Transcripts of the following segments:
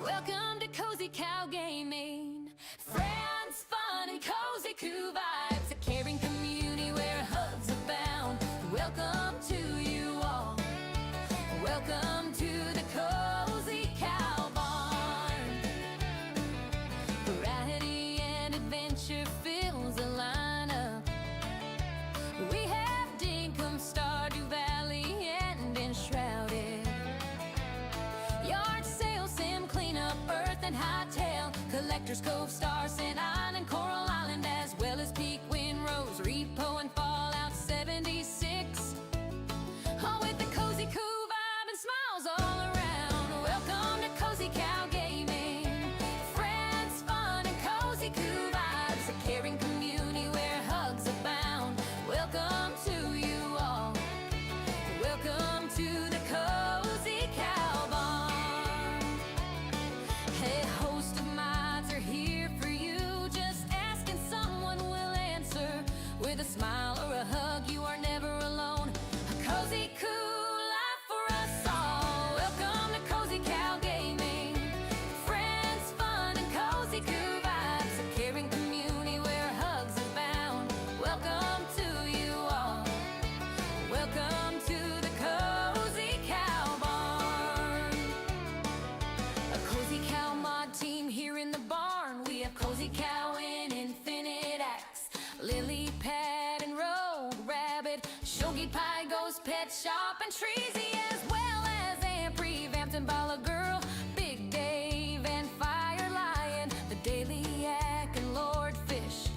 Welcome to Cozy Cow Gaming. Friends, fun, and cozy coo vibes. A caring community where hugs abound. Welcome to you all. Welcome to the Cozy Cow Barn. Variety and adventure fills the lineup. We have Dinkum, Stardew Valley, and Enshrouded. Yard sale, sim, cleanup, earth and hightail. Collector's Cove, Star, Sand Island, Coral Island, as well as Peak, Windrose, Repo, and Fallout 76. All with the cozy cool vibe and smiles all around. Welcome to Cozy Cow Gaming. Friends, fun, and cozy cool vibes. A caring community where hugs abound. Welcome to you all. Welcome to the Cozy Cow Barn. A host of mods are here for you. Just asking, someone will answer. With a smile or a hug, you are never alone. A cozy, cool life for us all. Welcome to Cozy Cow Gaming. Friends, fun, and cozy cool vibes. A caring community where hugs abound. Welcome to you all. Welcome to the Cozy Cow Barn. A Cozy Cow mod team here in the barn. We have Cozy Cow in Infinite Axe, Lily Pad and Rogue Rabbit, Shogi Pie, Ghost Pet Shop, and Treasy, as well as Ampri, Vamped and Bala Girl, Big Dave and Fire Lion, the Daily Yak and Lord Fish,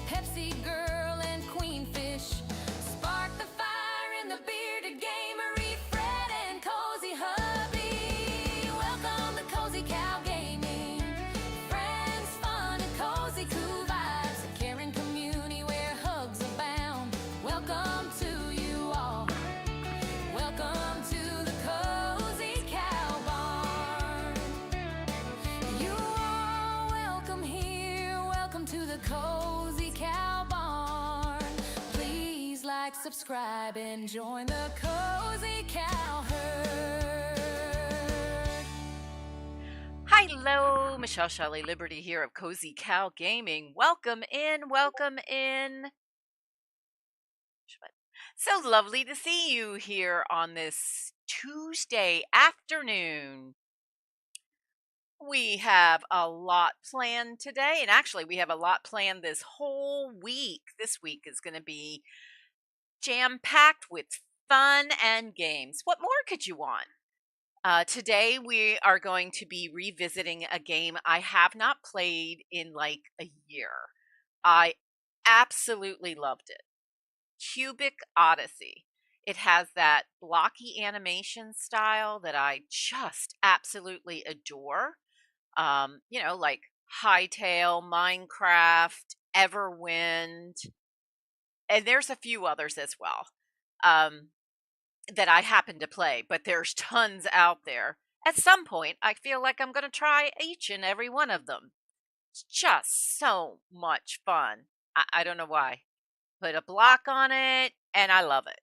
Pepsi Girl and Queen Fish, Spark the Fire in the Bearded Gamery, Fred and Cozy Hubby. Welcome to Cozy Cow Gaming. Friends, fun, and cozy cool vibes. A caring community where hugs abound. Welcome to you all. Welcome to the Cozy Cow Barn. You are welcome here. Welcome to the Cozy Cow Barn. Please like, subscribe, and join the Cozy Cow herd. Hello, Michelle Shelley Liberty here of Cozy Cow Gaming. Welcome in, welcome in. So lovely to see you here on this Tuesday afternoon. We have a lot planned today, and actually we have a lot planned this whole week. This week is going to be jam-packed with fun and games. What more could you want? Today we are going to be revisiting a game I have not played in like a year. I absolutely loved it. Cubic Odyssey. It has that blocky animation style that I just absolutely adore. Like Hightail, Minecraft, Everwind, and there's a few others as well. That I happen to play, but there's tons out there. At some point, I feel like I'm going to try each and every one of them. It's just so much fun. I don't know why. Put a block on it, and I love it.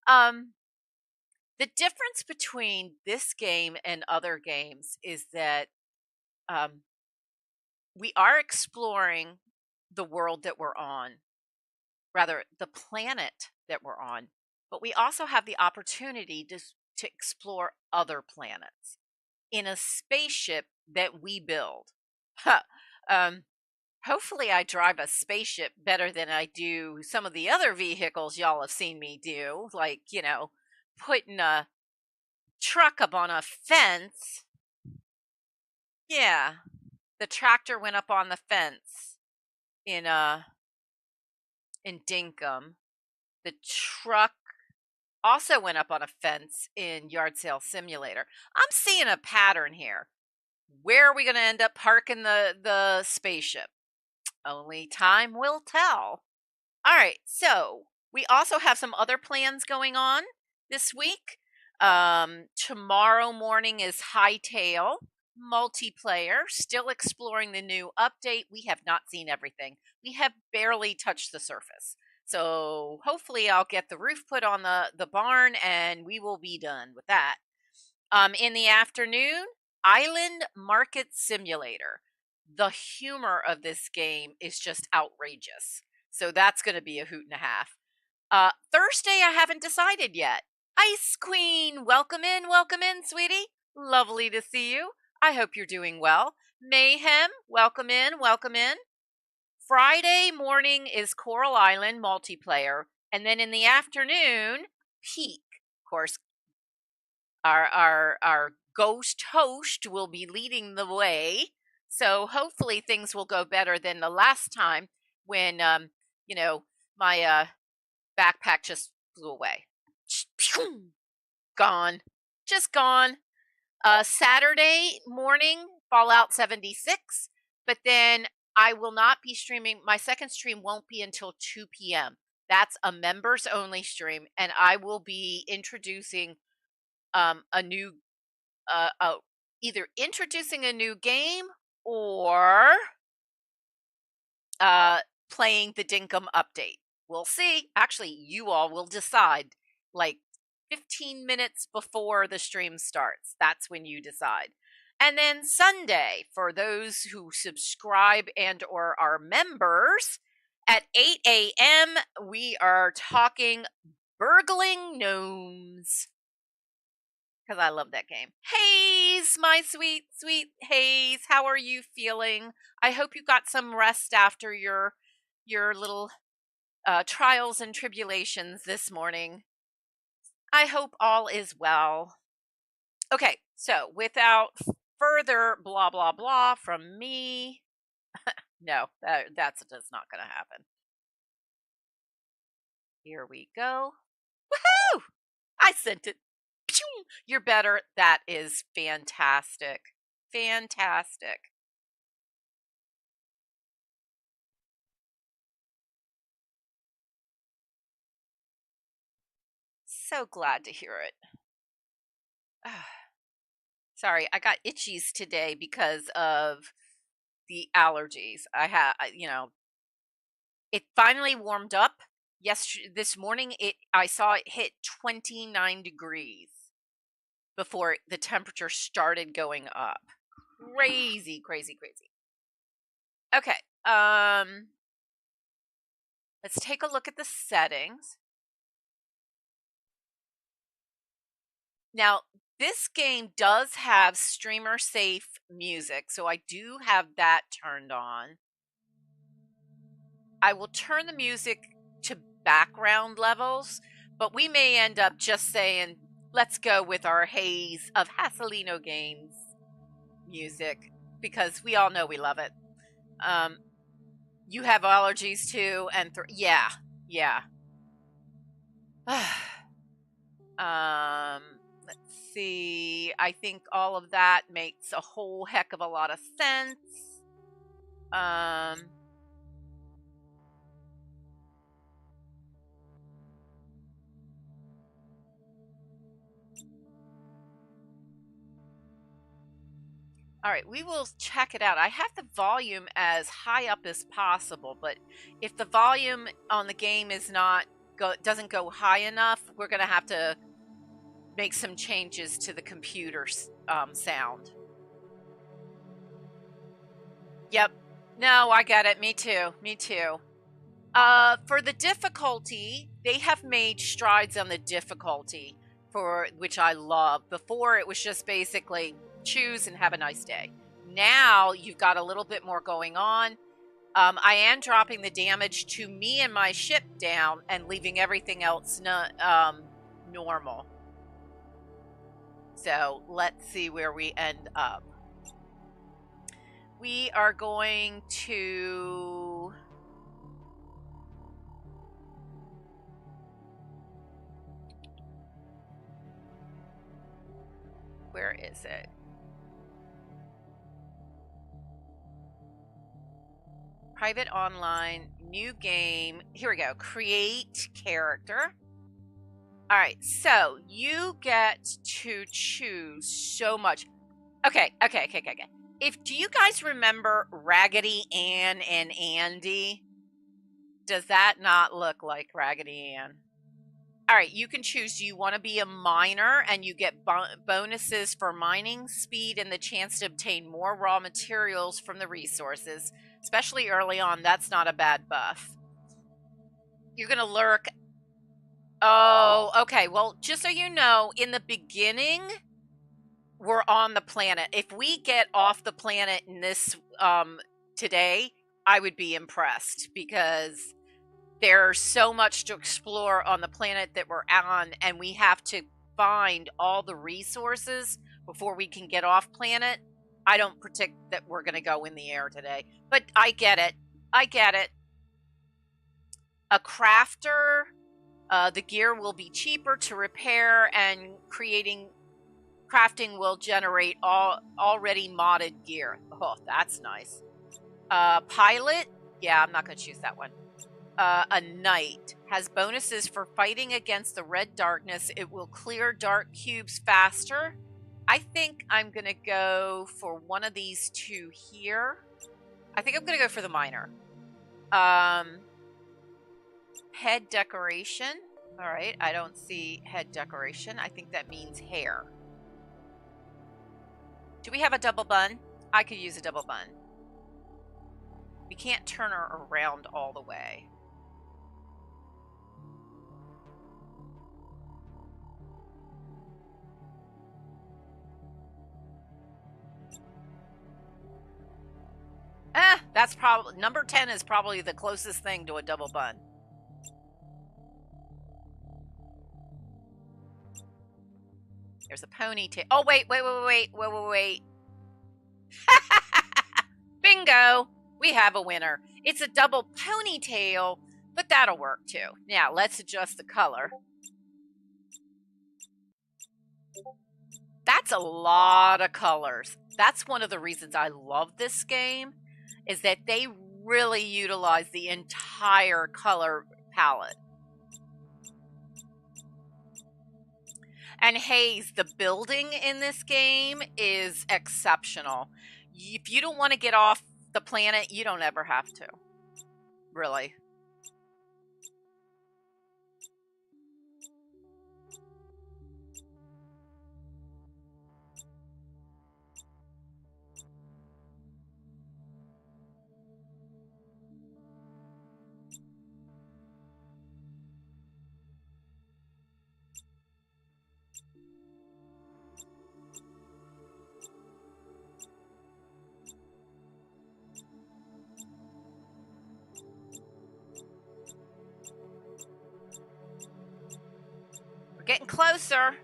The difference between this game and other games is that we are exploring the world that we're on, rather, the planet that we're on. But we also have the opportunity to explore other planets in a spaceship that we build. Hopefully I drive a spaceship better than I do some of the other vehicles y'all have seen me do, like, putting a truck up on a fence. Yeah, the tractor went up on the fence in Dinkum. The truck also went up on a fence in Yard Sale Simulator. I'm seeing a pattern here. Where are we going to end up parking the spaceship? Only time will tell. All right, so we also have some other plans going on this week. Tomorrow morning is Hightail multiplayer, still exploring the new update. We have not seen everything. We have barely touched the surface. So hopefully I'll get the roof put on the barn and we will be done with that. In the afternoon, Island Market Simulator. The humor of this game is just outrageous. So that's going to be a hoot and a half. Thursday, I haven't decided yet. Ice Queen, welcome in, sweetie. Lovely to see you. I hope you're doing well. Mayhem, welcome in, welcome in. Friday morning is Coral Island multiplayer, and then in the afternoon, Peak. Of course, our ghost host will be leading the way. So hopefully things will go better than the last time when my backpack just flew away. Gone. Just gone. Saturday morning, Fallout 76, but then I will not be streaming. My second stream won't be until 2 p.m. That's a members only stream, and I will be introducing a new either introducing a new game or playing the Dinkum update. We'll see. Actually, you all will decide like 15 minutes before the stream starts. That's when you decide. And then Sunday, for those who subscribe and or are members, at 8 a.m., we are talking Burgling Gnomes. Because I love that game. Hayes, my sweet, sweet Hayes, how are you feeling? I hope you got some rest after your little trials and tribulations this morning. I hope all is well. Okay, so without further blah, blah, blah from me, no, that's just not going to happen. Here we go. Woohoo! I sent it. You're better. That is fantastic. Fantastic. So glad to hear it. Sorry, I got itchies today because of the allergies. I have, it finally warmed up. This morning, I saw it hit 29 degrees before the temperature started going up. Crazy, crazy, crazy. Okay, let's take a look at the settings. Now, this game does have streamer safe music, so I do have that turned on. I will turn the music to background levels, but we may end up just saying, let's go with our Haze of Hasalino Games music, because we all know we love it. You have allergies too, and yeah. Let's see. I think all of that makes a whole heck of a lot of sense. All right, we will check it out. I have the volume as high up as possible, but if the volume on the game is doesn't go high enough, we're going to have to make some changes to the computer sound. Yep. No, I get it. Me too. For the difficulty, they have made strides on the difficulty, for which I love. Before, it was just basically choose and have a nice day. Now you've got a little bit more going on. I am dropping the damage to me and my ship down and leaving everything else normal. So let's see where we end up. We are going to... Where is it? Private online, new game. Here we go. Create character. All right, so you get to choose so much. Okay. Do you guys remember Raggedy Ann and Andy? Does that not look like Raggedy Ann? All right, you can choose. Do you want to be a miner and you get bonuses for mining speed and the chance to obtain more raw materials from the resources, especially early on. That's not a bad buff. You're going to lurk. Oh, okay. Well, just so you know, in the beginning, we're on the planet. If we get off the planet in this today, I would be impressed because there's so much to explore on the planet that we're on, and we have to find all the resources before we can get off planet. I don't predict that we're going to go in the air today, but I get it. I get it. A crafter, the gear will be cheaper to repair, and crafting will generate already modded gear. Oh, that's nice. Pilot, yeah, I'm not going to choose that one. A knight has bonuses for fighting against the red darkness. It will clear dark cubes faster. I think I'm going to go for one of these two here. I think I'm going to go for the miner. Head decoration. All right, I don't see head decoration. I think that means hair. Do we have a double bun? I could use a double bun. We can't turn her around all the way. That's probably number 10 is probably the closest thing to a double bun. There's a ponytail. Oh, wait. Bingo! We have a winner. It's a double ponytail, but that'll work too. Now, let's adjust the color. That's a lot of colors. That's one of the reasons I love this game, is that they really utilize the entire color palette. And Hayes, the building in this game is exceptional. If you don't want to get off the planet, you don't ever have to. Really. We're getting closer.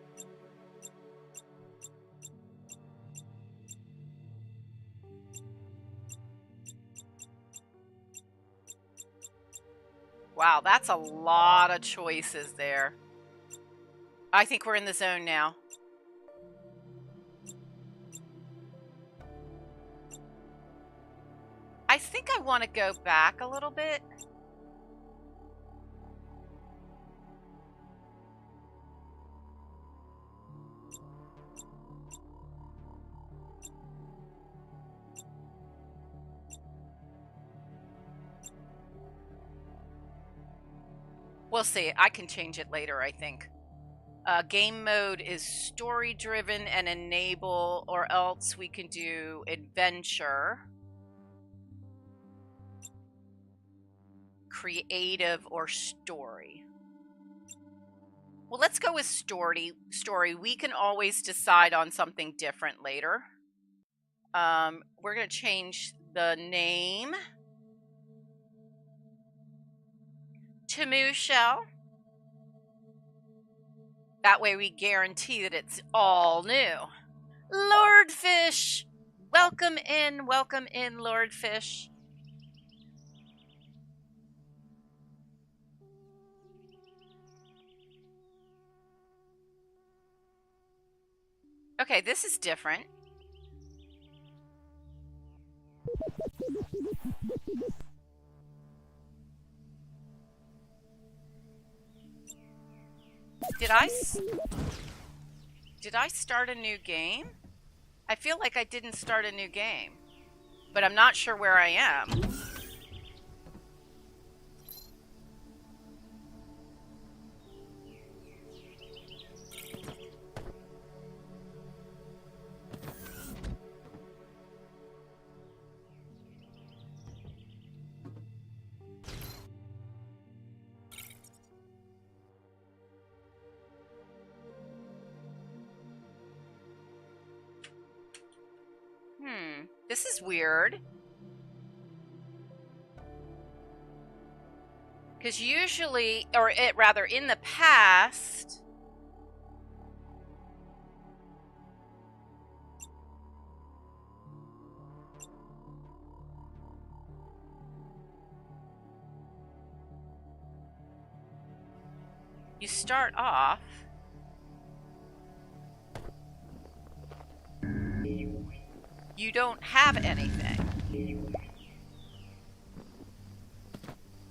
Wow, that's a lot of choices there. I think we're in the zone now. I think I want to go back a little bit. We'll see. I can change it later, I think. Game mode is story driven and enable, or else we can do adventure, creative, or story. Well, let's go with story. We can always decide on something different later. We're going to change the name to Mooshell. That way we guarantee that it's all new. Lordfish! Welcome in, Lordfish. Okay, this is different. Did I start a new game? I feel like I didn't start a new game, but I'm not sure where I am. This is weird. Because usually, or it rather in the past, you start off you don't have anything.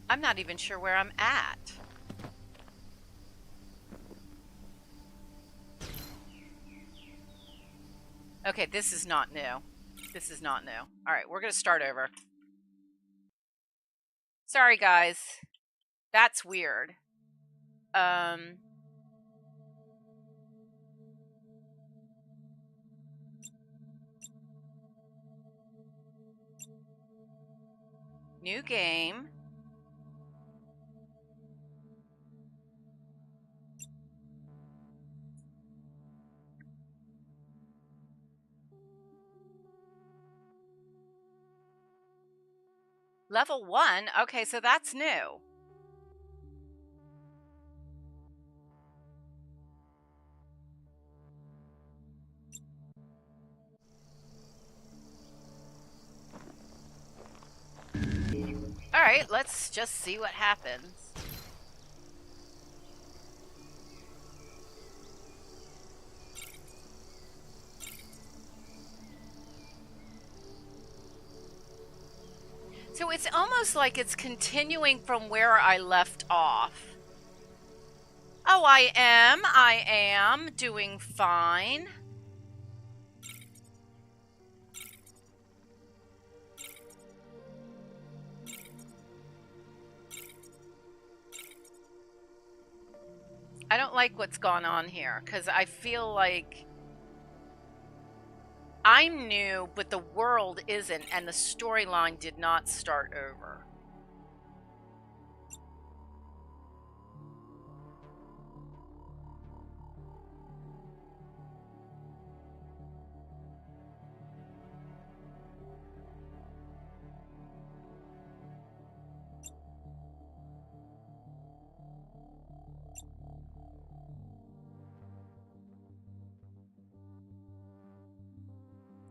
I'm not even sure where I'm at. Okay, this is not new. This is not new. All right, we're going to start over. Sorry, guys. That's weird. New game. Level 1? Okay, so that's new. All right, let's just see what happens. So it's almost like it's continuing from where I left off. Oh, I am doing fine. I don't like what's gone on here because I feel like I'm new, but the world isn't, and the storyline did not start over.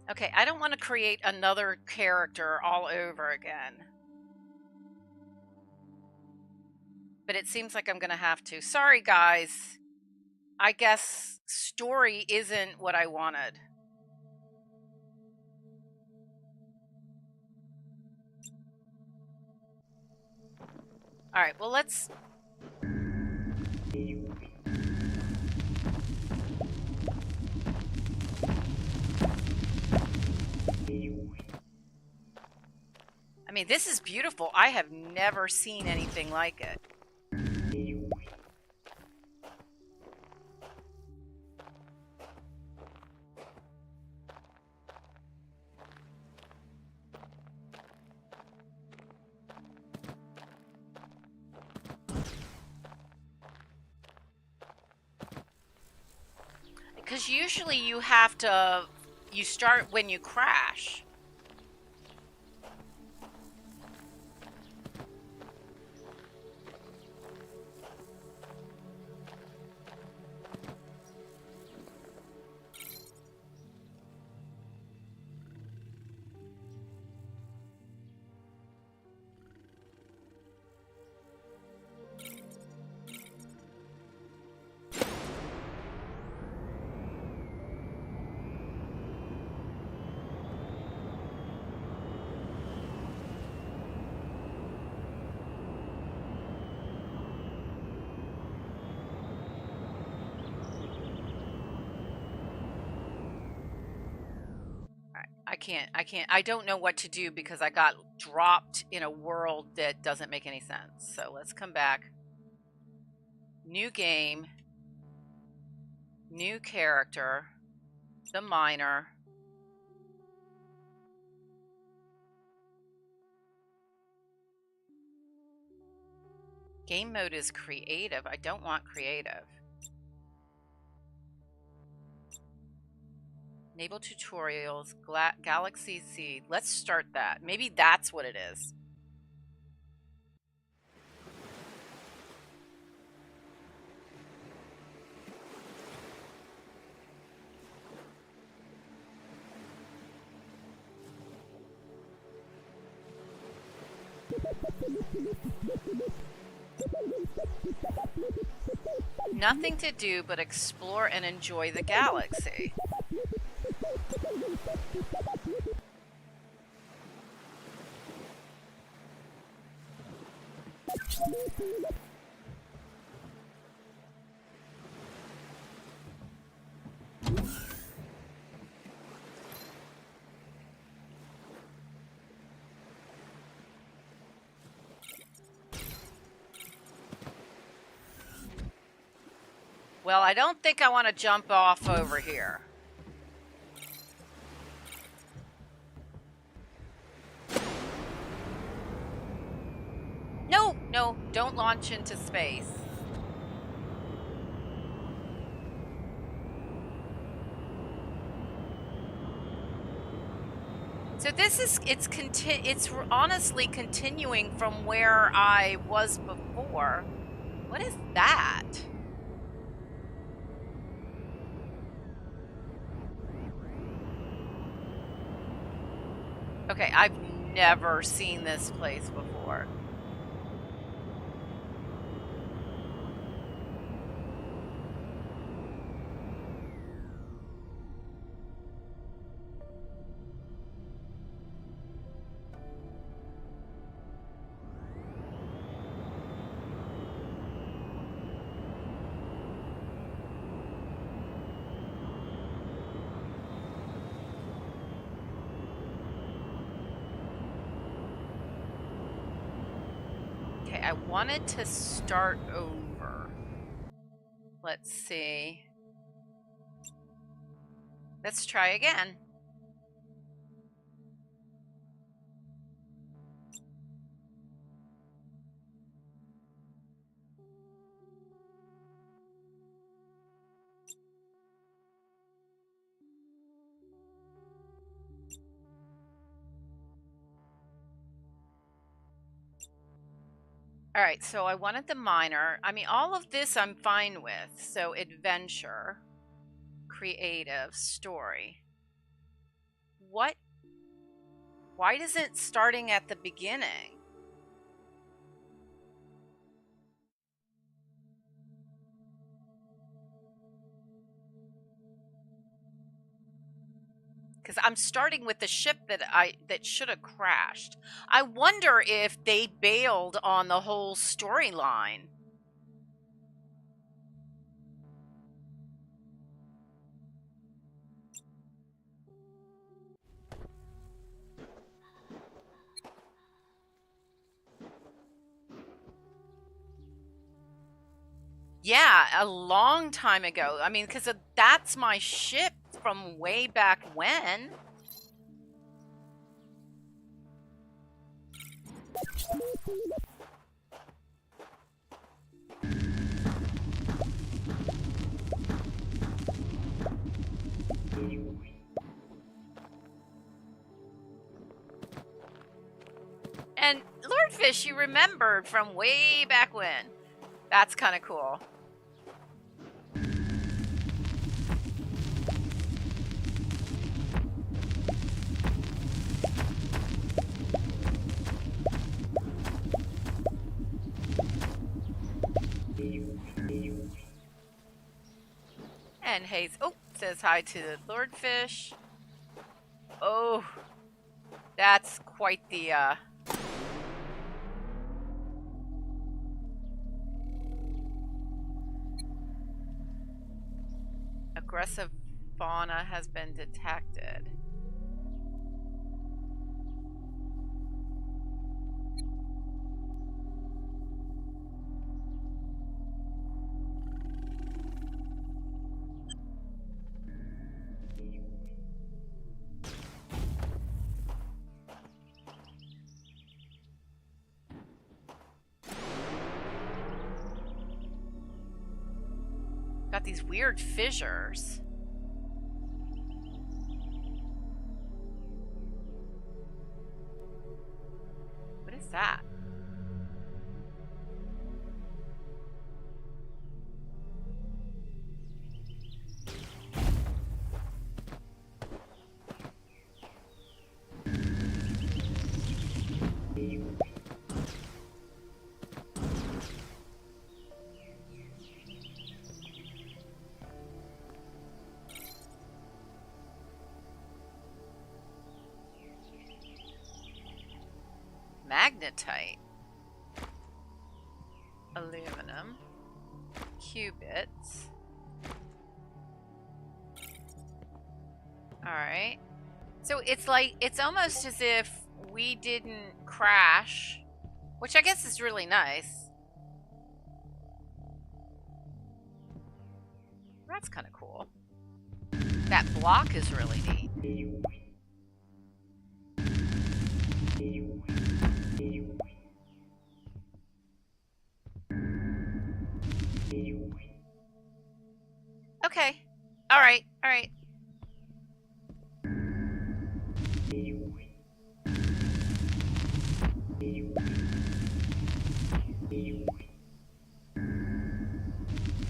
Okay, I don't want to create another character all over again. But it seems like I'm going to have to. Sorry, guys. I guess story isn't what I wanted. All right, well, let's... I mean, this is beautiful. I have never seen anything like it. Because usually you have to... You start when you crash. I don't know what to do because I got dropped in a world that doesn't make any sense. So let's come back. New game. New character. The miner. Game mode is creative. I don't want creative. Enable tutorials, Galaxy Seed. Let's start that. Maybe that's what it is. Nothing to do but explore and enjoy the galaxy. Well, I don't think I want to jump off over here. No, no, don't launch into space. So this is, it's honestly continuing from where I was before. What is that? Okay, I've never seen this place before. Okay, I wanted to start over. Let's see. Let's try again. All right, so I wanted the minor. I mean, all of this I'm fine with. So adventure, creative, story. What? Why isn't it starting at the beginning? Because I'm starting with the ship that should have crashed. I wonder if they bailed on the whole storyline. Yeah, a long time ago. I mean, because that's my ship from way back when. And Lordfish, you remembered from way back when. That's kind of cool. And Hayes, oh, says hi to the Lordfish. Oh, that's quite the, aggressive fauna has been detected. Got these weird fissures. that? Magnetite, aluminum, qubits. All right. So it's like, it's almost as if we didn't crash, which I guess is really nice. That's kind of cool. That block is really neat. Okay. All right. All right.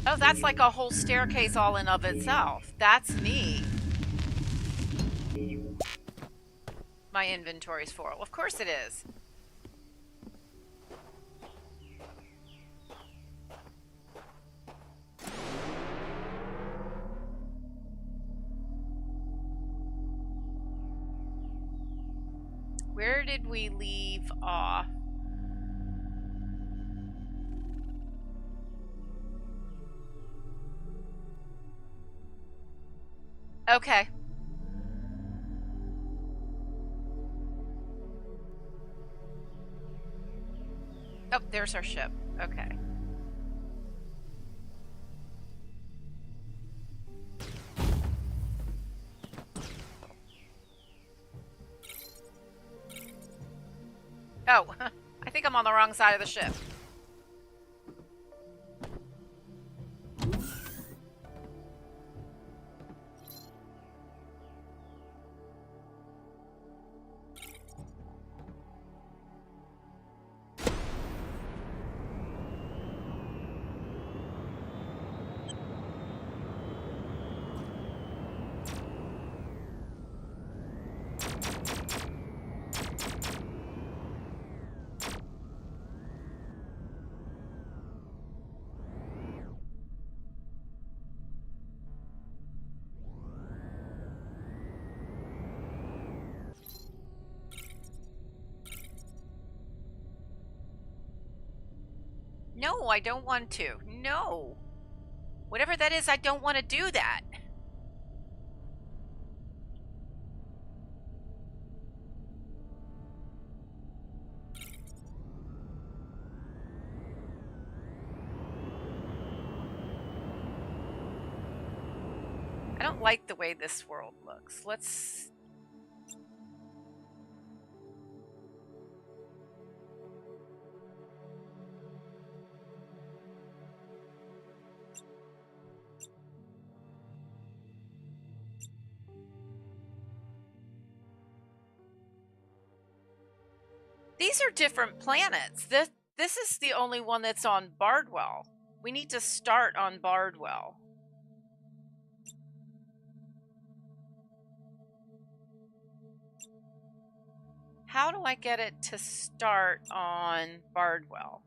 Oh, that's like a whole staircase all in of itself. That's neat. My inventory's full. Of course it is. Where did we leave off? Okay. Oh, there's our ship. Okay. Oh, I think I'm on the wrong side of the ship. No, I don't want to. No. Whatever that is, I don't want to do that. I don't like the way this world looks. Let's... These are different planets. This is the only one that's on Bardwell. We need to start on Bardwell. How do I get it to start on Bardwell?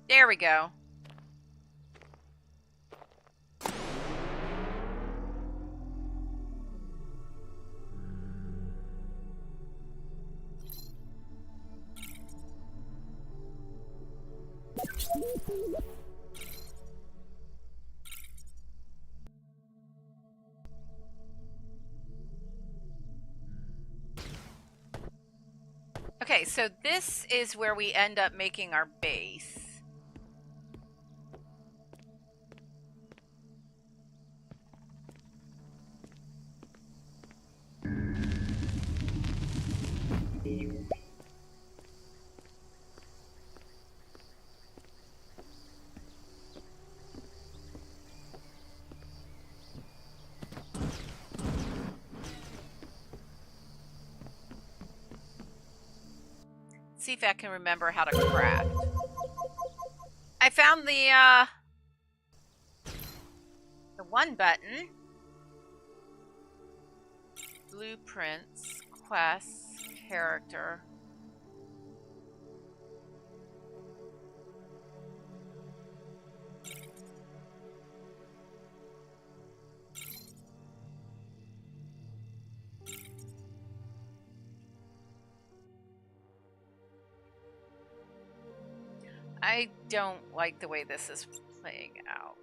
There we go. Okay, so this is where we end up making our base. see if I can remember how to craft. I found the one button. Blueprints, quests, character. I don't like the way this is playing out.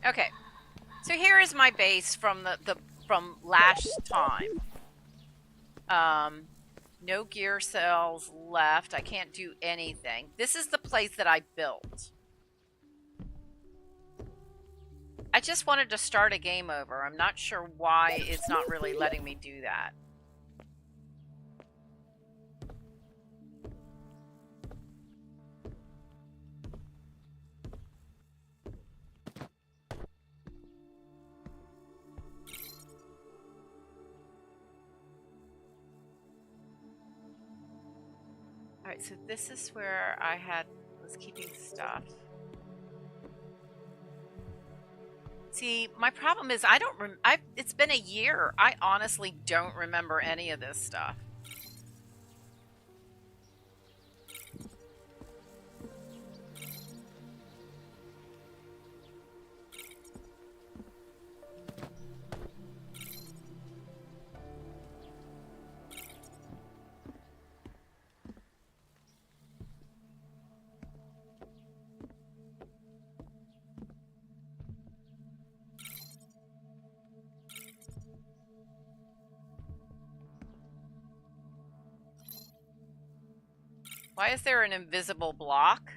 Okay, so here is my base from from last time. No gear cells left. I can't do anything. This is the place that I built. I just wanted to start a game over. I'm not sure why it's not really letting me do that. Alright, so this is where I was keeping stuff. See, my problem is it's been a year. I honestly don't remember any of this stuff. Why is there an invisible block?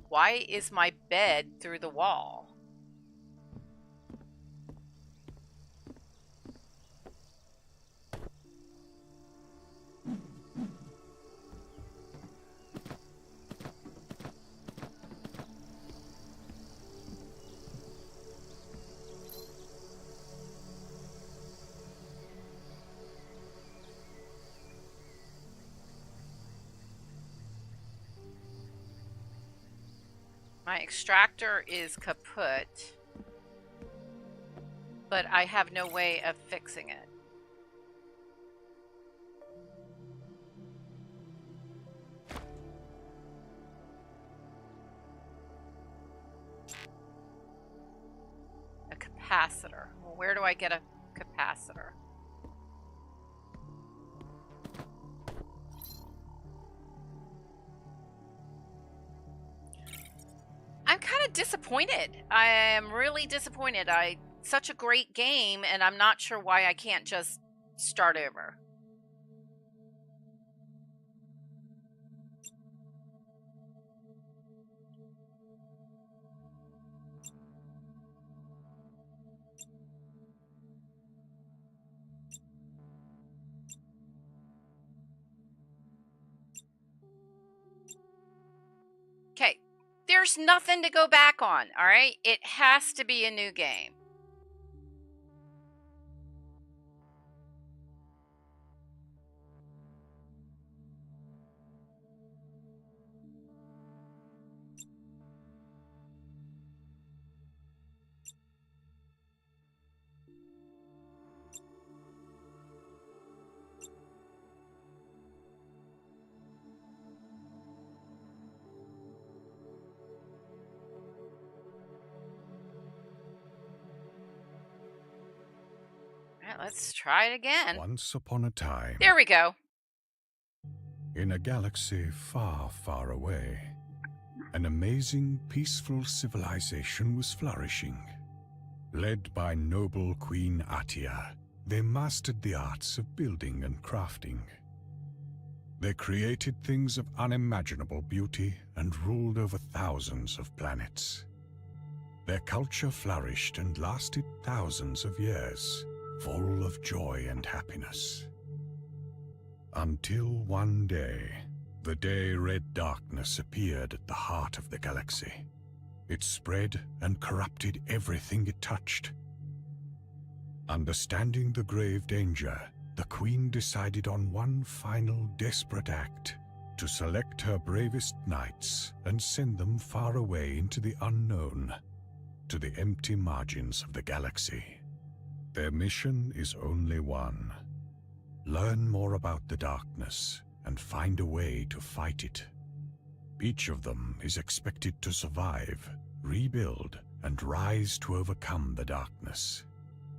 Why is my bed through the wall? My extractor is kaput, but I have no way of fixing it. A capacitor. Well, where do I get a capacitor? I'm kind of disappointed. I am really disappointed. Such a great game, and I'm not sure why I can't just start over. Okay. There's nothing to go back on, all right? It has to be a new game. All right, let's try it again. Once upon a time, There we go. in a galaxy far, far away, an amazing, peaceful civilization was flourishing. Led by noble Queen Atia, they mastered the arts of building and crafting. They created things of unimaginable beauty and ruled over thousands of planets. Their culture flourished and lasted thousands of years, full of joy and happiness. Until one day, the day red darkness appeared at the heart of the galaxy. It spread and corrupted everything it touched. Understanding the grave danger, the Queen decided on one final desperate act: to select her bravest knights and send them far away into the unknown, to the empty margins of the galaxy. Their mission is only one: learn more about the darkness and find a way to fight it. Each of them is expected to survive, rebuild, and rise to overcome the darkness.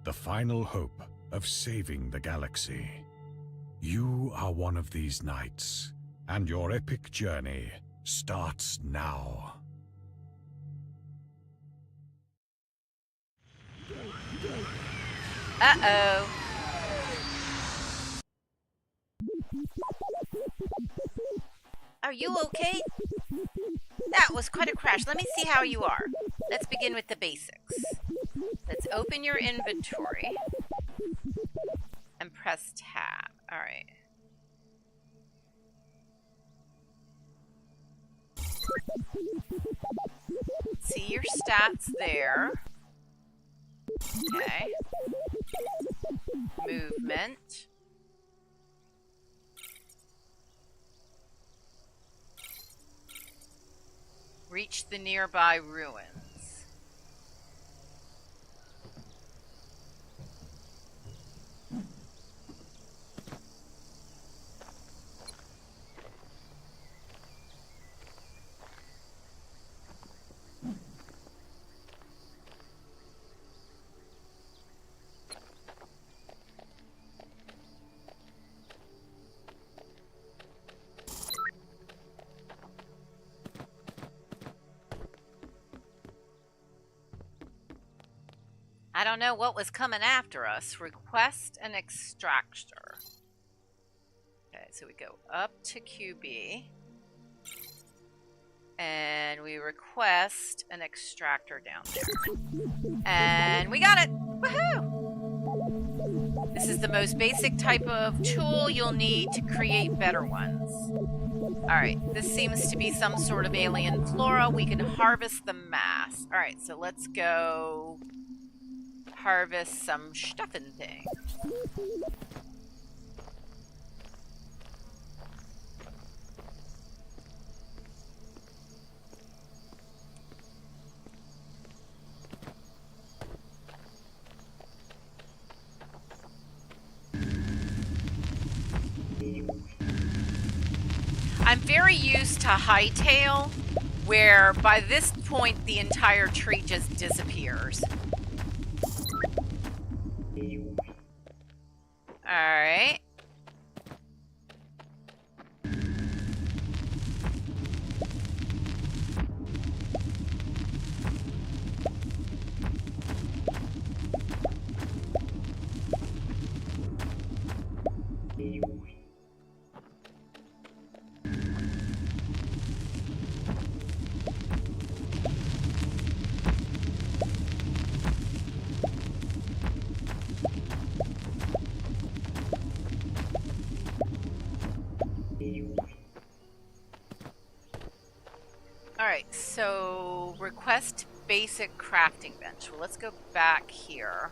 The final hope of saving the galaxy. You are one of these knights, and your epic journey starts now. Uh-oh. Are you okay? That was quite a crash. Let me see how you are. Let's begin with the basics. Let's open your inventory and press tab. All right. See your stats there. Okay. Movement. Reach the nearby ruins. I don't know what was coming after us. Request an extractor. Okay, so we go up to QB. And we request an extractor down there. And we got it! Woohoo! This is the most basic type of tool you'll need to create better ones. Alright, this seems to be some sort of alien flora. We can harvest the mass. Alright, so let's go harvest some stuffing thing. I'm very used to hightail, where by this point the entire tree just disappears. Alright. Alright, so request basic crafting bench. Well, let's go back here.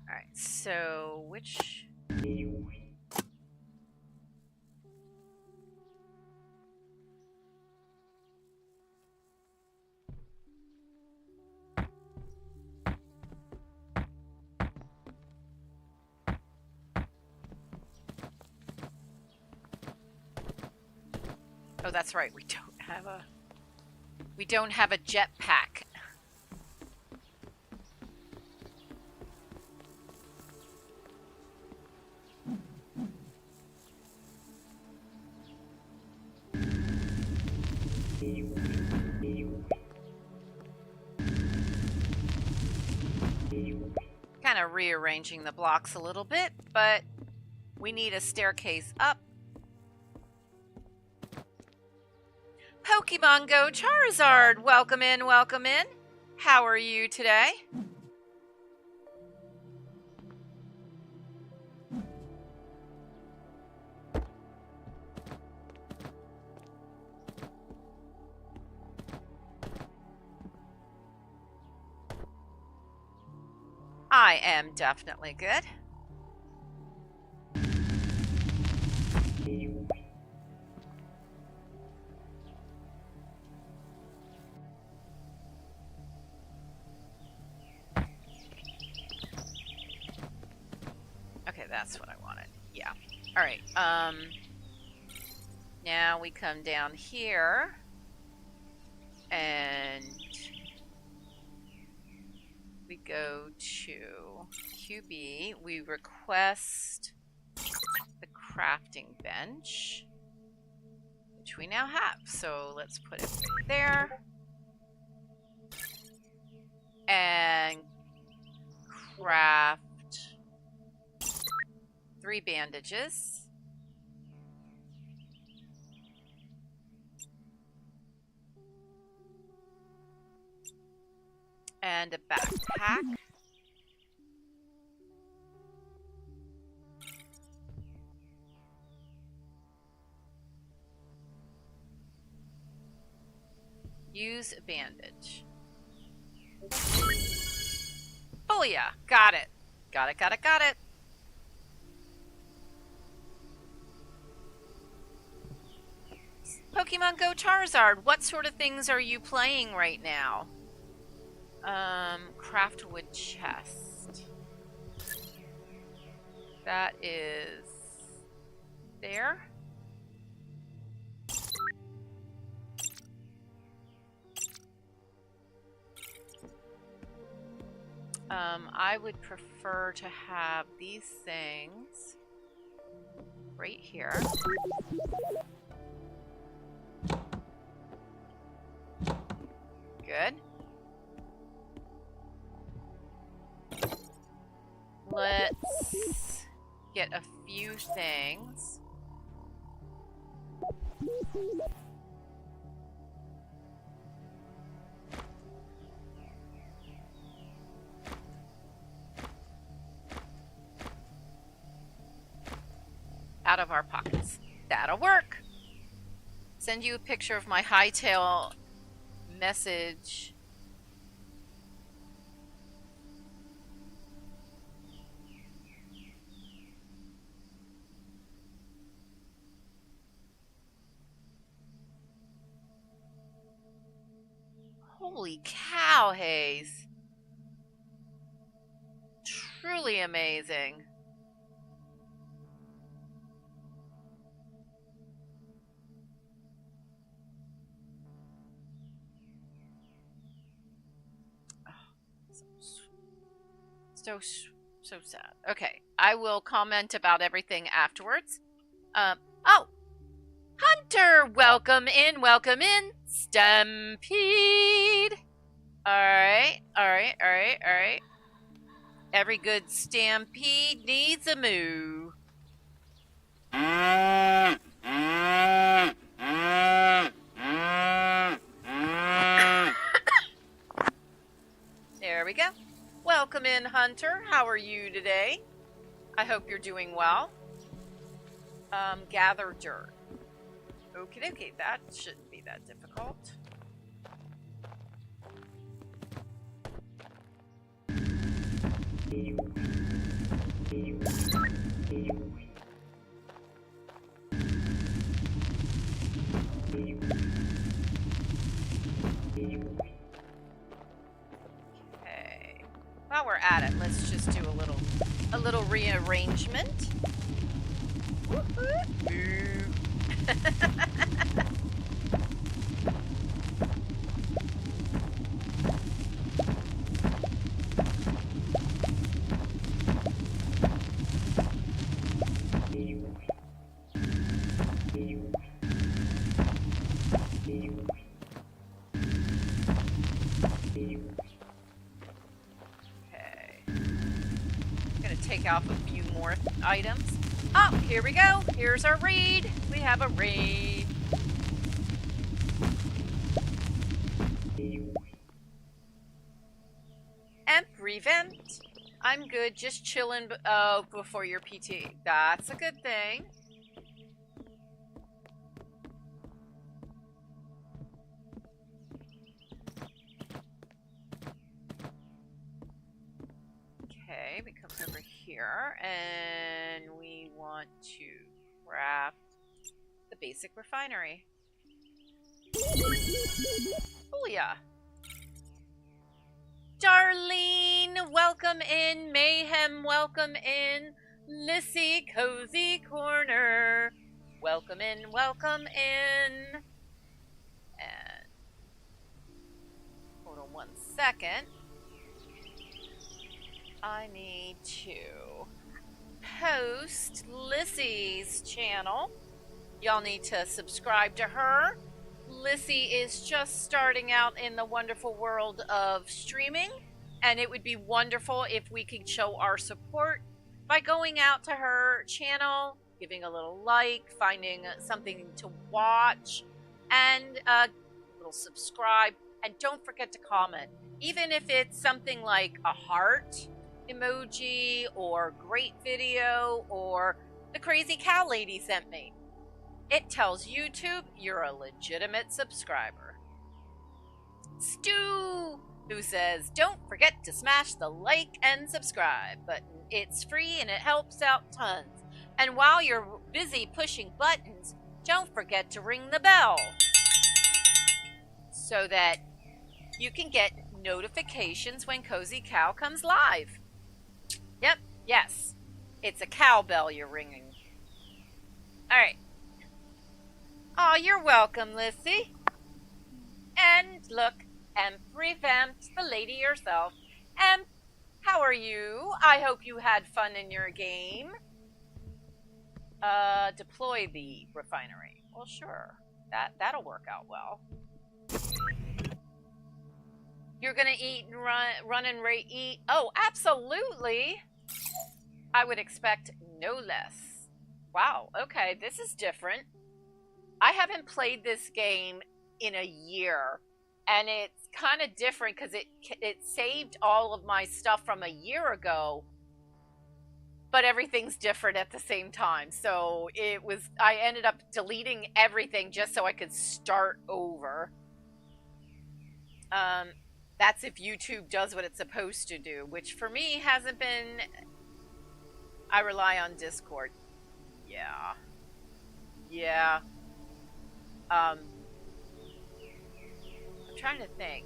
Alright, so which... Oh, that's right. We don't have a jetpack. Kind of rearranging the blocks a little bit, but we need a staircase up. Pokemon Go Charizard, welcome in, welcome in. How are you today? I am definitely good. Okay, that's what I wanted. Yeah. All right. Now we come down here and we go to QB. We request the crafting bench, which we now have. So let's put it right there. And craft 3 bandages. And a backpack. Use a bandage. Oh yeah, got it. Got it, got it, got it. Pokemon Go Charizard, what sort of things are you playing right now? Craft wood chest. That is there. I would prefer to have these things right here. Good. Let's get a few things. Out of our pockets. That'll work. Send you a picture of my hightail message. Holy cow, Hayes. Truly amazing. So sad. Okay, I will comment about everything afterwards. Oh! Hunter! Welcome in, welcome in! Stampede! Alright, alright, alright, alright. Every good stampede needs a moo. There we go. Welcome in, Hunter. How are you today? I hope you're doing well. Gather dirt. Okie dokie, that shouldn't be that difficult. Okay. While we're at it, let's just do a little rearrangement. Okay. Gonna take off a few more items. Oh, here we go. Here's our raid. We have a raid. Emp revamped. I'm good, just chilling before your PT. That's a good thing. Okay, we come over here and we want to craft the basic refinery. Oh yeah. Darlene, welcome in. Mayhem, welcome in. Lissy, Cozy Corner, welcome in, welcome in. And hold on one second. I need to post Lissy's channel. Y'all need to subscribe to her. Lissy is just starting out in the wonderful world of streaming, and it would be wonderful if we could show our support by going out to her channel, giving a little like, finding something to watch, and a little subscribe. And don't forget to comment, even if it's something like a heart emoji or great video or the crazy cow lady sent me. It tells YouTube you're a legitimate subscriber. Stu, who says, don't forget to smash the like and subscribe button. It's free and it helps out tons. And while you're busy pushing buttons, don't forget to ring the bell so that you can get notifications when Cozy Cow comes live. Yep, yes, it's a cowbell you're ringing. All right. Oh, you're welcome, Lissy. And look, Emp revamped, the lady herself. Emp, how are you? I hope you had fun in your game. Deploy the refinery. Well, sure. That'll work out well. You're gonna eat and run and eat? Oh, absolutely. I would expect no less. Wow, okay, this is different. I haven't played this game in a year, and it's kind of different because it saved all of my stuff from a year ago, but everything's different at the same time. So I ended up deleting everything just so I could start over. That's if YouTube does what it's supposed to do, which for me hasn't been. I rely on Discord. Yeah. I'm trying to think.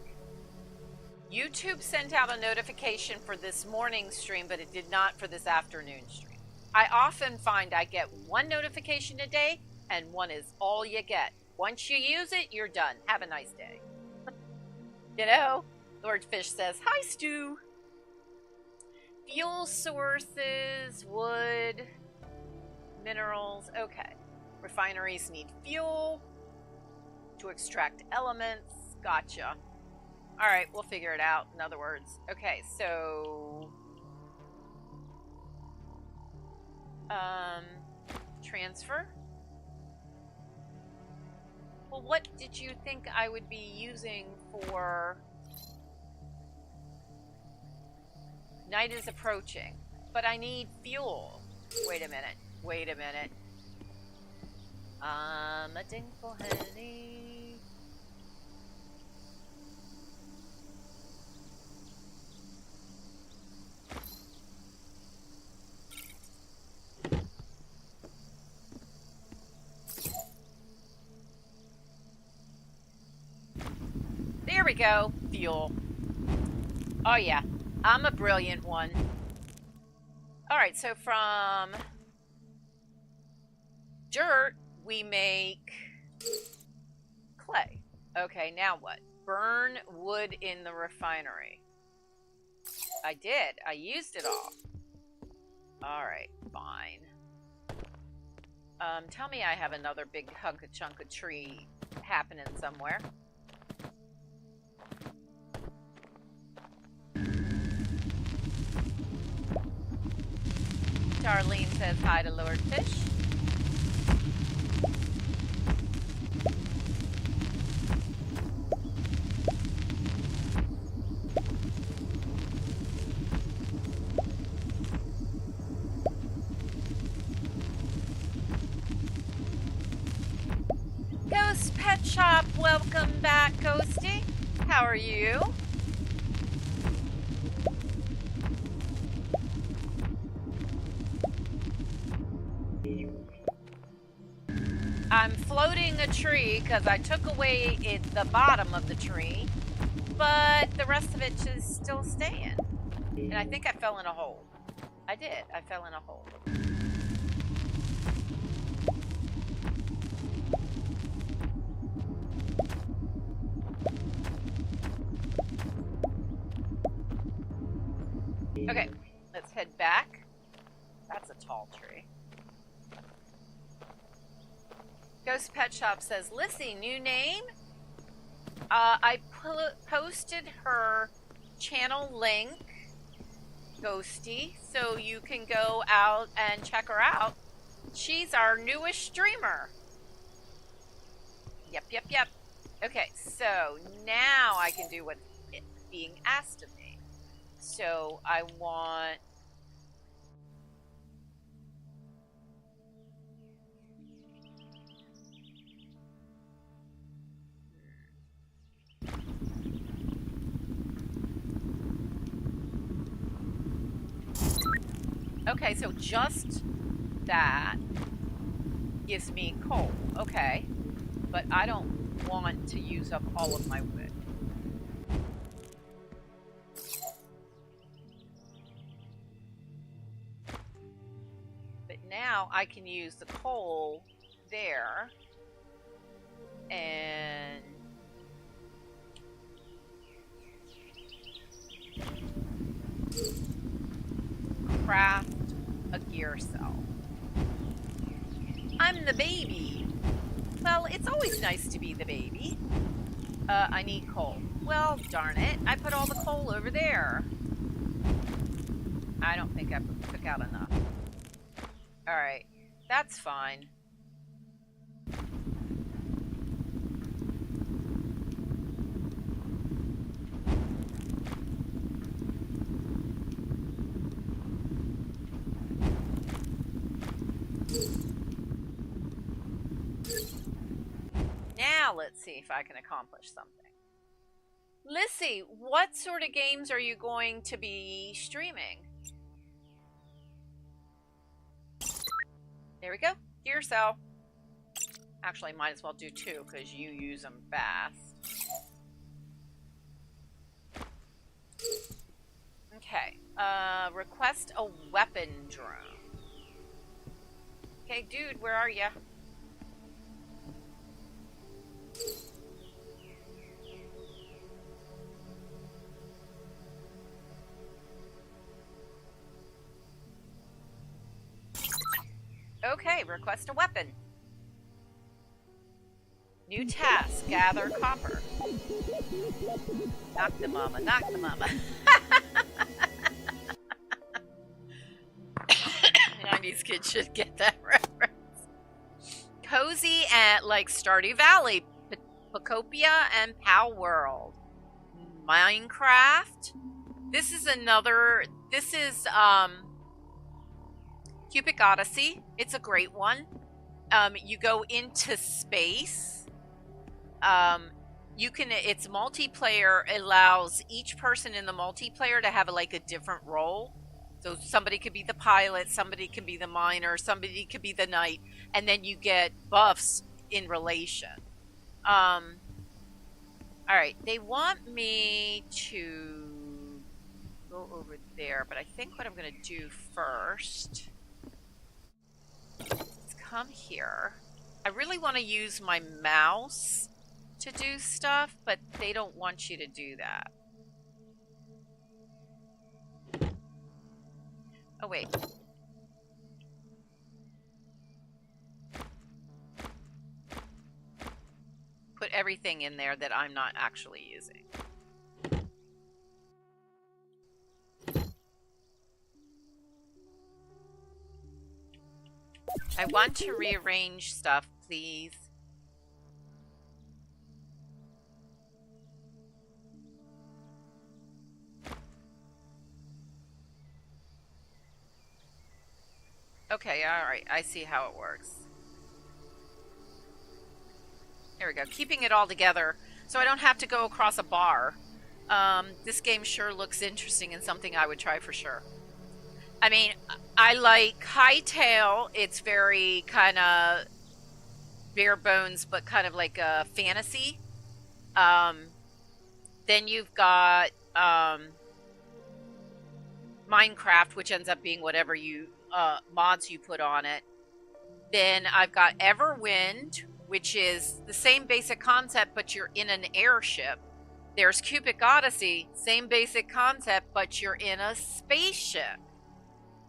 YouTube sent out a notification for this morning's stream, but it did not for this afternoon stream. I often find I get one notification a day, and one is all you get. Once you use it, you're done. Have a nice day. You know? Lord Fish says, hi, Stu. Fuel sources, wood, minerals. Okay. Refineries need fuel to extract elements. Gotcha. All right, we'll figure it out. In other words, okay, so transfer. Well, what did you think I would be using for? Night is approaching, but I need fuel. Wait a minute. I'm a dinkle honey. There we go. Fuel. Oh yeah. I'm a brilliant one. Alright, so from dirt, we make clay. Okay, now what? Burn wood in the refinery. I did. I used it all. Alright, fine. Tell me I have another big hunk of chunk of tree happening somewhere. Charlene says hi to Lord Fish. Ghost Pet Shop, welcome back, Ghosty. How are you? I'm floating a tree because I took away the bottom of the tree, but the rest of it is still staying. And I think I fell in a hole. I did. I fell in a hole. Okay, let's head back. That's a tall tree. Ghost Pet Shop says, Lissy, new name? I posted her channel link, Ghosty, so you can go out and check her out. She's our newest streamer. Yep. Okay, so now I can do what's being asked of me. So I want... Okay, so just that gives me coal. Okay, but I don't want to use up all of my wood. But now I can use the coal there and craft a gear cell. I'm the baby. Well, it's always nice to be the baby. I need coal. Well, darn it. I put all the coal over there. I don't think I took out enough. Alright. That's fine. Now let's see if I can accomplish something. Lissy, what sort of games are you going to be streaming? There we go. Gear cell. Actually, might as well do two because you use them fast. Okay. Request a weapon drone. Okay, dude, where are you? Okay, request a weapon. New task, gather copper. Knock the mama, knock the mama. 90s kids should get that reference. Cozy at like Stardew Valley, Pocopia, and Pow World. Minecraft. This is Cubic Odyssey. It's a great one. You go into space. It's multiplayer, allows each person in the multiplayer to have like a different role. So somebody could be the pilot, somebody could be the miner, somebody could be the knight, and then you get buffs in relation. All right, they want me to go over there, but I think what I'm going to do first is come here. I really want to use my mouse to do stuff, but they don't want you to do that. Oh, wait. Put everything in there that I'm not actually using. I want to rearrange stuff, please. Okay, alright, I see how it works. There we go. Keeping it all together so I don't have to go across a bar. This game sure looks interesting and something I would try for sure. I mean, I like Hightail. It's very kind of bare bones, but kind of like a fantasy. Then you've got Minecraft, which ends up being whatever you mods you put on it. Then I've got Everwind, which is the same basic concept, but you're in an airship. There's Cubic Odyssey, same basic concept, but you're in a spaceship.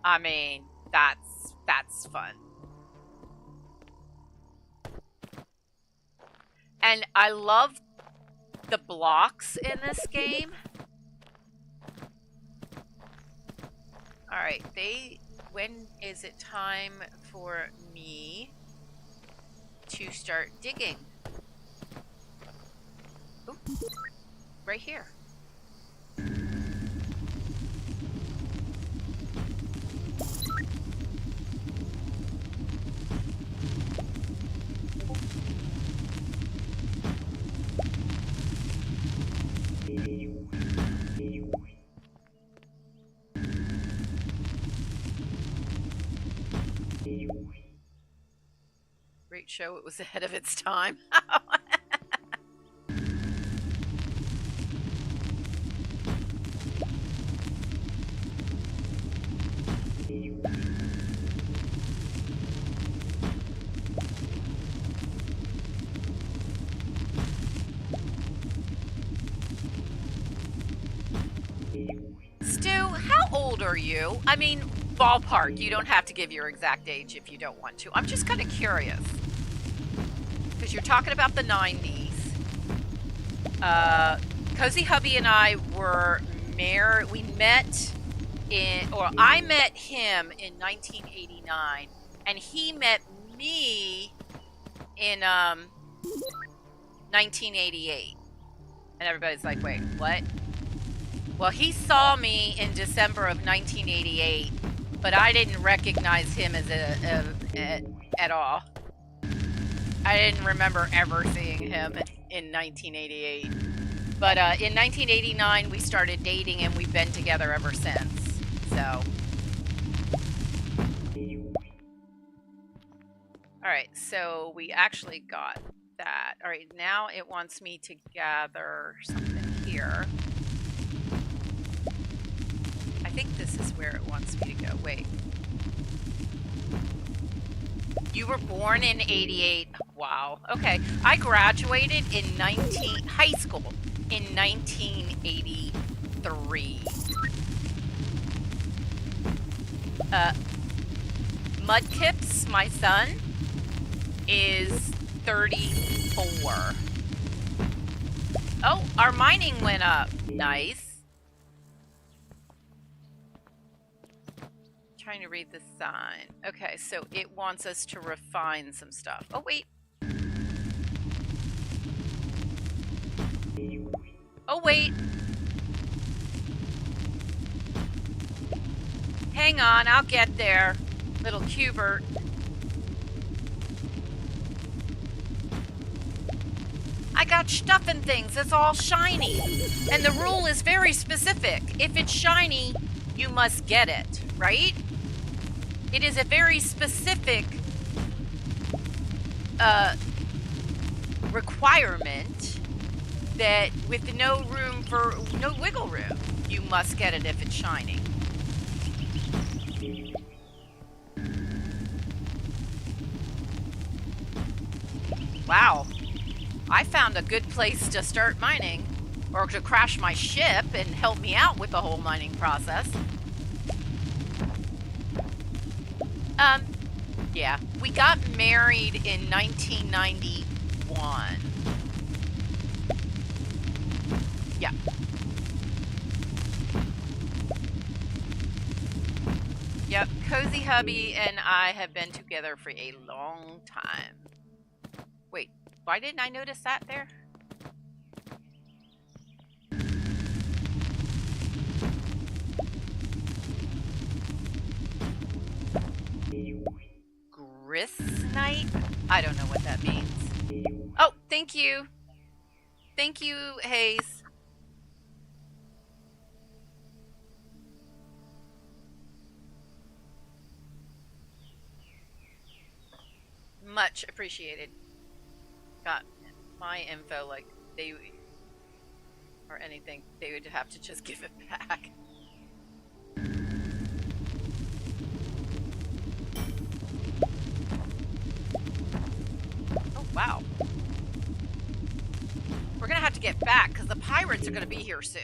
I mean, that's fun. And I love the blocks in this game. All right, when is it time for me to start digging? Ooh, right here. Great show. It was ahead of its time. Stu, how old are you? I mean, ballpark. You don't have to give your exact age if you don't want to. I'm just kind of curious. Because you're talking about the 90s. Cozy Hubby and I were married. We met I met him in 1989. And he met me in 1988. And everybody's like, wait, what? Well, he saw me in December of 1988, but I didn't recognize him as at all. I didn't remember ever seeing him in 1988. But in 1989, we started dating, and we've been together ever since. So, all right. So we actually got that. All right. Now it wants me to gather something here. I think this is where it wants me to go. Wait. You were born in 88. Wow. Okay. I graduated in high school in 1983. Mudkips, my son, is 34. Oh, our mining went up. Nice. Trying to read the sign. Okay, so it wants us to refine some stuff. Oh, wait. Oh, wait. Hang on, I'll get there, little Cubert. I got stuff and things. It's all shiny. And the rule is very specific. If it's shiny, you must get it, right? It is a very specific requirement that with no wiggle room, you must get it if it's shiny. Wow. I found a good place to start mining, or to crash my ship and help me out with the whole mining process. Yeah, we got married in 1991. Yeah. Yep, Cozy Hubby and I have been together for a long time. Wait, why didn't I notice that there? Gristnite? I don't know what that means. Oh, thank you. Thank you, Hayes. Much appreciated. Got my info, like they or anything, they would have to just give it back. Oh, wow. We're gonna have to get back because the pirates are gonna be here soon.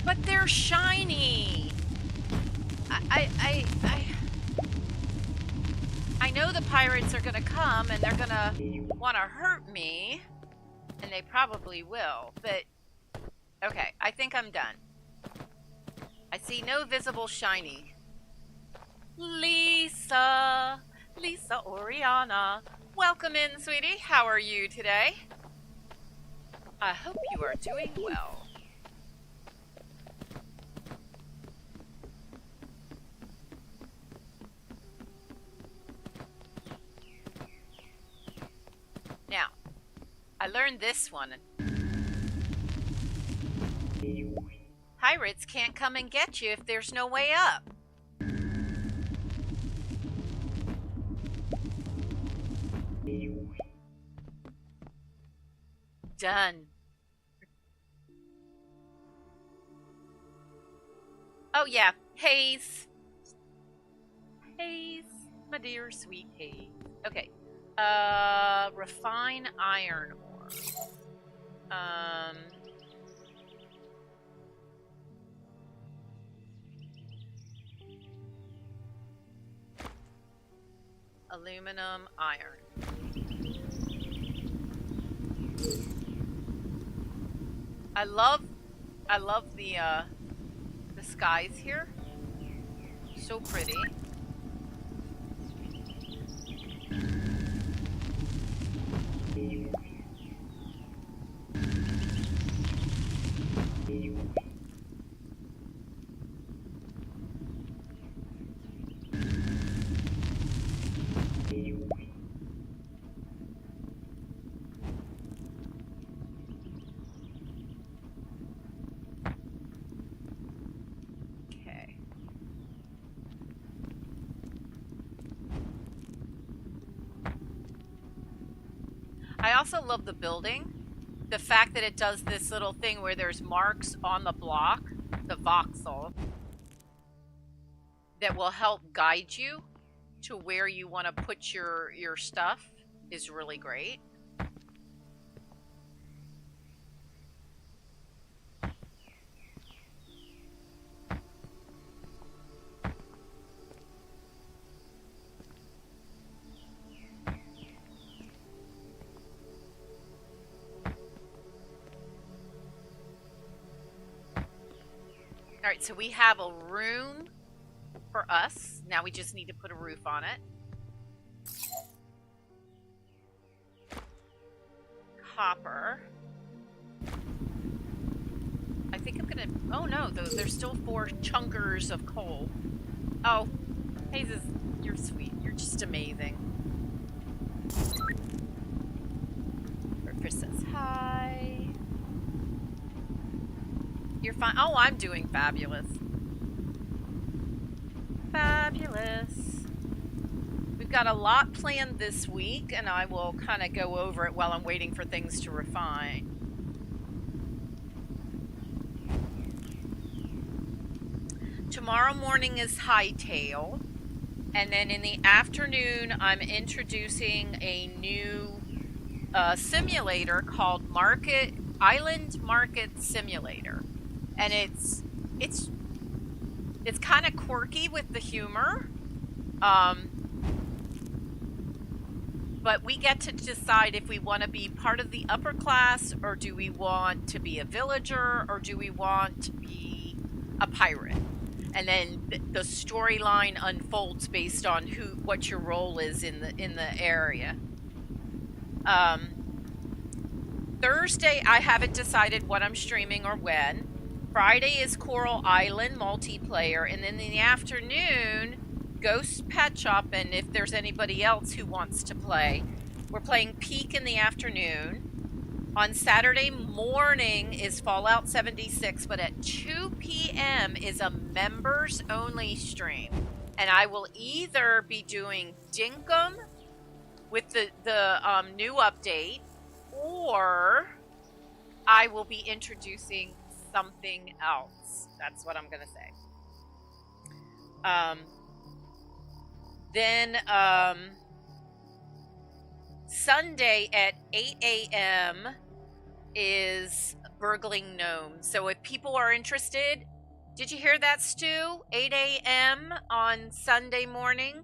But they're shiny. I know the pirates are gonna come and they're gonna want to hurt me, and they probably will, but okay, I think I'm done. I see no visible shiny. Lisa Oriana, welcome in, sweetie. How are you today? I hope you are doing well. Now, I learned this one. Pirates can't come and get you if there's no way up. Done. Oh yeah, Hayes. Hayes, my dear sweet Hayes. Okay. Refine iron ore. Aluminum, iron. I love the skies here. So pretty. I also love the building. The fact that it does this little thing where there's marks on the block, the voxel, that will help guide you to where you want to put your stuff is really great. All right, so we have a room for us. Now we just need to put a roof on it. Copper. I think I'm gonna... Oh no, there's still 4 chunkers of coal. Oh, Hayes, you're sweet. You're just amazing. Breakfast says hi. You're fine. Oh, I'm doing fabulous. Fabulous. We've got a lot planned this week, and I will kind of go over it while I'm waiting for things to refine. Tomorrow morning is hightail, and then in the afternoon, I'm introducing a new simulator called Island Market Simulator. And it's It's kind of quirky with the humor. But we get to decide if we want to be part of the upper class, or do we want to be a villager, or do we want to be a pirate? And then the storyline unfolds based on what your role is in the area. Thursday, I haven't decided what I'm streaming or when. Friday is Coral Island multiplayer, and then in the afternoon, Ghost Pet Shop, and if there's anybody else who wants to play. We're playing Peak in the afternoon. On Saturday morning is Fallout 76, but at 2 p.m. is a members-only stream. And I will either be doing Dinkum with the new update, or I will be introducing something else. That's what I'm going to say. Then Sunday at 8 a.m. is Burgling Gnomes. So if people are interested, did you hear that, Stu? 8 a.m. on Sunday morning,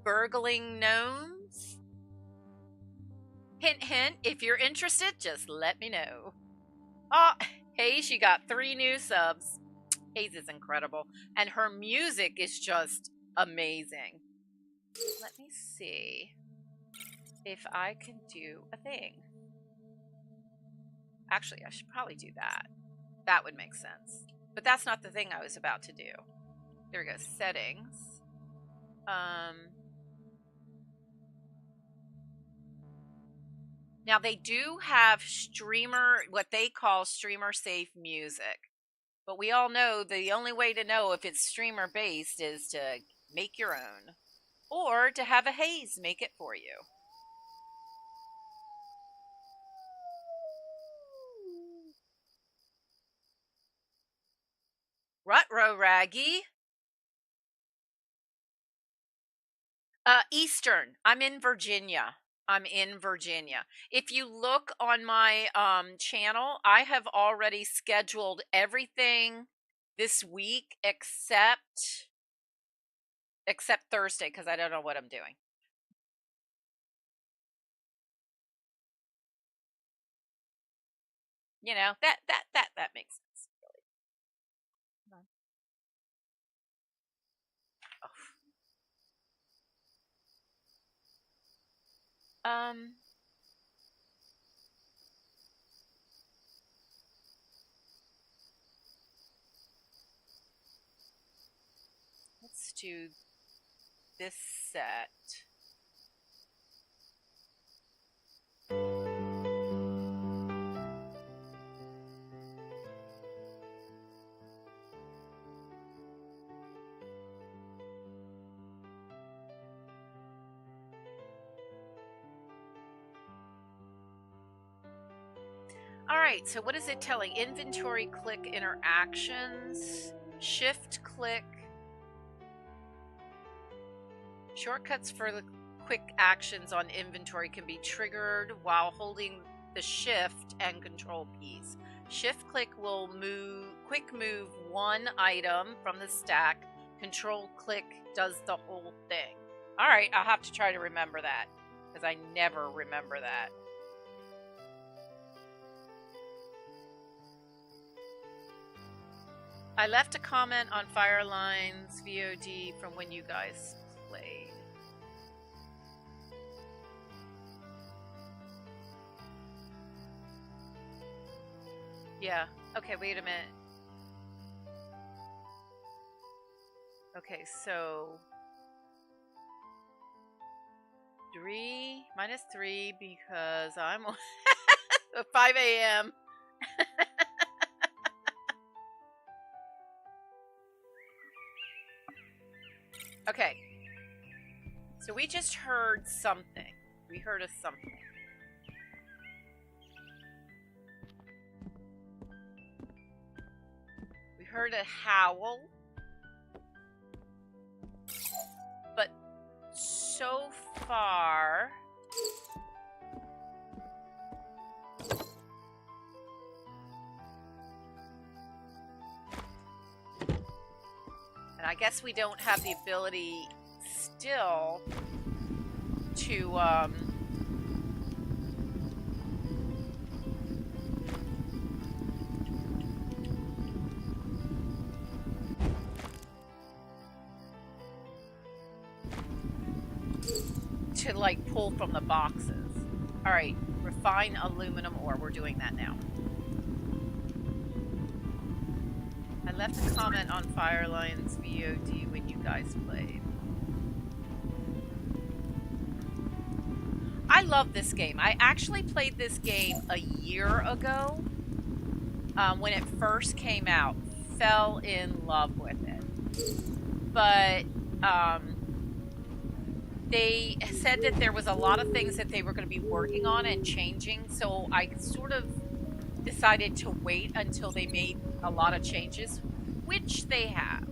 Burgling Gnomes. Hint, hint, if you're interested, just let me know. Oh, Hayes, she got 3 new subs. Hayes is incredible. And her music is just amazing. Let me see if I can do a thing. Actually, I should probably do that. That would make sense. But that's not the thing I was about to do. There we go. Settings. Now they do have what they call streamer safe music. But we all know the only way to know if it's streamer based is to make your own, or to have a Hayes make it for you. Rutro Raggy. Eastern. I'm in Virginia. If you look on my channel, I have already scheduled everything this week except Thursday, because I don't know what I'm doing. You know, that makes sense, really. Oh. Let's do this set. All right, so what is it telling? Inventory click interactions, shift click. Shortcuts for the quick actions on inventory can be triggered while holding the shift and control keys. Shift click will quick move one item from the stack. Control click does the whole thing. All right, I'll have to try to remember that, because I never remember that. I left a comment on Fireline's VOD from when you guys played. Yeah. Okay, wait a minute. Okay, so 3 minus 3 because I'm 5 a.m. Okay. So we just heard something. We heard a something. We heard a howl. But so far... I guess we don't have the ability still to, like pull from the boxes. All right, refine aluminum ore. We're doing that now. I left a comment on Fireline's VOD when you guys played. I love this game. I actually played this game a year ago when it first came out. Fell in love with it. But they said that there was a lot of things that they were going to be working on and changing, so I sort of decided to wait until they made a lot of changes, which they have.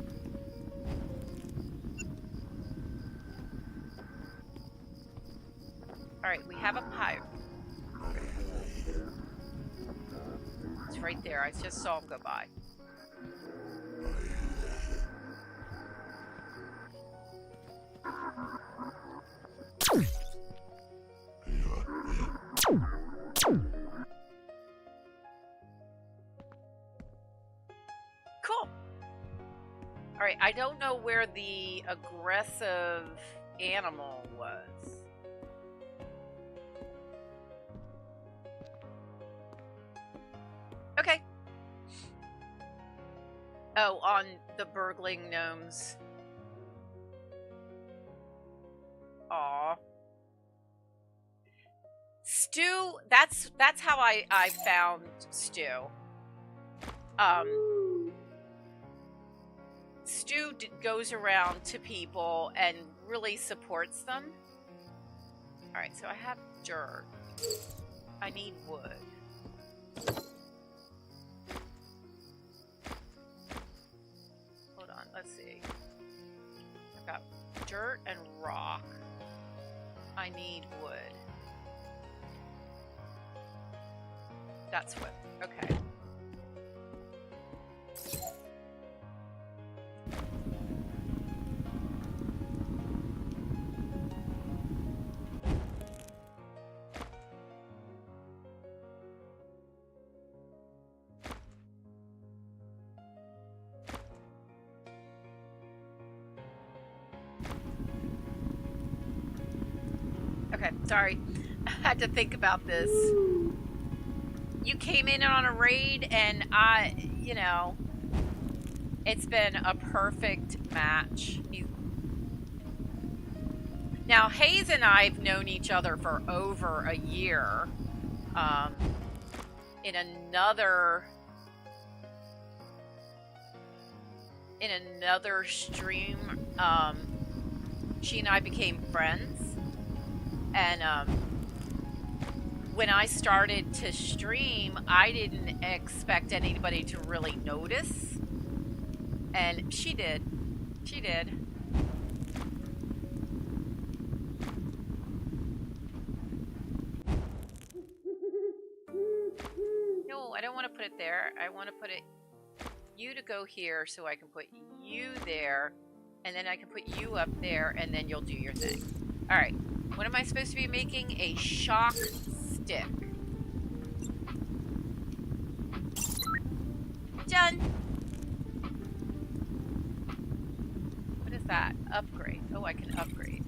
Alright, we have a pipe. It's right there. I just saw him go by. Cool. All right, I don't know where the aggressive animal was. Okay. Oh, on the burgling gnomes. Aw. Stu, that's how I found Stu. Stu goes around to people and really supports them. Alright, so I have dirt. I need wood. Hold on, let's see. I've got dirt and rock. I need wood. That's what, okay. Okay, sorry. I had to think about this. You came in on a raid and you know, it's been a perfect match. Now, Hayes and I have known each other for over a year. In another stream, she and I became friends. And when I started to stream, I didn't expect anybody to really notice. And she did. She did. No, I don't want to put it there. I want to put you to go here so I can put you there. And then I can put you up there and then you'll do your thing. Alright. What am I supposed to be making? A shock stick. Done. What is that? Upgrade. Oh, I can upgrade.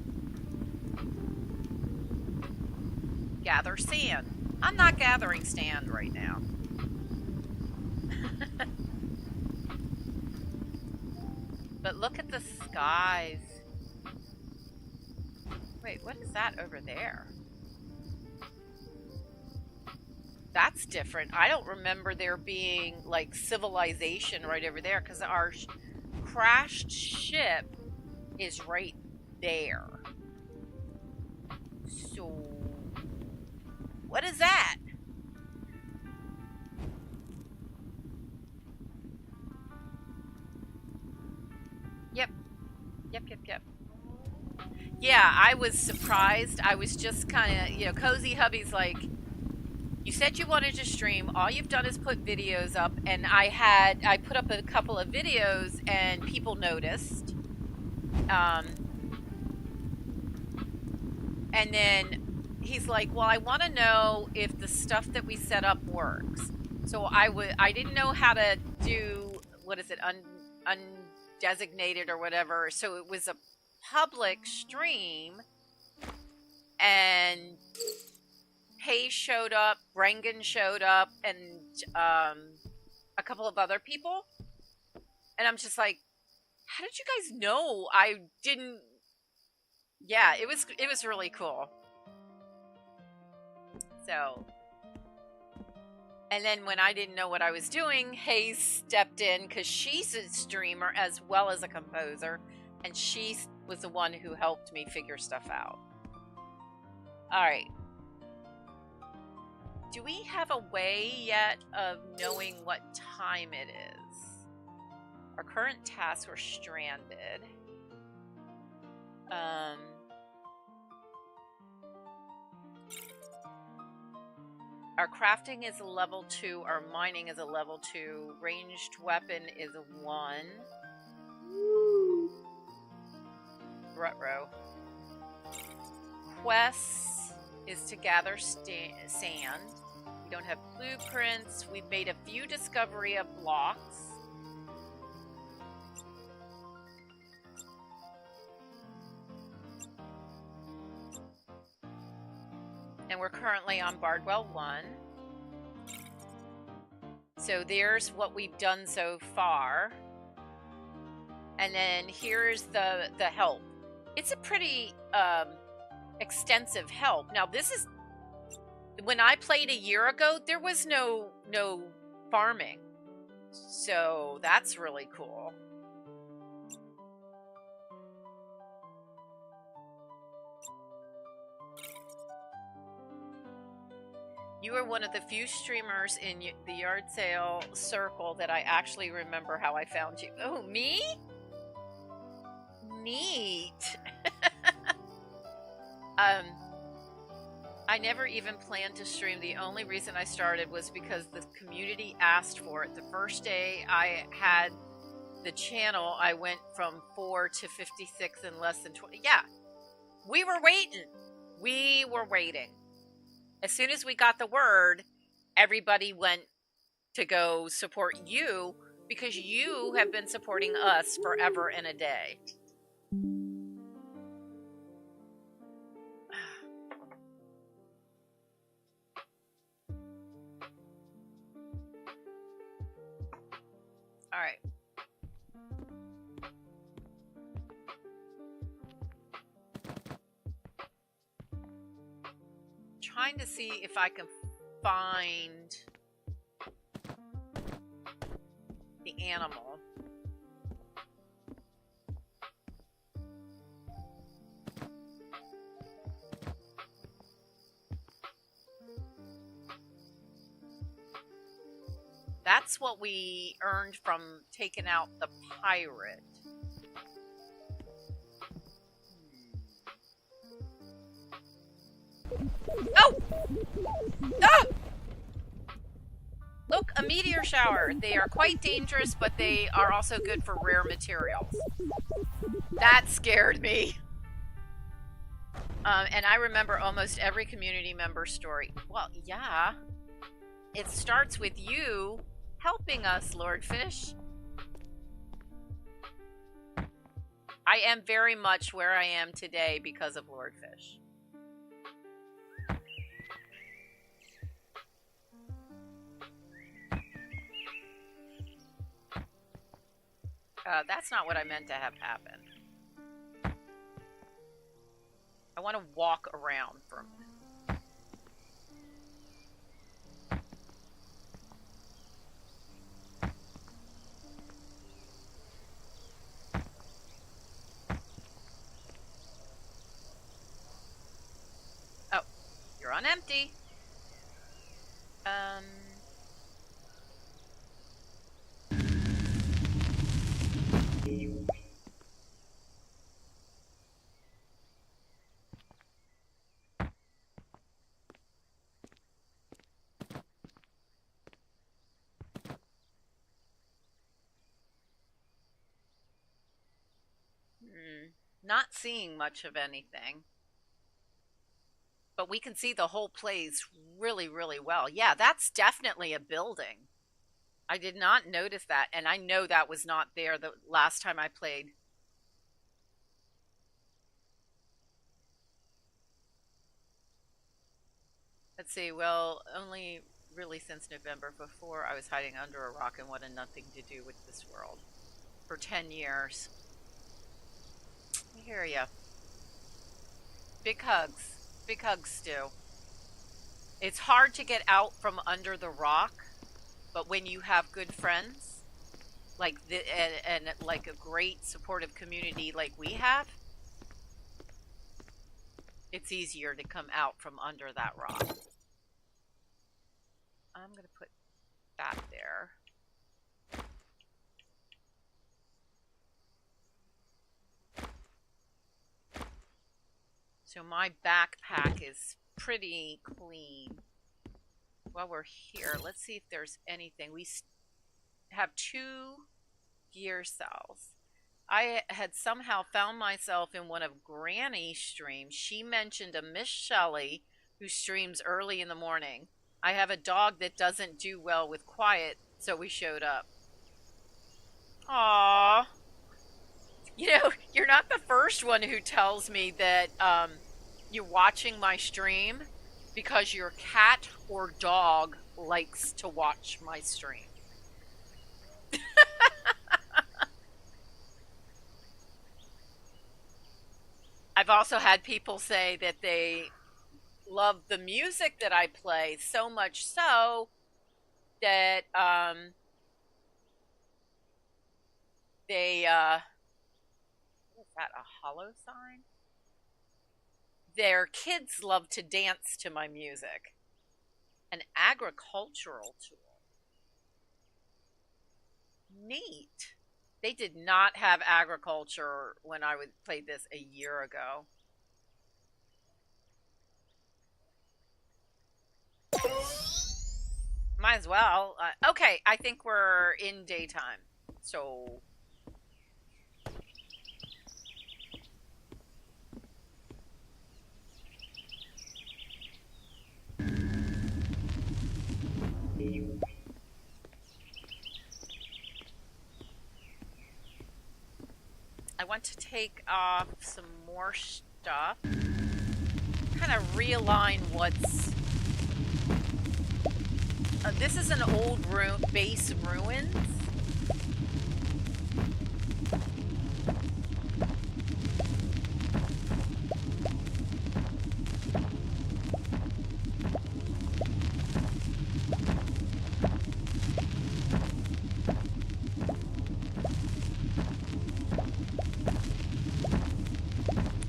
Gather sand. I'm not gathering sand right now. But look at the skies. Wait, what is that over there? That's different. I don't remember there being, like, civilization right over there, because our crashed ship is right there. So, what is that? Yep. Yep. Yeah, I was surprised. I was just kind of, you know, Cozy Hubby's like, You said you wanted to stream. All you've done is put videos up, and I put up a couple of videos, and people noticed. And then he's like, "Well, I want to know if the stuff that we set up works." So I didn't know how to do, what is it, undesignated or whatever. So it was a public stream, and Hayes showed up, Brengan showed up, and a couple of other people. And I'm just like, how did you guys know I didn't? Yeah, it was really cool. So, and then when I didn't know what I was doing, Hayes stepped in because she's a streamer as well as a composer, and she was the one who helped me figure stuff out. All right. Do we have a way yet of knowing what time it is? Our current tasks were stranded. Our crafting is a level 2. Our mining is a level 2. Ranged weapon is a 1. Rutro. Quests is to gather sand. We don't have blueprints. We've made a few discovery of blocks. And we're currently on Bardwell 1. So there's what we've done so far. And then here's the help. It's a pretty extensive help. Now this is, when I played a year ago, there was no farming. So that's really cool. You are one of the few streamers in the yard sale circle that I actually remember how I found you. Oh, me? Neat. I never even planned to stream. The only reason I started was because the community asked for it. The first day I had the channel, I went from 4 to 56 in less than 20. Yeah, we were waiting. We were waiting. As soon as we got the word, everybody went to go support you because you have been supporting us forever and a day. All right. Trying to see if I can find the animal. That's what we earned from taking out the pirate. Oh! Ah! Look, a meteor shower. They are quite dangerous, but they are also good for rare materials. That scared me. And I remember almost every community member story. Well, yeah. It starts with you helping us, Lord Fish. I am very much where I am today because of Lord Fish. That's not what I meant to have happen. I want to walk around for a minute. Oh, you're on empty. Not seeing much of anything. But we can see the whole place really, really well. Yeah, that's definitely a building. I did not notice that, and I know that was not there the last time I played. Let's see, well, only really since November. Before I was hiding under a rock and wanted nothing to do with this world. For 10 years. I hear ya. Big hugs. Big hugs, Stu. It's hard to get out from under the rock, but when you have good friends, like and like a great supportive community like we have, it's easier to come out from under that rock. I'm going to put that there. So my backpack is pretty clean. While we're here, let's see if there's anything. We have 2 gear cells. I had somehow found myself in one of Granny's streams. She mentioned a Miss Shelley who streams early in the morning. I have a dog that doesn't do well with quiet, so we showed up. Aww. You know, you're not the first one who tells me that you're watching my stream because your cat or dog likes to watch my stream. I've also had people say that they love the music that I play so much so that they what is that, a hollow sign? Their kids love to dance to my music. An agricultural tool. Neat. They did not have agriculture when I would play this a year ago. Might as well. Okay, I think we're in daytime. So I want to take off some more stuff. Kind of realign what's... this is an old base ruins.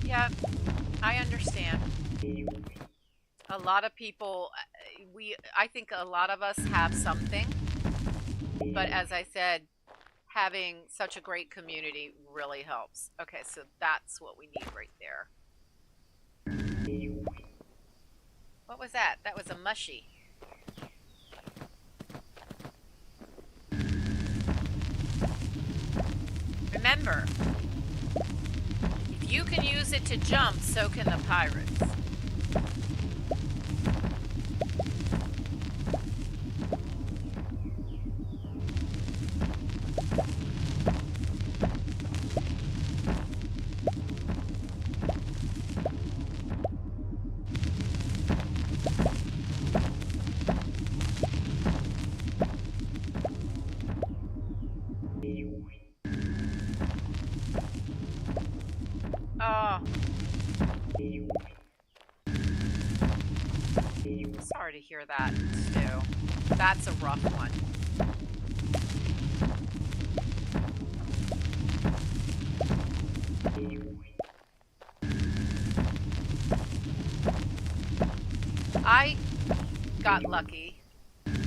Yeah, I understand. A lot of people, I think a lot of us have something, but as I said, having such a great community really helps. Okay, so that's what we need right there. What was that? That was a mushy. Remember, if you can use it to jump, so can the pirates. Oh. Sorry to hear that, Stu. That's a rough one. I got lucky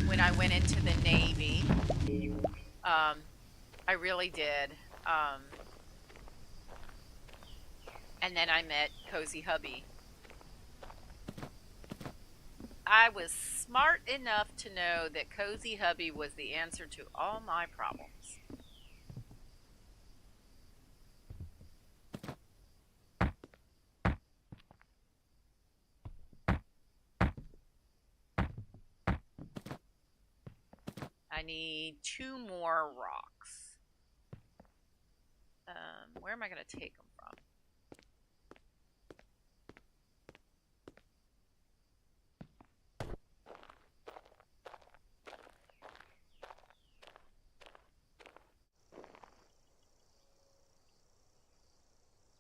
when I went into the Navy. I really did. And then I met Cozy Hubby. I was smart enough to know that Cozy Hubby was the answer to all my problems. I need 2 more rocks. Where am I going to take them from?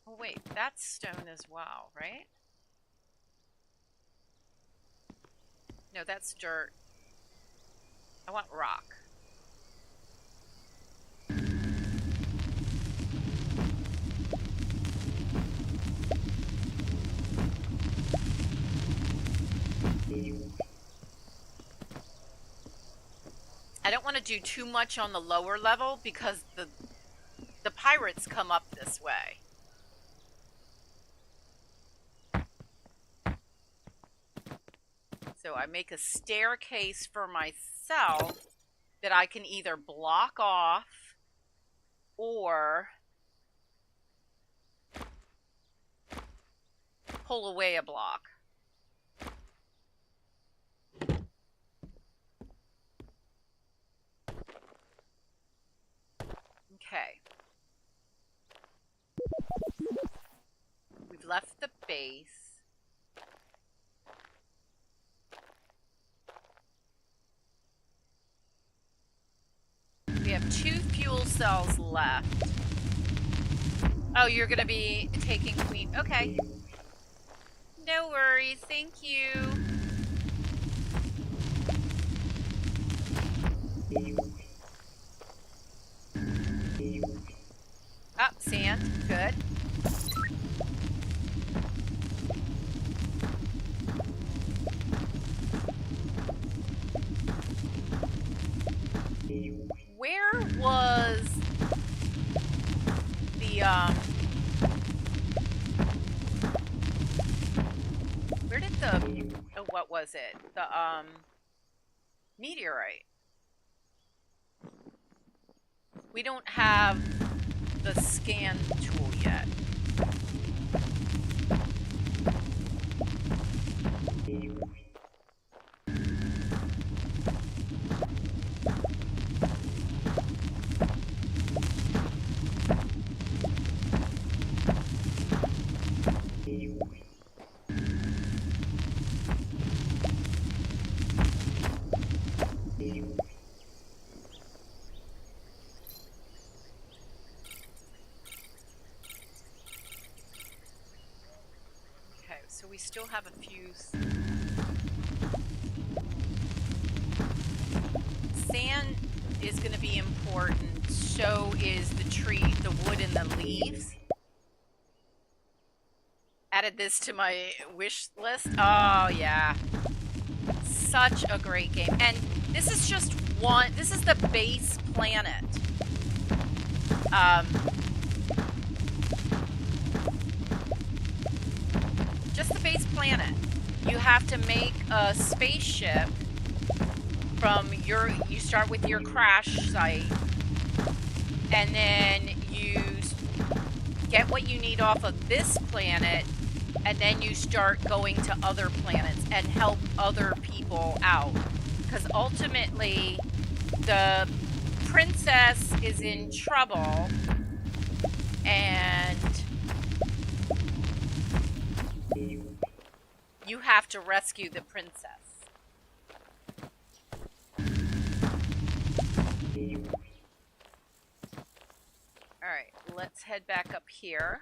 Oh wait, that's stone as well, right? No, that's dirt. I want rock. I don't want to do too much on the lower level because the pirates come up this way. So I make a staircase for myself that I can either block off or pull away a block. Okay. We've left the base. We have 2 fuel cells left. Oh, you're gonna be taking Queen. Okay. No worries, thank you. Oh, sand. Good. Where was the, where did the, oh, what was it? The, meteorite. We don't have the scan tool yet. So we still have a few. Sand is going to be important. So is the tree, the wood, and the leaves. Added this to my wish list. Oh yeah, such a great game. And this is just one. This is the base planet. Just the base planet. You have to make a spaceship from your, you start with your crash site, and then you get what you need off of this planet, and then you start going to other planets and help other people out. Because ultimately, the princess is in trouble, and you have to rescue the princess. Alright, let's head back up here.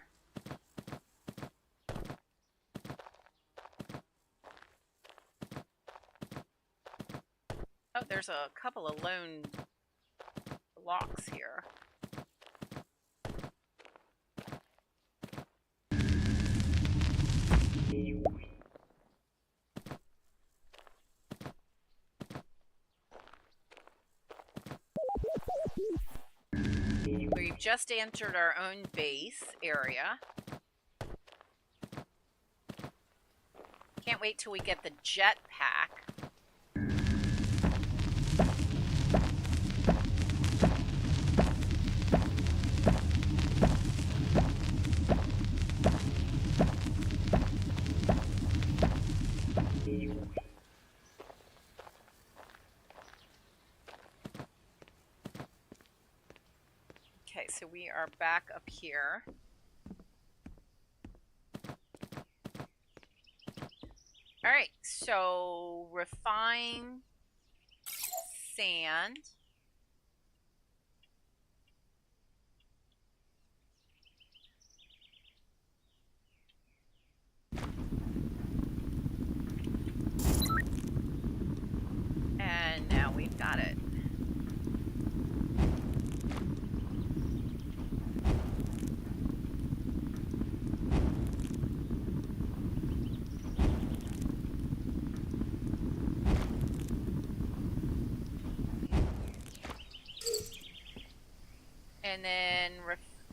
Oh, there's a couple of lone blocks here. We've just entered our own base area. Can't wait till we get the jetpack. Okay, so we are back up here. All right, so refine sand. And now we've got it. And then,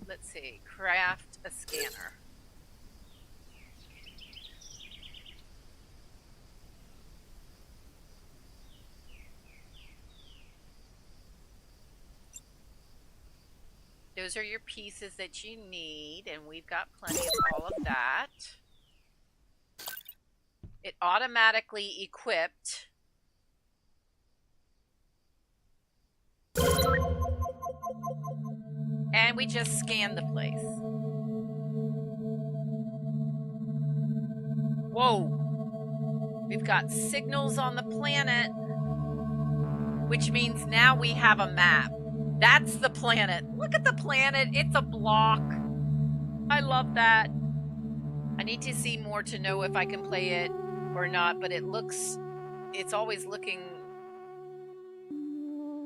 let's see, craft a scanner. Those are your pieces that you need, and we've got plenty of all of that. It automatically equipped. And we just scanned the place. Whoa. We've got signals on the planet, which means now we have a map. That's the planet. Look at the planet. It's a block. I love that. I need to see more to know if I can play it or not, but it's always looking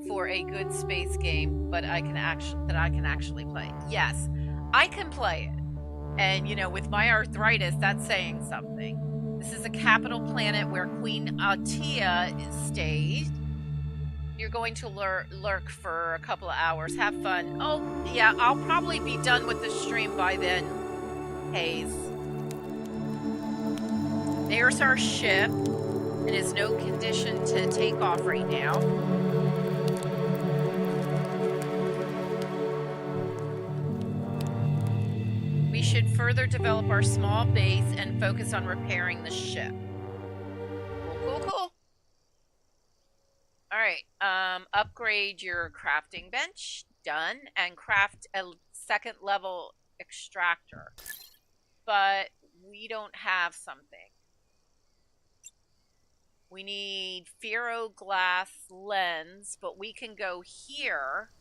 for a good space game, but I can actually play. Yes, I can play it. And you know, with my arthritis, that's saying something. This is a capital planet where Queen Atia stayed. You're going to lurk for a couple of hours. Have fun. Oh, yeah, I'll probably be done with the stream by then, Hayes. There's our ship. It is no condition to take off right now. We should further develop our small base and focus on repairing the ship. Cool. All right, upgrade your crafting bench, done, and craft a second level extractor. But we don't have something. We need ferroglass lens, but we can go here,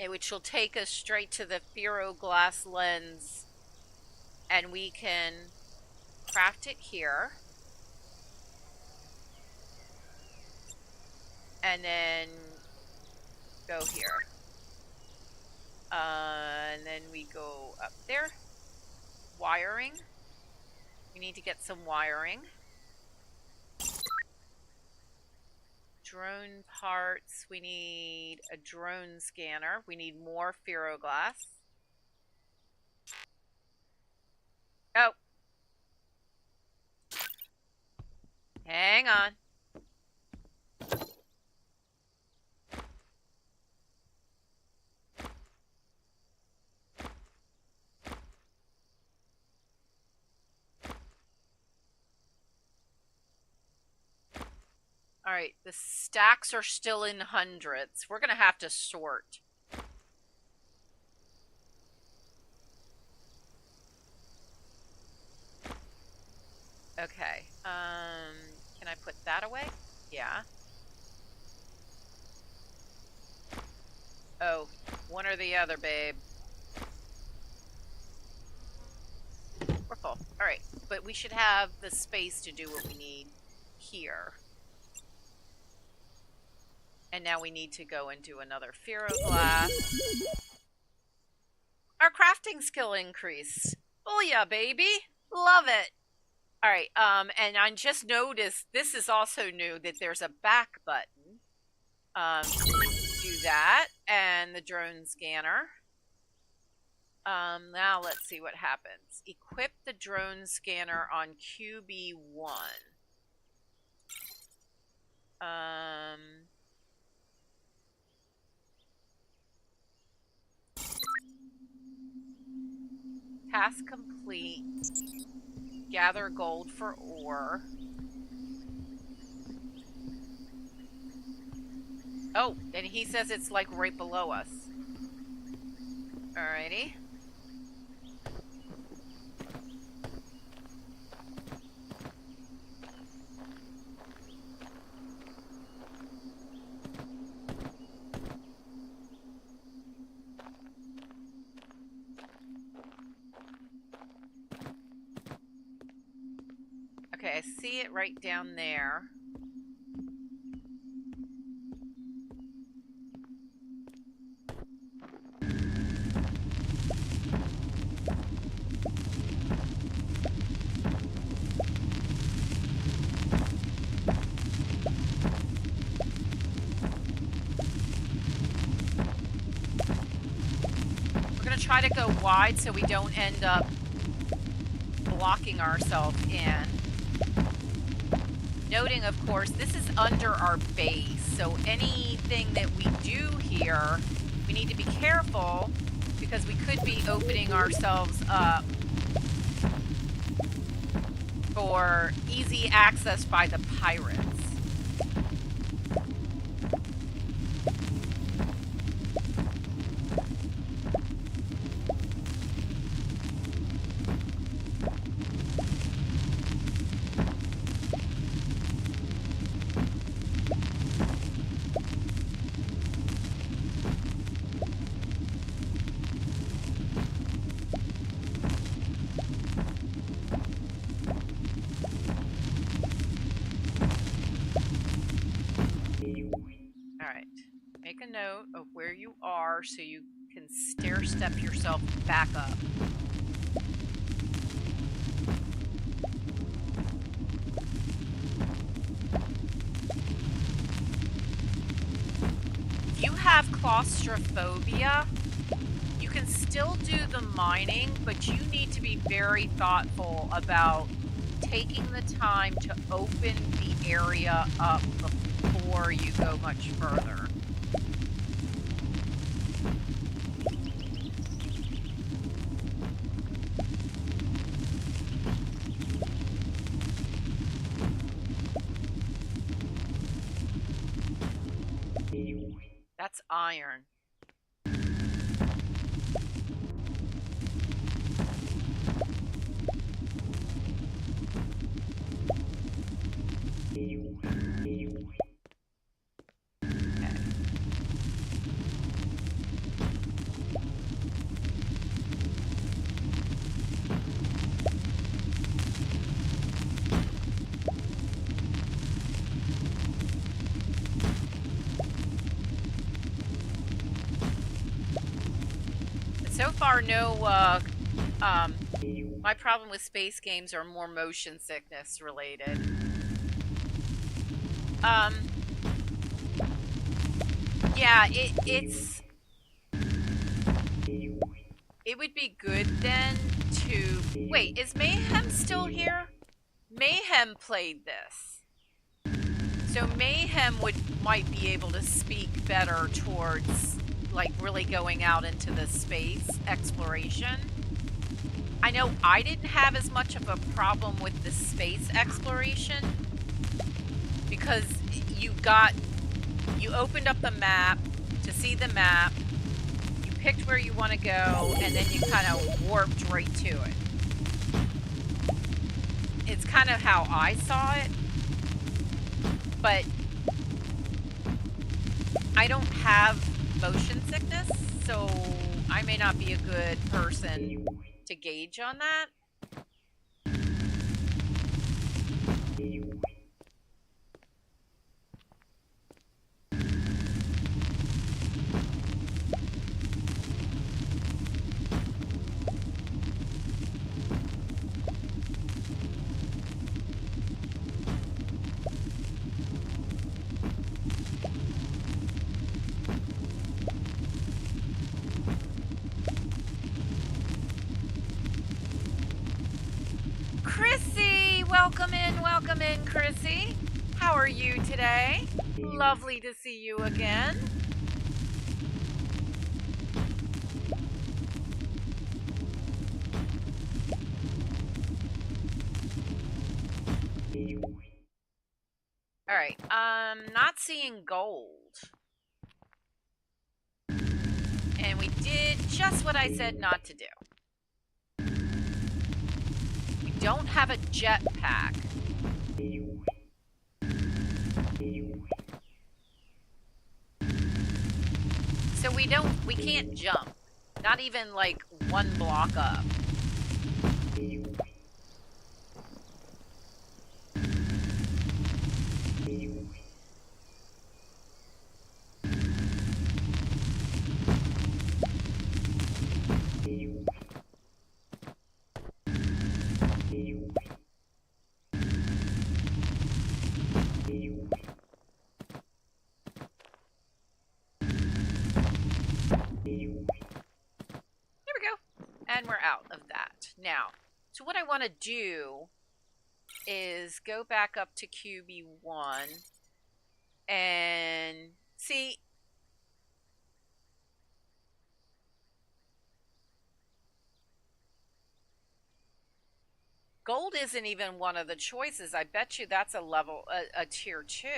which will take us straight to the ferroglass lens, and we can craft it here. And then go here. And then we go up there. Wiring. We need to get some wiring. Drone parts. We need a drone scanner. We need more ferroglass. Oh. Hang on. All right, the stacks are still in hundreds. We're going to have to sort. Okay, can I put that away? Yeah. Oh, one or the other, babe. We're full. All right, but we should have the space to do what we need here. And now we need to go and do another ferroglass. Our crafting skill increased. Oh yeah, baby. Love it. All right, and I just noticed, this is also new, that there's a back button. Do that, and the drone scanner. Now let's see what happens. Equip the drone scanner on QB1. Task complete. Gather gold for ore. Oh, and he says it's like right below us. Alrighty. Okay, I see it right down there. We're gonna try to go wide so we don't end up blocking ourselves in. Noting, of course, this is under our base, so anything that we do here, we need to be careful because we could be opening ourselves up for easy access by the pirates. Make a note of where you are so you can stair step yourself back up. If you have claustrophobia, you can still do the mining, but you need to be very thoughtful about taking the time to open the area up before you go much further. That's iron. So far, no, my problem with space games are more motion sickness related. Yeah, it would be good then to... Wait, is Mayhem still here? Mayhem played this. So Mayhem might be able to speak better towards... like really going out into the space exploration. I know I didn't have as much of a problem with the space exploration because you opened up the map to see the map, you picked where you want to go, and then you kind of warped right to it. It's kind of how I saw it, but I don't have motion sickness, so I may not be a good person to gauge on that. Welcome in, Chrissy. How are you today? Lovely to see you again. All right, not seeing gold. And we did just what I said not to do. We don't have a jetpack. So we can't jump. Not even like one block up. And we're out of that. Now, so what I want to do is go back up to QB1 and see. Gold isn't even one of the choices. I bet you that's a level, a tier 2.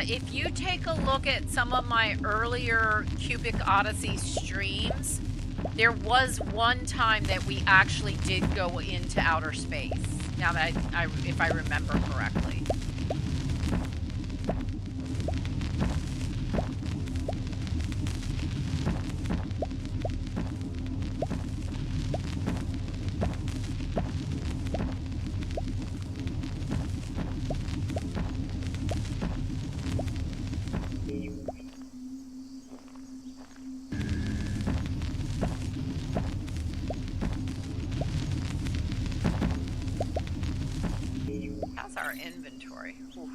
If you take a look at some of my earlier Cubic Odyssey streams, there was one time that we actually did go into outer space. Now that if I remember correctly. Our inventory. Oof.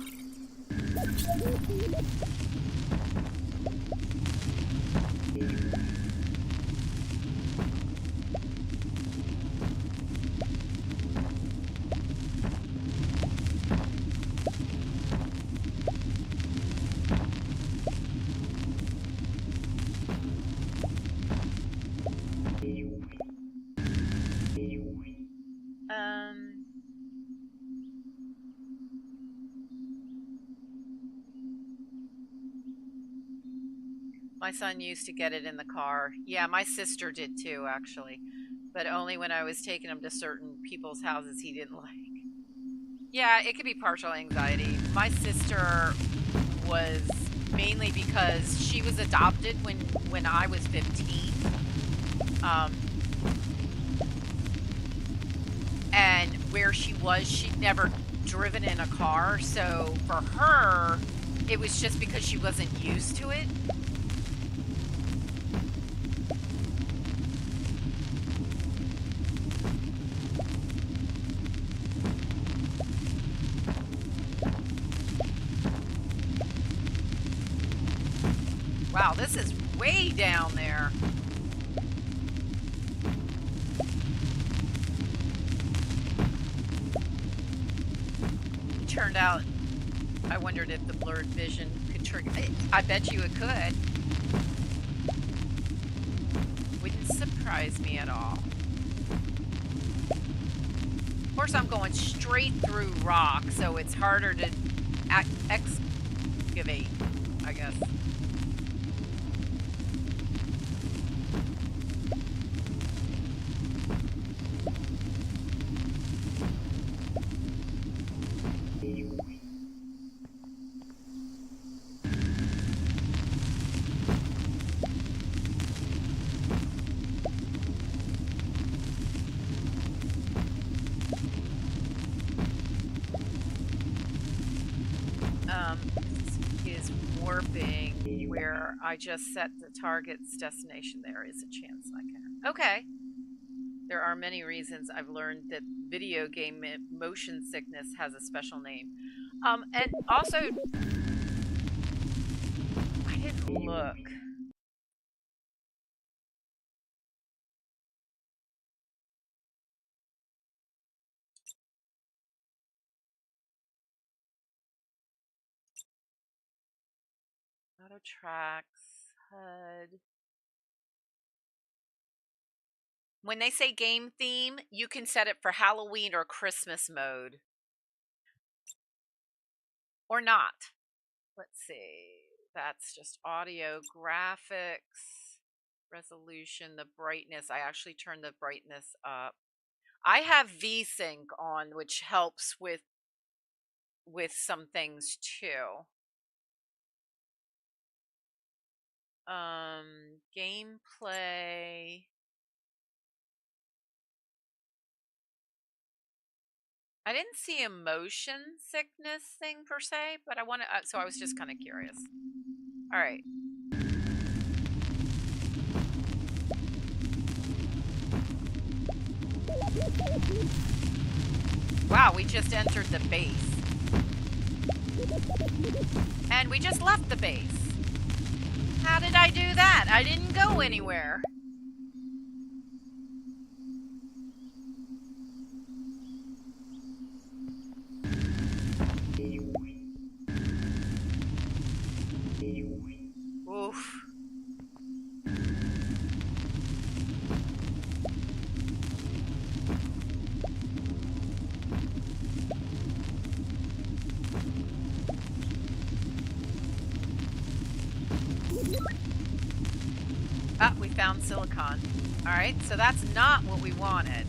My son used to get it in the car. Yeah, my sister did too, actually. But only when I was taking him to certain people's houses he didn't like. Yeah, it could be partial anxiety. My sister was mainly because she was adopted when I was 15. And where she was, she'd never driven in a car. So for her, it was just because she wasn't used to it. Wow, this is way down there. It turned out, I wondered if the blurred vision could trigger. I bet you it could. Wouldn't surprise me at all. Of course, I'm going straight through rock, so it's harder to excavate, I guess. Is warping where I just set the target's destination. There is a chance I can. Okay. There are many reasons I've learned that video game motion sickness has a special name. And also, I didn't look. Auto tracks, HUD. When they say game theme, you can set it for Halloween or Christmas mode. Or not. Let's see. That's just audio, graphics, resolution, the brightness. I actually turned the brightness up. I have VSync on, which helps with some things too. Gameplay. I didn't see a motion sickness thing per se, but I want to, so I was just kind of curious. All right. Wow, we just entered the base. And we just left the base. How did I do that? I didn't go anywhere. Oof. Ah, we found silicon. Alright, so that's not what we wanted.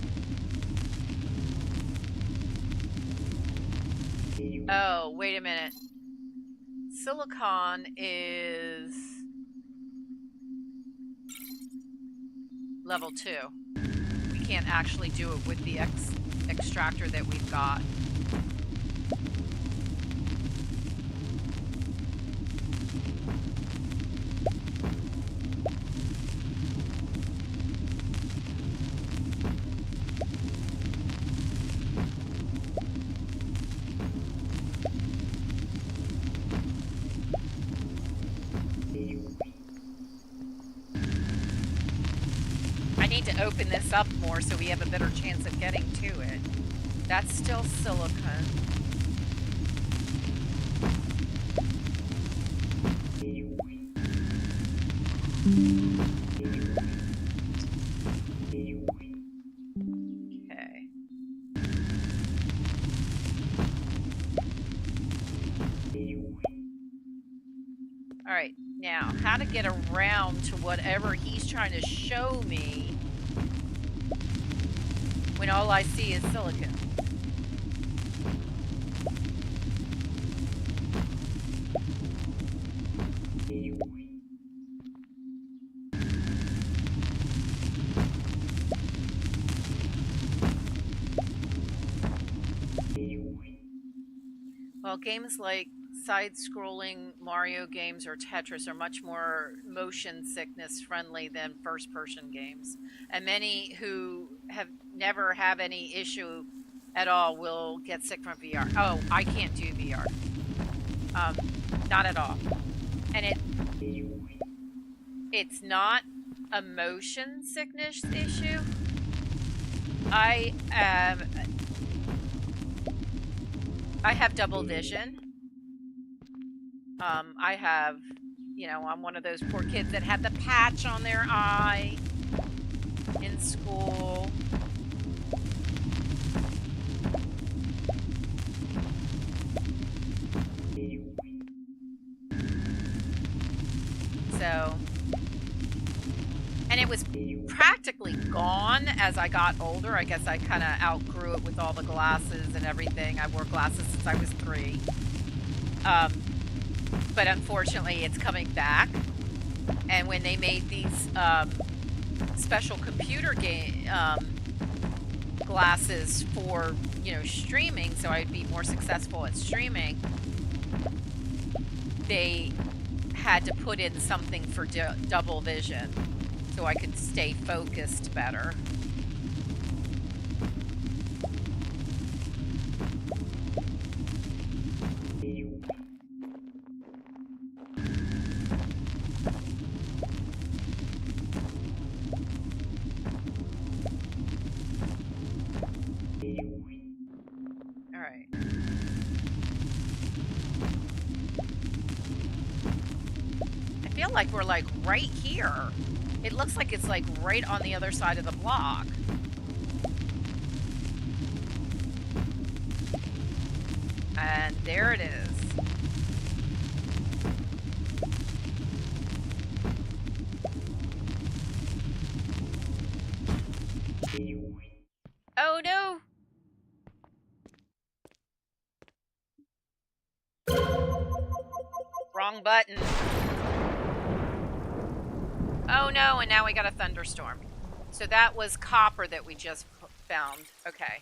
Oh, wait a minute. Silicon is level 2. We can't actually do it with the extractor that we've got. To open this up more so we have a better chance of getting to it. That's still silicon. Okay. All right, now how to get around to whatever he's trying to show me when all I see is silicon. Well, games like side-scrolling Mario games or Tetris are much more motion sickness friendly than first-person games. And many who have never have any issue at all will get sick from VR. Oh, I can't do VR. Not at all. And it's not a motion sickness issue. I have double vision. I have, you know, I'm one of those poor kids that had the patch on their eye in school. So, and it was practically gone as I got older. I guess I kind of outgrew it with all the glasses and everything. I wore glasses since I was 3. But unfortunately, it's coming back. And when they made these special computer game glasses for, you know, streaming, so I'd be more successful at streaming, they had to put in something for double vision so I could stay focused better. All right. I feel like we're like right here. It looks like it's like right on the other side of the block. And there it is. Oh no! Wrong button. Oh no, and now we got a thunderstorm. So that was copper that we just found. Okay.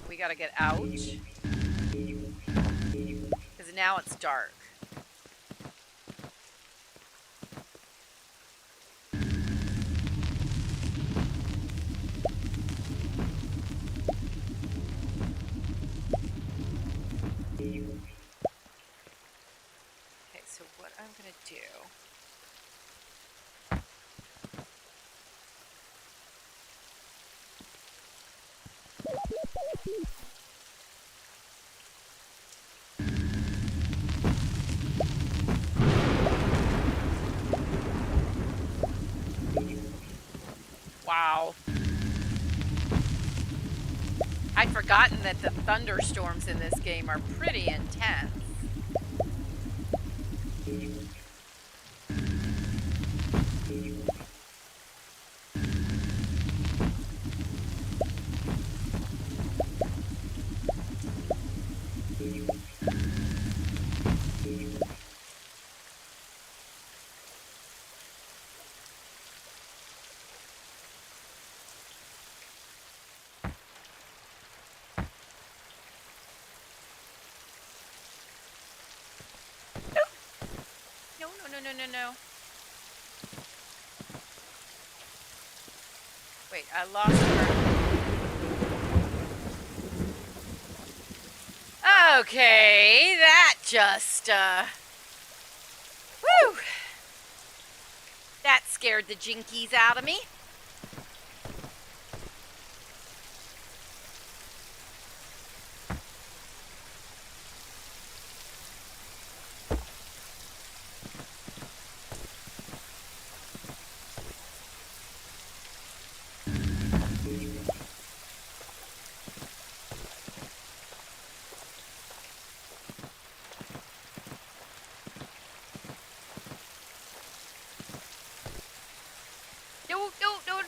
We gotta get out. Because now it's dark. Okay, so what I'm gonna do... Wow. I'd forgotten that the thunderstorms in this game are pretty intense. No, no, no, no, no, no. Wait, I lost her. Okay, that just, whew. That scared the jinkies out of me.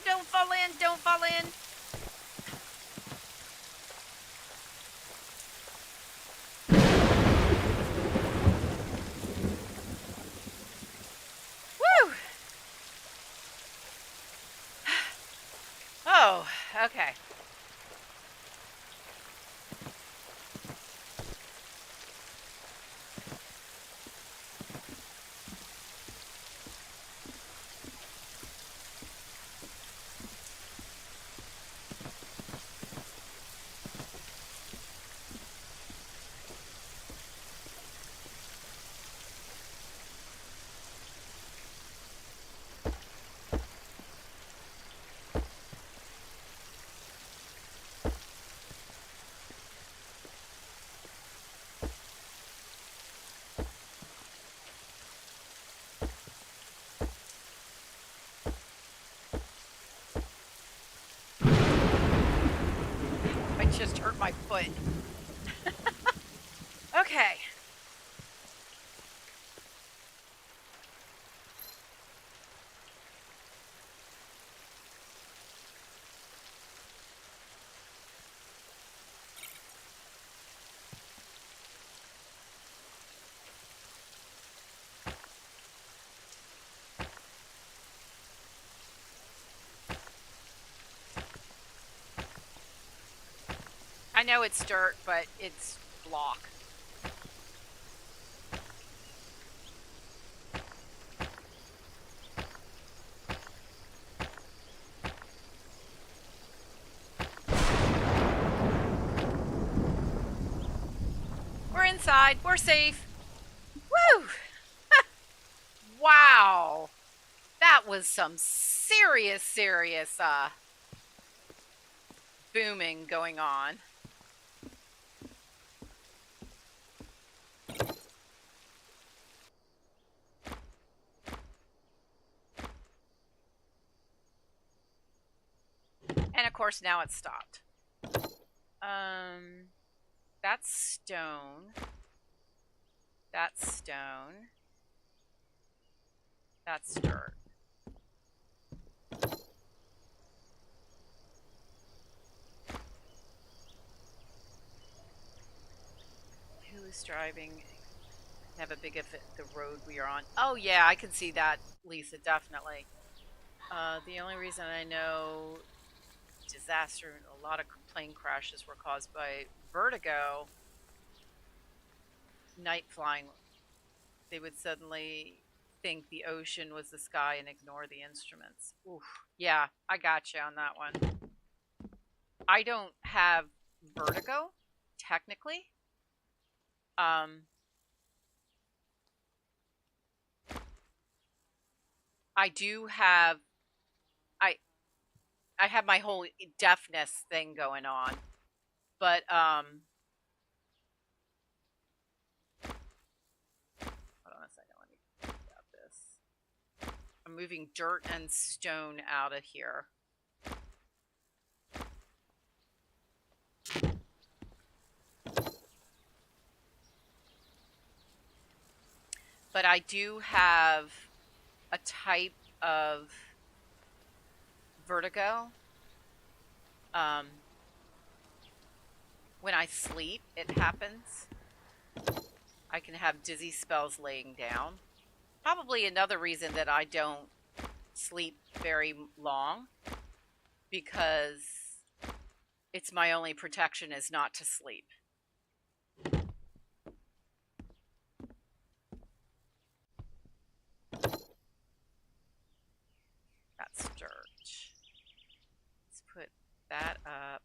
Don't fall in, don't fall in. Woo! Oh, okay. I just hurt my foot. Okay. I know it's dirt, but it's block. outside. We're safe. Woo! Wow. That was some serious booming going on. And of course now it's stopped. That's stone. That's stone. That's dirt. Who is driving? Have a big effect the road we are on. Oh yeah, I can see that, Lisa, definitely. The only reason I know disaster and a lot of plane crashes were caused by vertigo, night flying. They would suddenly think the ocean was the sky and ignore the instruments. Oof. Yeah, I got you on that one. I don't have vertigo, technically. I do have I have my whole deafness thing going on. But hold on a second, let me think about this. I'm moving dirt and stone out of here. But I do have a type of vertigo. When I sleep, it happens. I can have dizzy spells laying down. Probably another reason that I don't sleep very long, because it's my only protection is not to sleep. That's dirt. Let's put that up.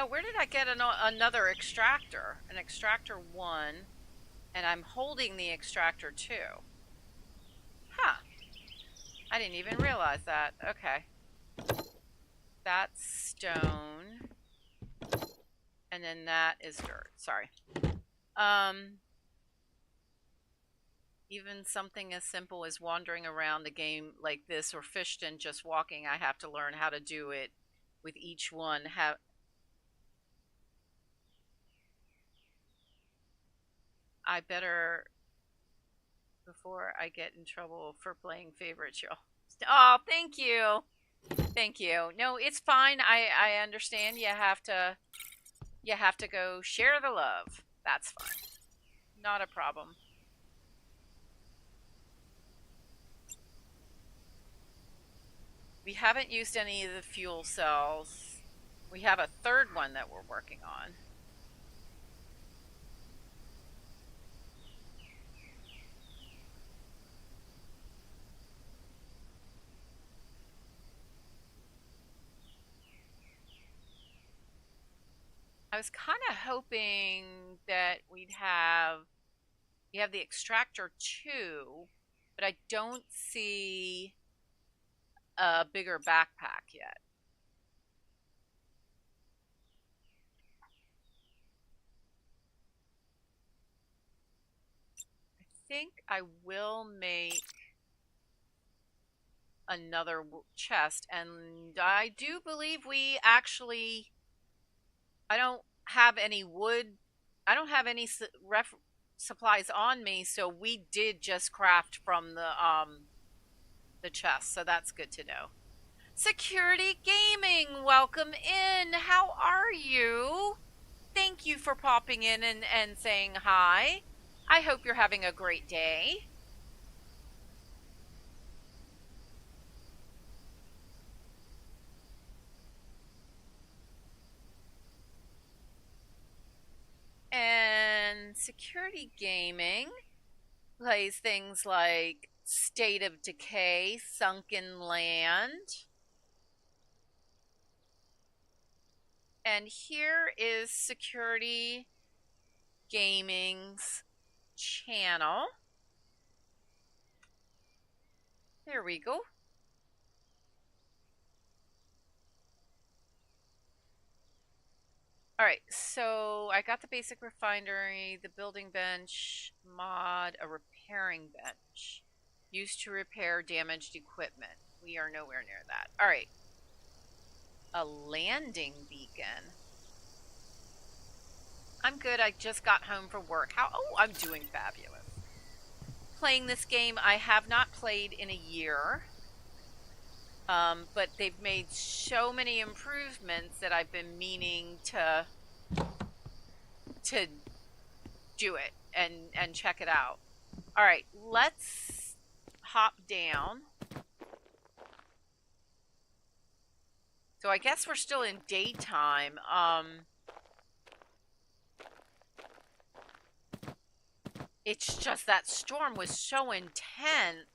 Oh, where did I get another extractor? An extractor 1, and I'm holding the extractor 2. Huh. I didn't even realize that. Okay. That's stone. And then that is dirt. Sorry. Even something as simple as wandering around the game like this, or Fishton just walking, I have to learn how to do it with each one. I better, before I get in trouble for playing favorites, y'all. Oh, thank you. Thank you. No, it's fine. I understand you have to go share the love. That's fine. Not a problem. We haven't used any of the fuel cells. We have a third one that we're working on. I was kind of hoping that we have the extractor 2, but I don't see a bigger backpack yet. I think I will make another chest, and I do believe we actually, I don't have any wood, I don't have any supplies on me, so we did just craft from the chest, so that's good to know. Security Gaming, welcome in. How are you? thank you for popping in and saying hi. I hope you're having a great day. And Security Gaming plays things like State of Decay, Sunken Land. And here is Security Gaming's channel. There we go. All right, so I got the basic refinery, the building bench, mod, a repairing bench used to repair damaged equipment. We are nowhere near that. All right, a landing beacon. I'm good. I just got home from work. How? Oh, I'm doing fabulous. Playing this game I have not played in a year. But they've made so many improvements that I've been meaning to do it and check it out. All right, let's hop down. So I guess we're still in daytime. It's just that storm was so intense.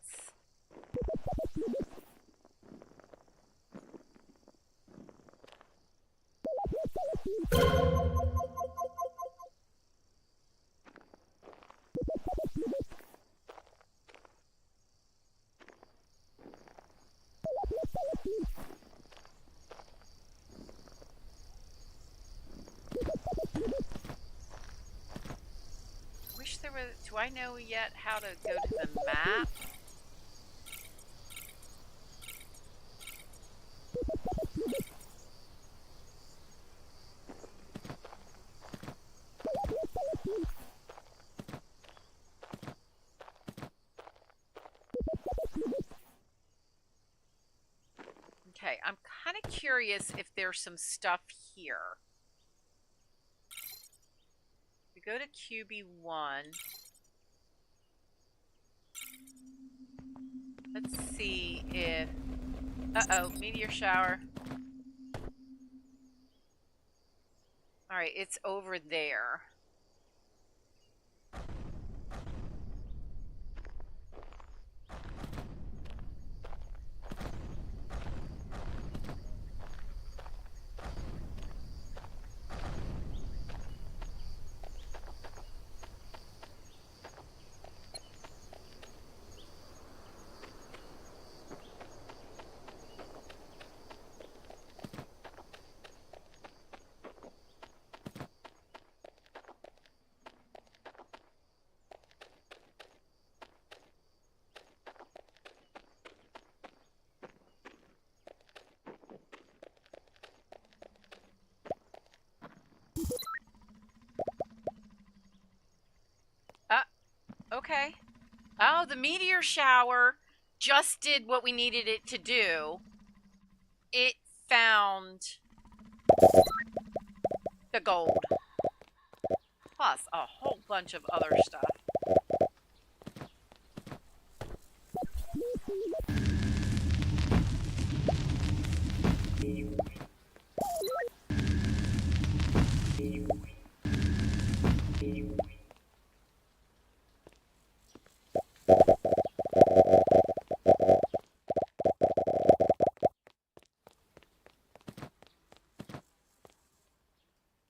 Wish there was. Do I know yet how to go to the map? Okay, I'm kind of curious if there's some stuff here. We go to QB1. Let's see if... Uh-oh, meteor shower. Alright, it's over there. Okay. Oh, the meteor shower just did what we needed it to do. It found the gold. Plus a whole bunch of other stuff.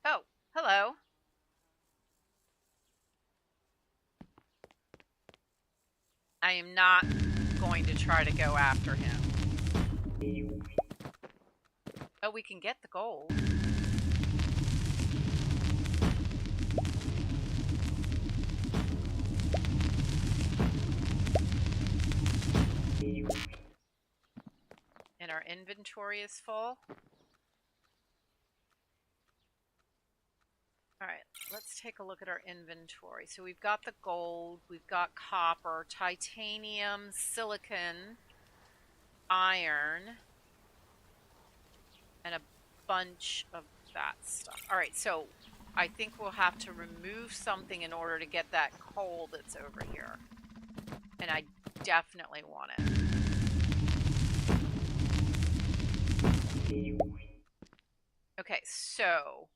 Oh, hello. I am not going to try to go after him. Oh, we can get the gold. And our inventory is full. All right, let's take a look at our inventory. So we've got the gold, we've got copper, titanium, silicon, iron, and a bunch of that stuff. All right, so I think we'll have to remove something in order to get that coal that's over here. And I definitely want it. Okay, so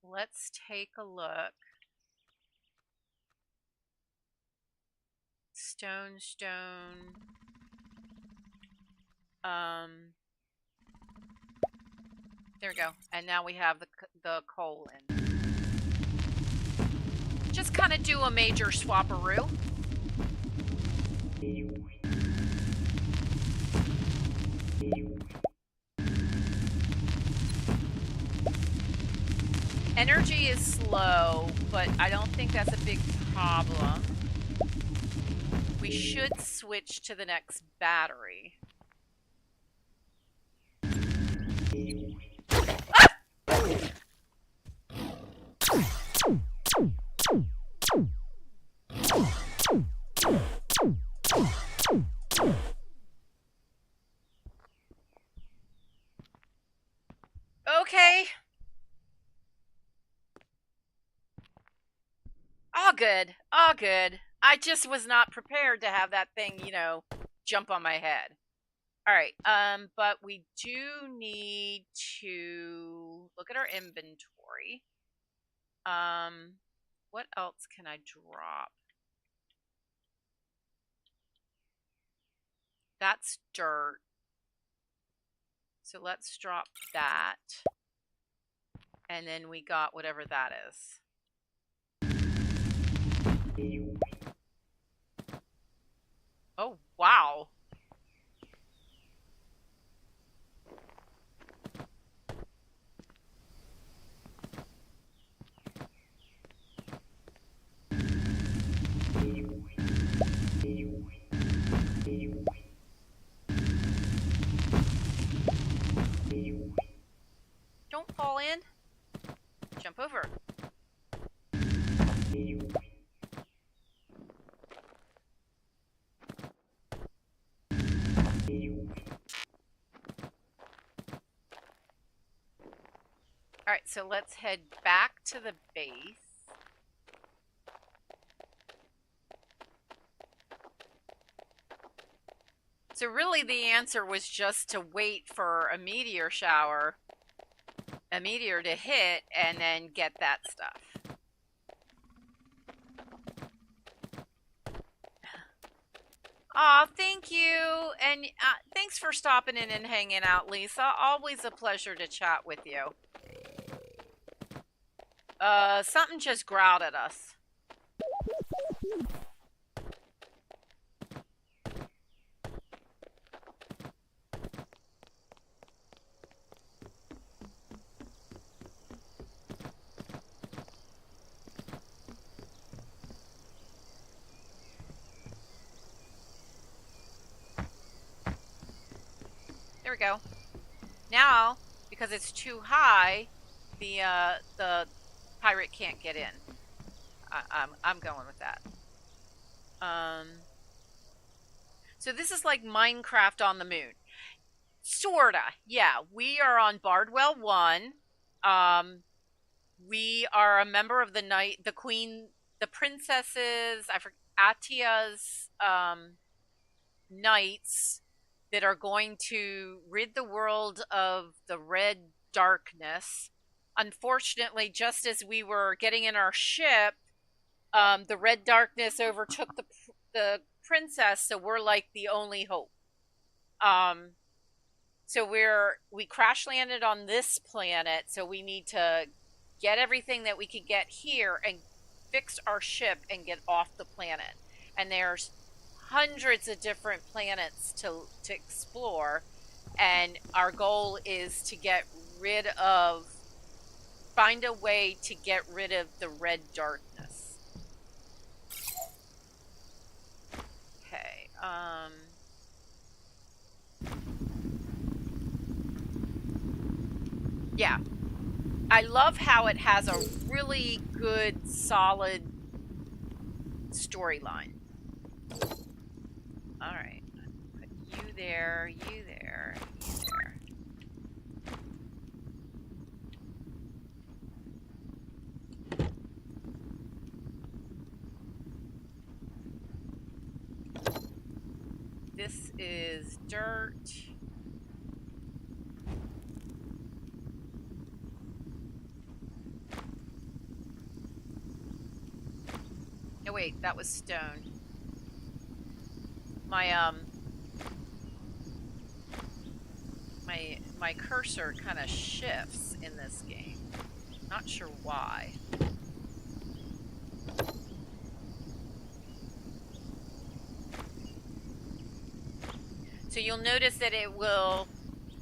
let's take a look. Stone. There we go. And now we have the coal in. Just kind of do a major swapperoo. Energy is slow, but I don't think that's a big problem. We should switch to the next battery. Okay. All good. All good. I just was not prepared to have that thing, you know, jump on my head. All right. But we do need to look at our inventory. What else can I drop? That's dirt. So let's drop that. And then we got whatever that is. Oh, wow. Don't fall in. Jump over. All right, so let's head back to the base. So really the answer was just to wait for a meteor shower, a meteor to hit, and then get that stuff. Aw, thank you. And thanks for stopping in and hanging out, Lisa. Always a pleasure to chat with you. Something just growled at us. There we go. Now, because it's too high, the pirate can't get in. I'm going with that. So this is like Minecraft on the moon. Sorta. Yeah, we are on Bardwell 1. We are a member of the queen, the princesses, Atia's knights that are going to rid the world of the red darkness. Unfortunately, just as we were getting in our ship, the red darkness overtook the princess, so we're like the only hope. So we crash landed on this planet, so we need to get everything that we could get here and fix our ship and get off the planet. And there's hundreds of different planets to explore, and our goal is to find a way to get rid of the red darkness. Okay, yeah. I love how it has a really good, solid storyline. All right, put you there, you there, you there. this is dirt. Oh wait, that was stone. My cursor kind of shifts in this game. Not sure why. So you'll notice that it will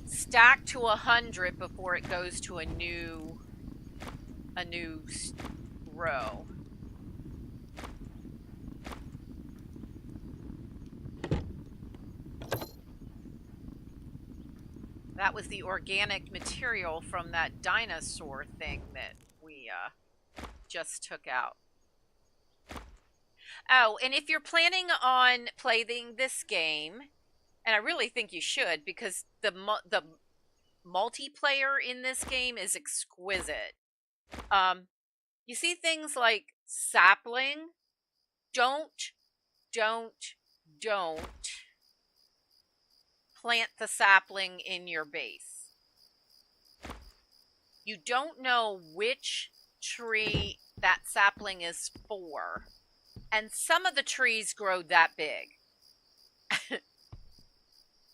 stack to 100 before it goes to a new row. That was the organic material from that dinosaur thing that we just took out. Oh, and if you're planning on playing this game, and I really think you should, because the multiplayer in this game is exquisite. You see things like sapling. Don't plant the sapling in your base. You don't know which tree that sapling is for. And some of the trees grow that big.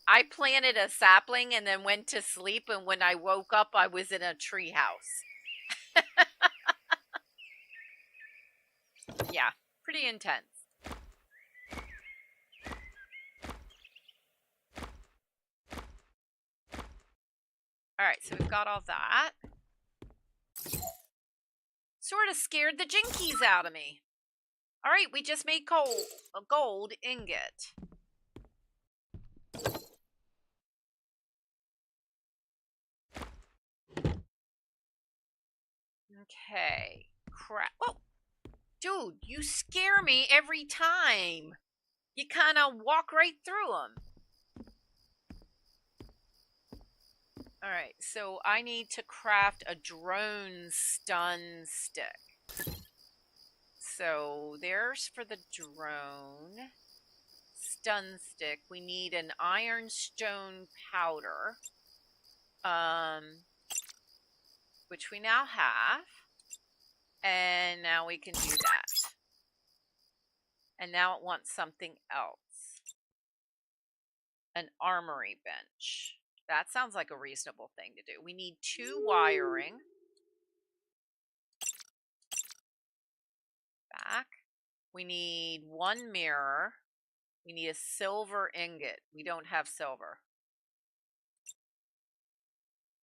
I planted a sapling and then went to sleep, and when I woke up, I was in a tree house. Yeah, pretty intense. All right, so we've got all that. Sort of scared the jinkies out of me. All right, we just made a gold ingot. Okay, crap. Oh, dude, you scare me every time. You kind of walk right through them. All right, so I need to craft a drone stun stick. So there's for the drone stun stick. We need an ironstone powder, which we now have. And now we can do that. And now it wants something else. An armory bench. That sounds like a reasonable thing to do. We need 2 wiring. Back. We need 1 mirror. We need a silver ingot. We don't have silver.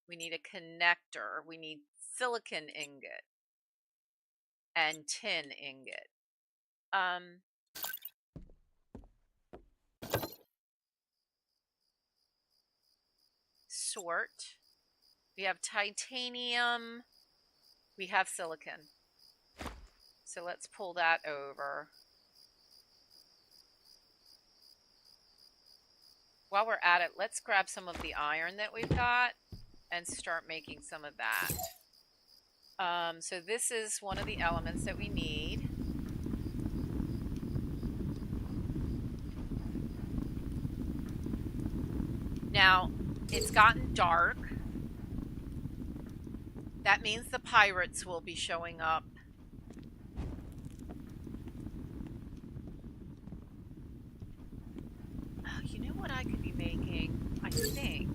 We need a connector. We need silicon ingot. And tin ingot. Sort. We have titanium. We have silicon. So let's pull that over. While we're at it, let's grab some of the iron that we've got and start making some of that. So this is one of the elements that we need. Now, it's gotten dark. That means the pirates will be showing up. Oh, you know what I could be making? I think.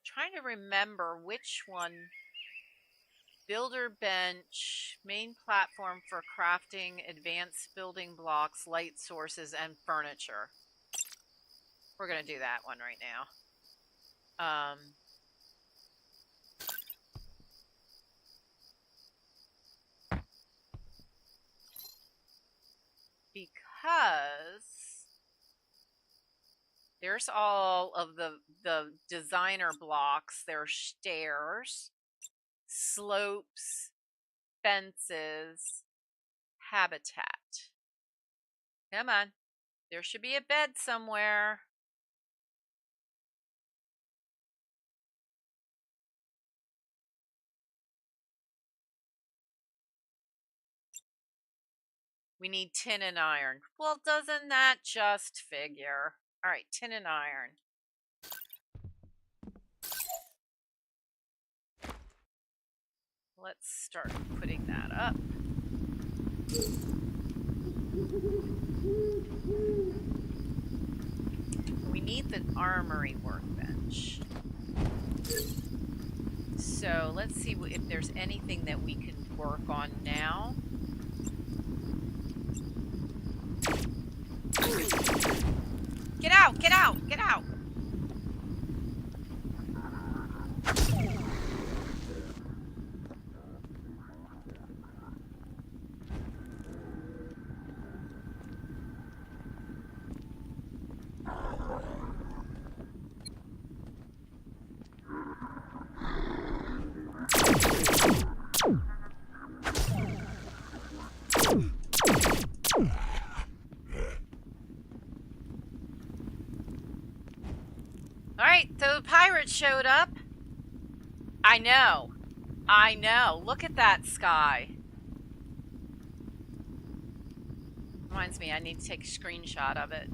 Trying to remember which one. Builder bench, main platform for crafting advanced building blocks, light sources, and furniture. We're going to do that one right now. Because there's all of the designer blocks. There's stairs, slopes, fences, habitat. Come on. There should be a bed somewhere. We need tin and iron. Well, doesn't that just figure? All right, tin and iron. Let's start putting that up. We need the armory workbench. So let's see if there's anything that we can work on now. Get out! Get out! Get out! Alright, so the pirates showed up. I know. I know. Look at that sky. Reminds me, I need to take a screenshot of it.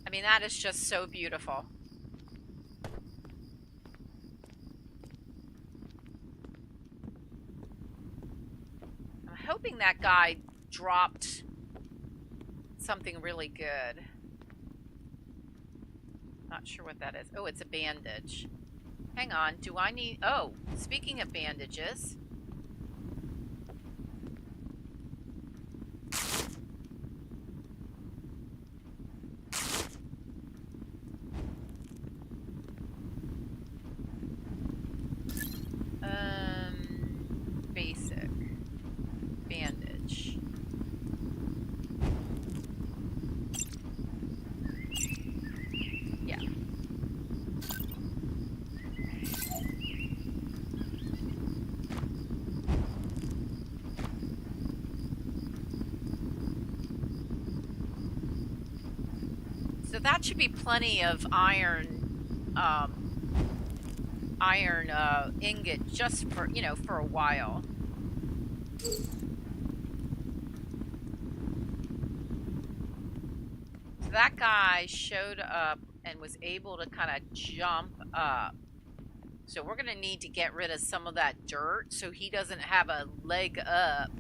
I mean, that is just so beautiful. I'm hoping that guy dropped something really good. Not sure what that is. Oh, it's a bandage. Hang on, do I need... Oh, speaking of bandages... Basic. Bandage. Yeah. So that should be plenty of iron ingot just for, you know, for a while. So that guy showed up and was able to kind of jump up. So we're going to need to get rid of some of that dirt so he doesn't have a leg up.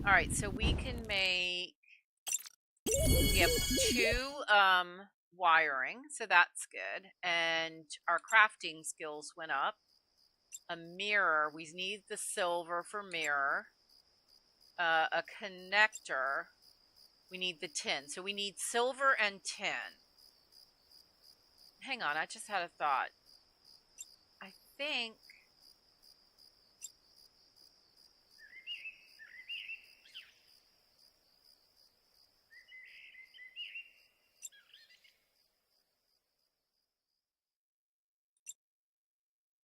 All right, so we can make, we have 2 wiring, so that's good. And our crafting skills went up. A mirror, we need the silver for mirror. A connector, we need the tin. So we need silver and tin. Hang on, I just had a thought. I think...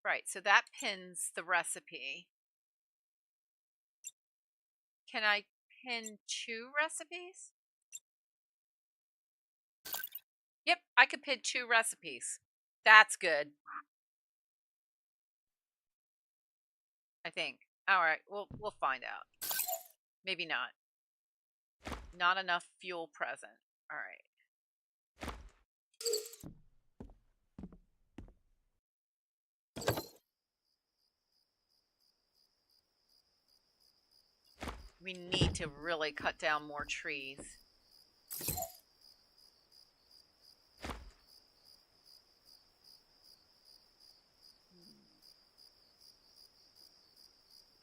Right, so that pins the recipe. Can I pin 2 recipes? Yep, I could pin 2 recipes. That's good. I think. All right, we'll find out. Maybe not. Not enough fuel present. All right. We need to really cut down more trees.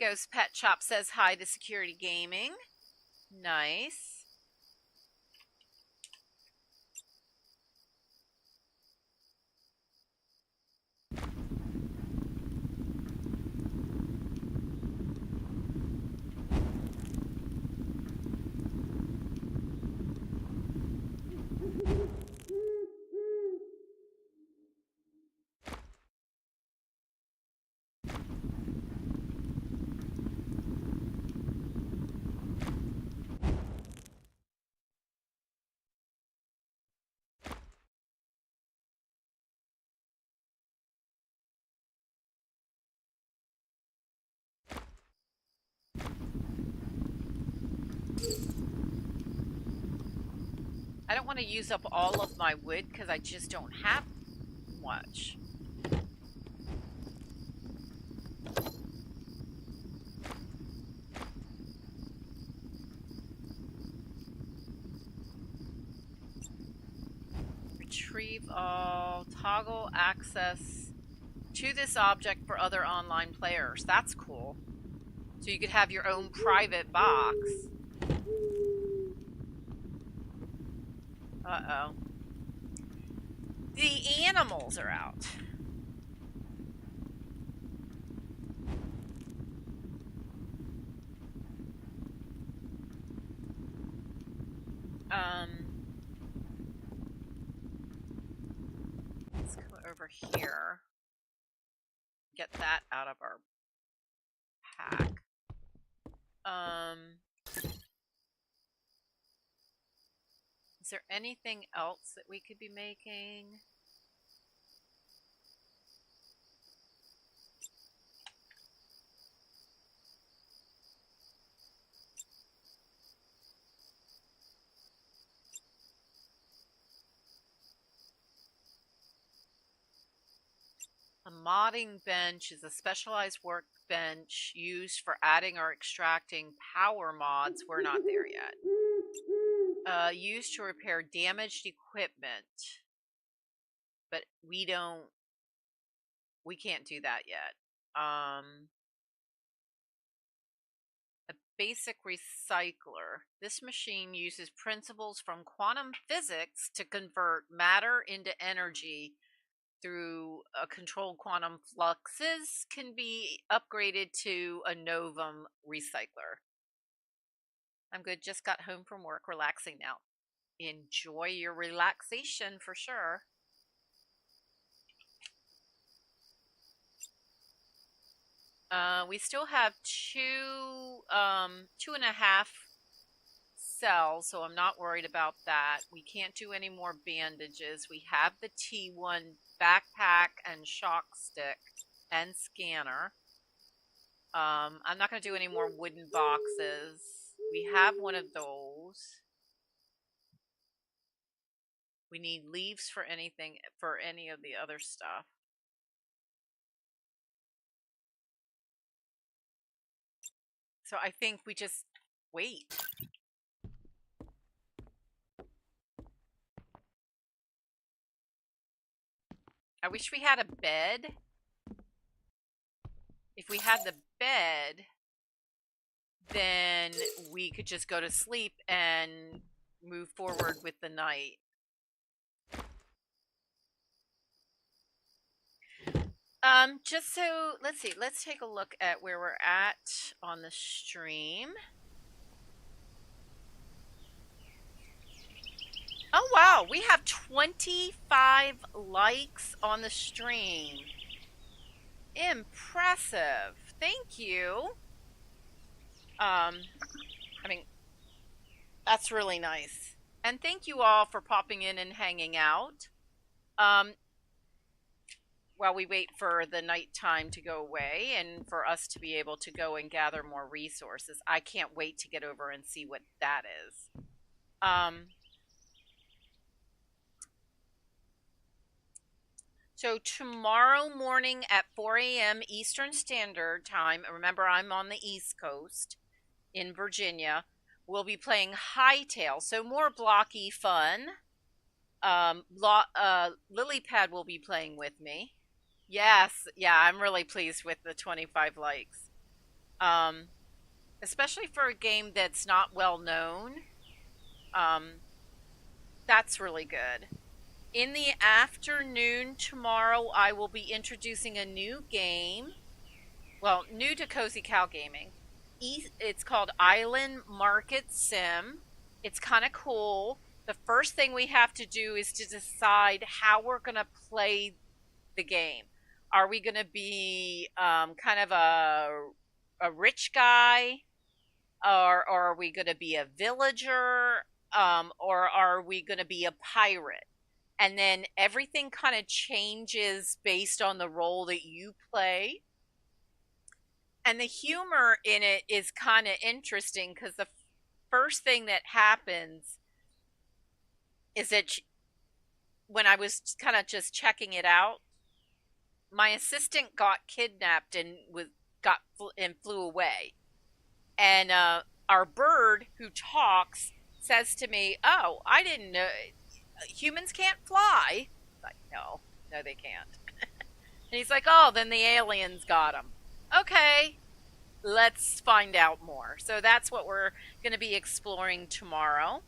Ghost Pet Shop says hi to Security Gaming. Nice. I don't want to use up all of my wood because I just don't have much. Retrieve all, toggle access to this object for other online players. That's cool. So you could have your own private box. Uh-oh. The animals are out. Let's come over here. Get that out of our pack. Is there anything else that we could be making? A modding bench is a specialized workbench used for adding or extracting power mods. We're not there yet. Used to repair damaged equipment. But we can't do that yet. A basic recycler. This machine uses principles from quantum physics to convert matter into energy through a controlled quantum fluxes, can be upgraded to a novum recycler. I'm good. Just got home from work, relaxing now. Enjoy your relaxation for sure. We still have two and a half cells, so I'm not worried about that. We can't do any more bandages. We have the T1 backpack and shock stick and scanner. I'm not going to do any more wooden boxes. We have one of those. We need leaves for anything, for any of the other stuff. So I think we just wait. I wish we had a bed. If we had the bed, then we could just go to sleep and move forward with the night. Just so, let's see, let's take a look at where we're at on the stream. Oh wow, we have 25 likes on the stream. Impressive. Thank you. I mean, that's really nice. And thank you all for popping in and hanging out. While we wait for the nighttime to go away and for us to be able to go and gather more resources. I can't wait to get over and see what that is. So tomorrow morning at 4 a.m. Eastern Standard Time, remember I'm on the East Coast in Virginia, we'll be playing Hightail, so more blocky fun. Lilypad will be playing with me. Yes, yeah, I'm really pleased with the 25 likes. Especially for a game that's not well known. That's really good. In the afternoon tomorrow, I will be introducing a new game. Well, new to Cozy Cow Gaming. It's called Island Market Sim. It's kind of cool. The first thing we have to do is to decide how we're going to play the game. Are we going to be kind of a rich guy? Or are we going to be a villager? Or are we going to be a pirate? And then everything kind of changes based on the role that you play. And the humor in it is kind of interesting because the first thing that happens is that when I was kind of just checking it out, my assistant got kidnapped and flew away. And our bird who talks says to me, "Oh, I didn't know humans can't fly." Like, no, they can't. And he's like, "Oh, then the aliens got them." Okay, let's find out more. So that's what we're going to be exploring tomorrow.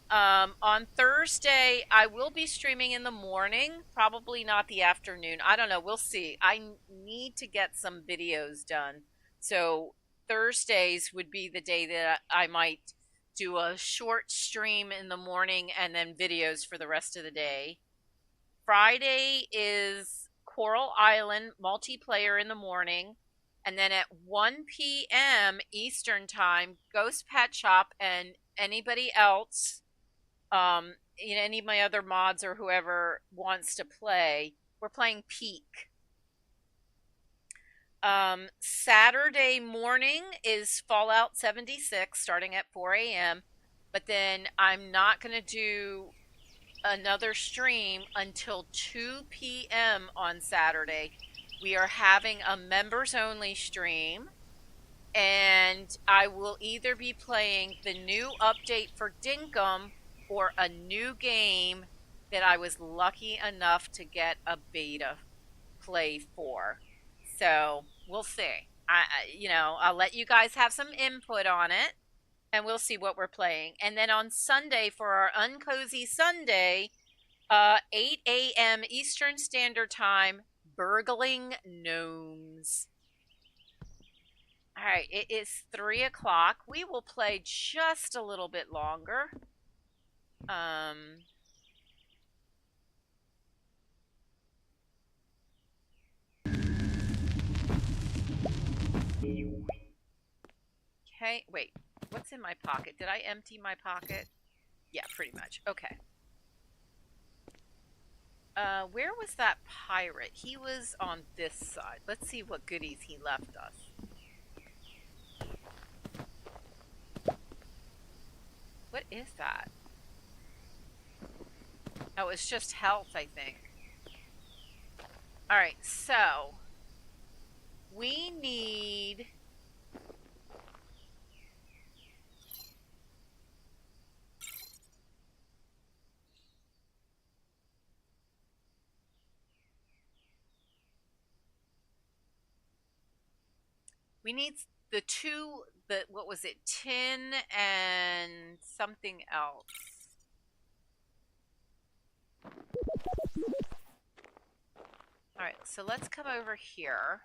On Thursday, I will be streaming in the morning, probably not the afternoon. I don't know. We'll see. I need to get some videos done. So Thursdays would be the day that I might do a short stream in the morning and then videos for the rest of the day. Friday is Coral Island multiplayer in the morning. And then at 1 p.m. Eastern Time, Ghost Pet Shop and anybody else, any of my other mods or whoever wants to play, we're playing Peak. Saturday morning is Fallout 76 starting at 4 a.m. But then I'm not going to do another stream until 2 p.m. on Saturday. We are having a members only stream, and I will either be playing the new update for Dinkum or a new game that I was lucky enough to get a beta play for. So we'll see. I'll let you guys have some input on it, and we'll see what we're playing. And then on Sunday for our Uncozy Sunday, 8 a.m. Eastern Standard Time, Burgling Gnomes. All right, it is 3 o'clock. We will play just a little bit longer. Okay, wait. What's in my pocket? Did I empty my pocket? Yeah, pretty much. Okay. Where was that pirate? He was on this side. Let's see what goodies he left us. What is that? Oh, it's just health, I think. Alright, so we need... We need what was it, tin and something else. Alright, so let's come over here.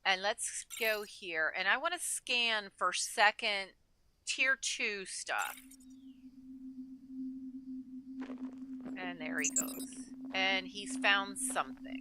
And let's go here. And I want to scan for second tier 2 stuff. And there he goes. And he's found something.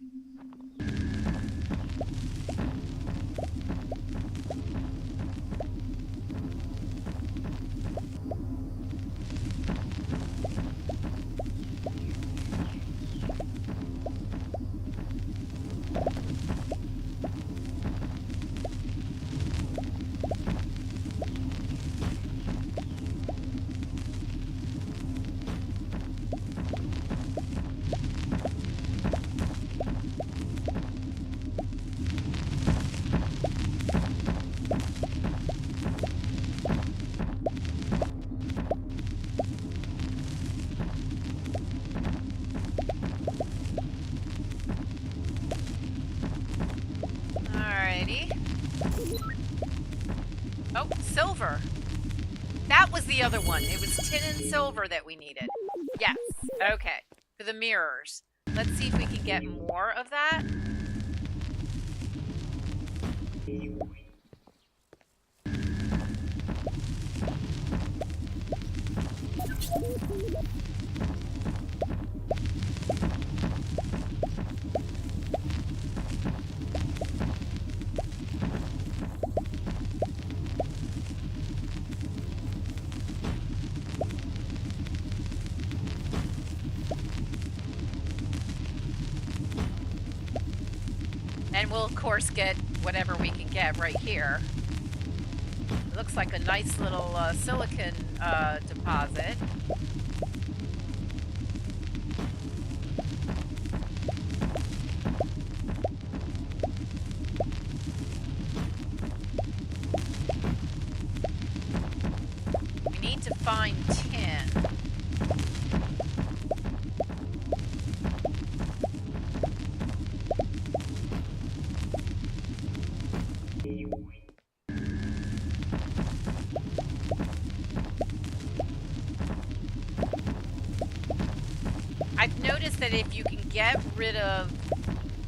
Oh, silver. That was the other one. It was tin and silver that we needed. Yes. Okay. For the mirrors. Let's see if we can get more of that. And we'll, of course, get whatever we can get right here. looks like a nice little silicon deposit. We need to find tin. I've noticed that if you can get rid of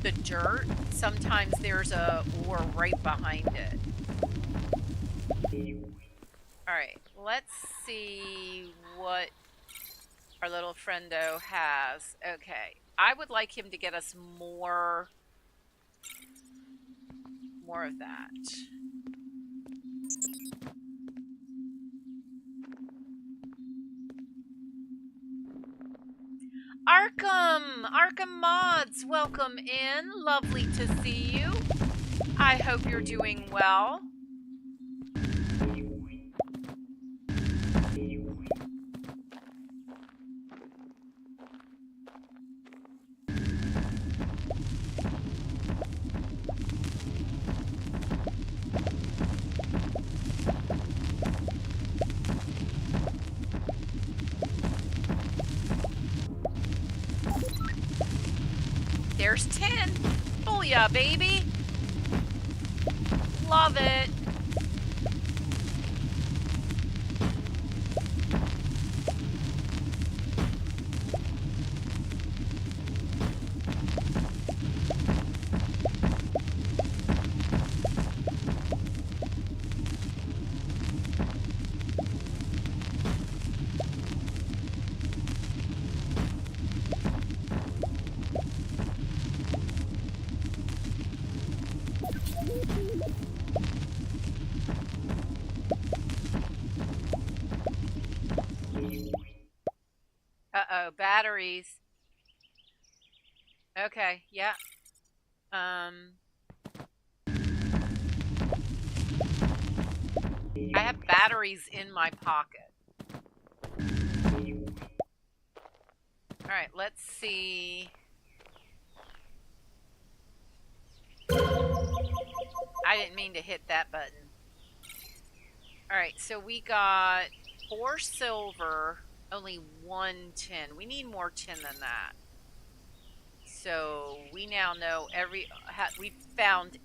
the dirt, sometimes there's a ore right behind it. Alright, let's see what our little friendo has. Okay, I would like him to get us more of that. Arkham Mods, welcome in. Lovely to see you. I hope you're doing well. There's 10. Booyah, baby. Love it. Uh-oh, batteries. Okay, yeah. I have batteries in my pocket. Alright, let's see. I didn't mean to hit that button. Alright, so we got 4 silver, only 1 tin. We need more tin than that. So we now know we found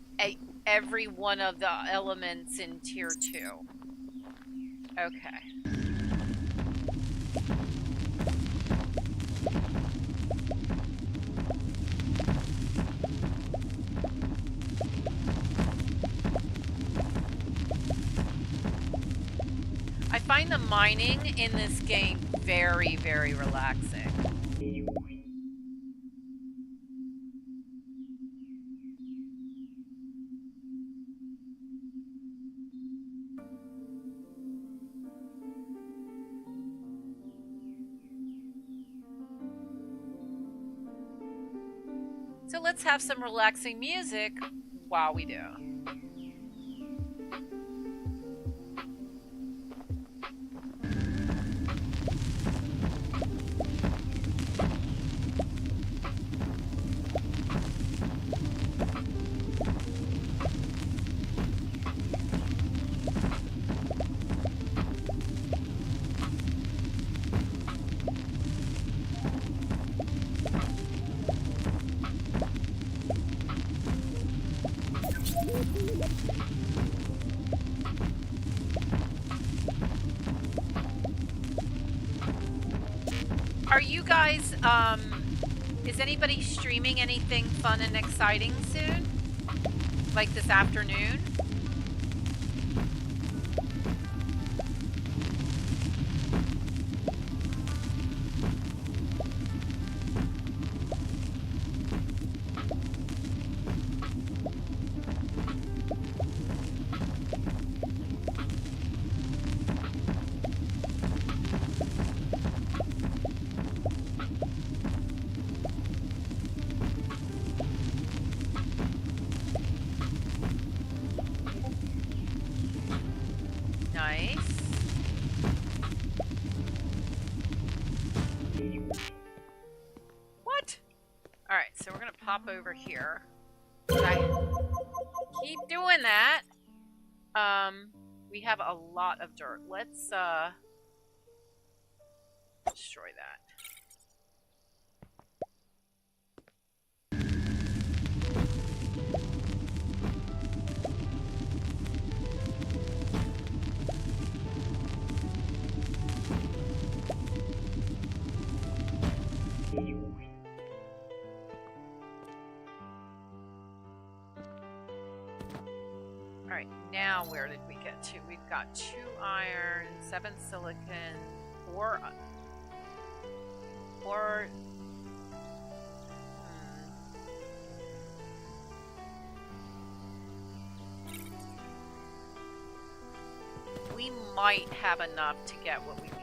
every one of the elements in tier 2. Okay. I find the mining in this game very, very relaxing. So let's have some relaxing music while we do. Are you guys, is anybody streaming anything fun and exciting soon? Like this afternoon? What? Alright, so we're gonna pop over here. I keep doing that. We have a lot of dirt. Let's destroy that. Alright, now where did we get to? We've got 2 iron, 7 silicon, 4... We might have enough to get what we need.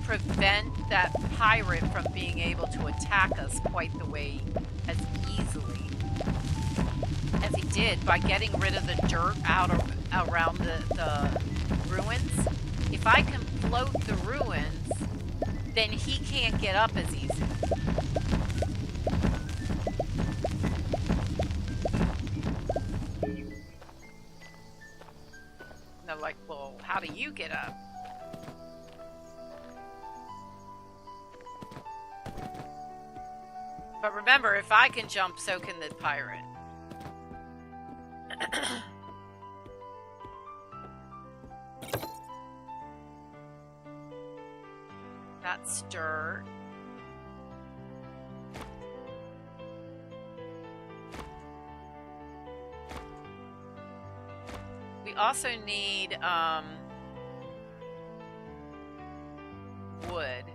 Prevent that pirate from being able to attack us quite the way as easily as he did by getting rid of the dirt around the ruins. If I can float the ruins, then he can't get up as easy. And they're like, well, how do you get up? But remember, if I can jump, so can the pirate. That's dirt. We also need wood.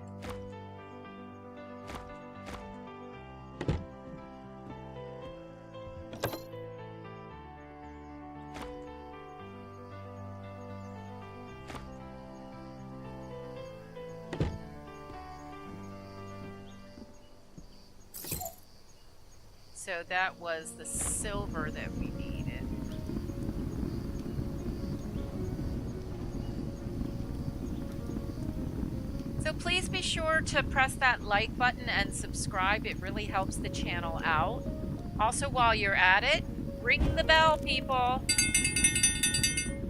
So that was the silver that we needed. So please be sure to press that like button and subscribe. It really helps the channel out. Also, while you're at it, ring the bell, people.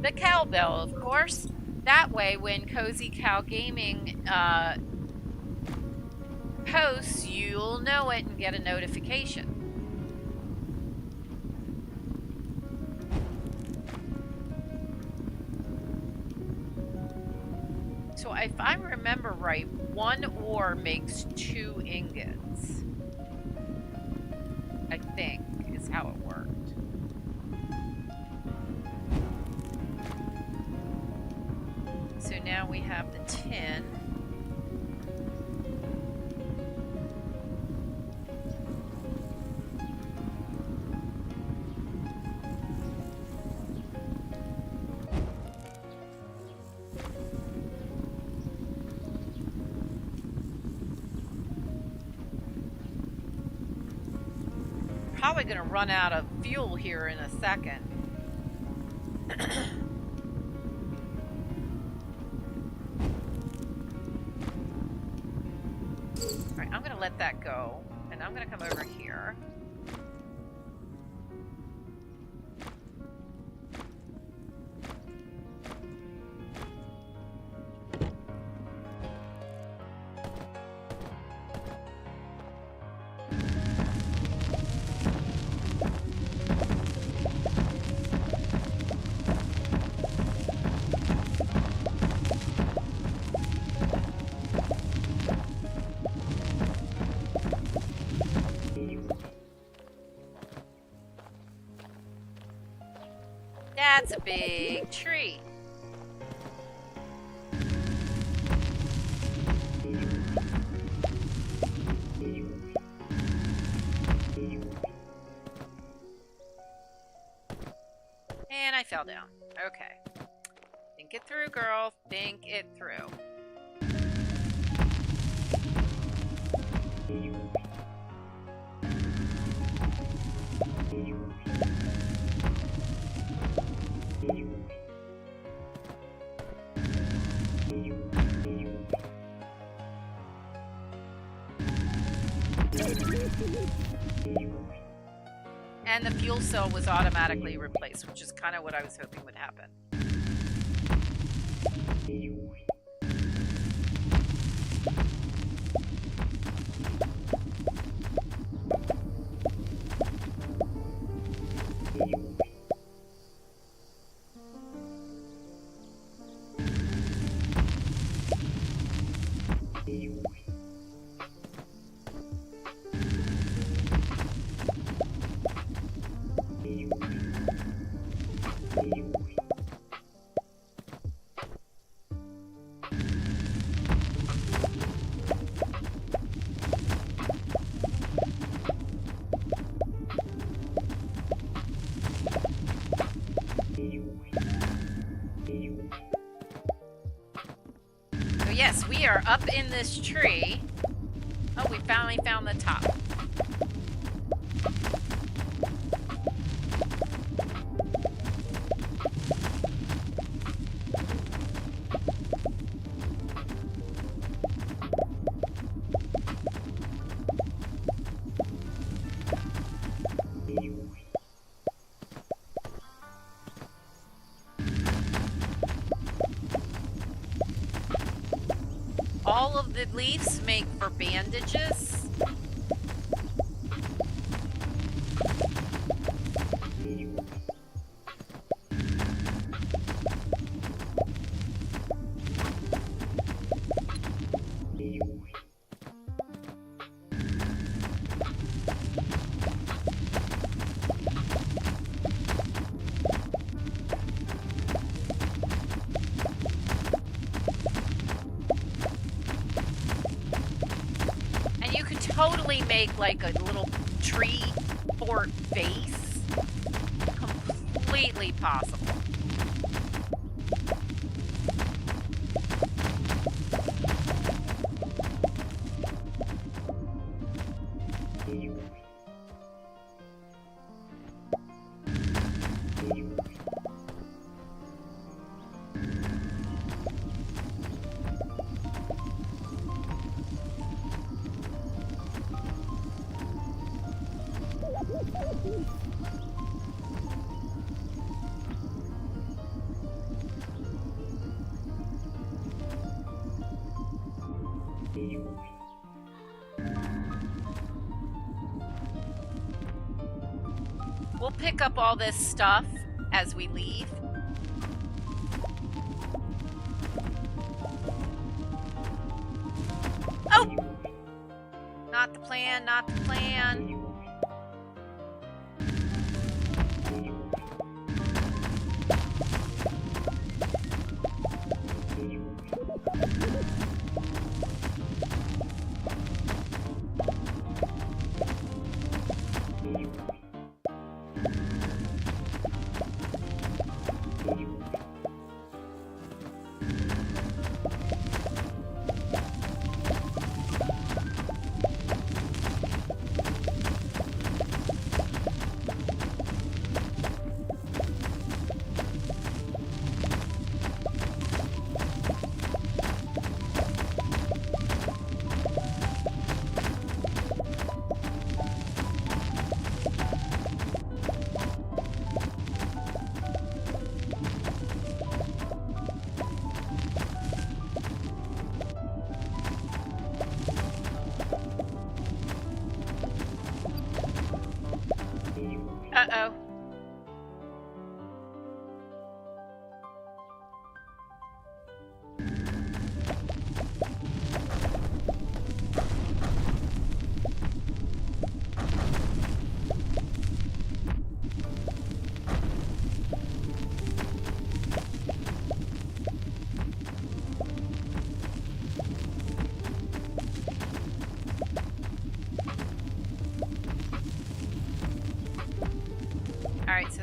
The cowbell, of course. That way, when Cozy Cow Gaming posts, you'll know it and get a notification. So if I remember right, 1 ore makes 2 ingots. I think is how it worked. So now we have the tin. Probably going to run out of fuel here in a second. Alright, I'm going to let that go, and I'm going to come over here. That's a big tree. fell down. Okay. Think it through, girl. Think it through. And the fuel cell was automatically replaced, which is kind of what I was hoping would happen. Yes, we are up in this tree. Oh, we finally found the top. All of the leaves make for bandages. Totally make like a little tree fort base. Completely possible. We'll pick up all this stuff as we leave. Oh! Not the plan, not the plan.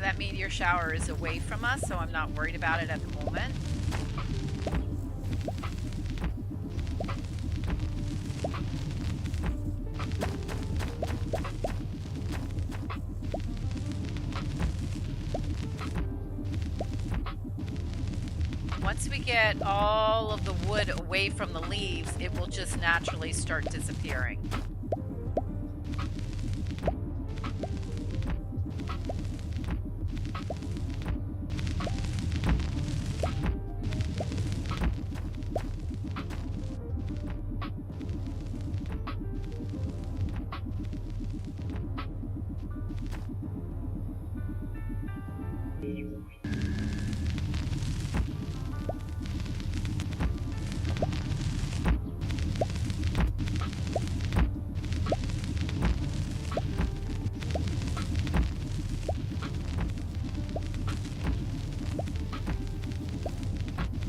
that meteor shower is away from us, so I'm not worried about it at the moment. Once we get all of the wood away from the leaves, it will just naturally start disappearing.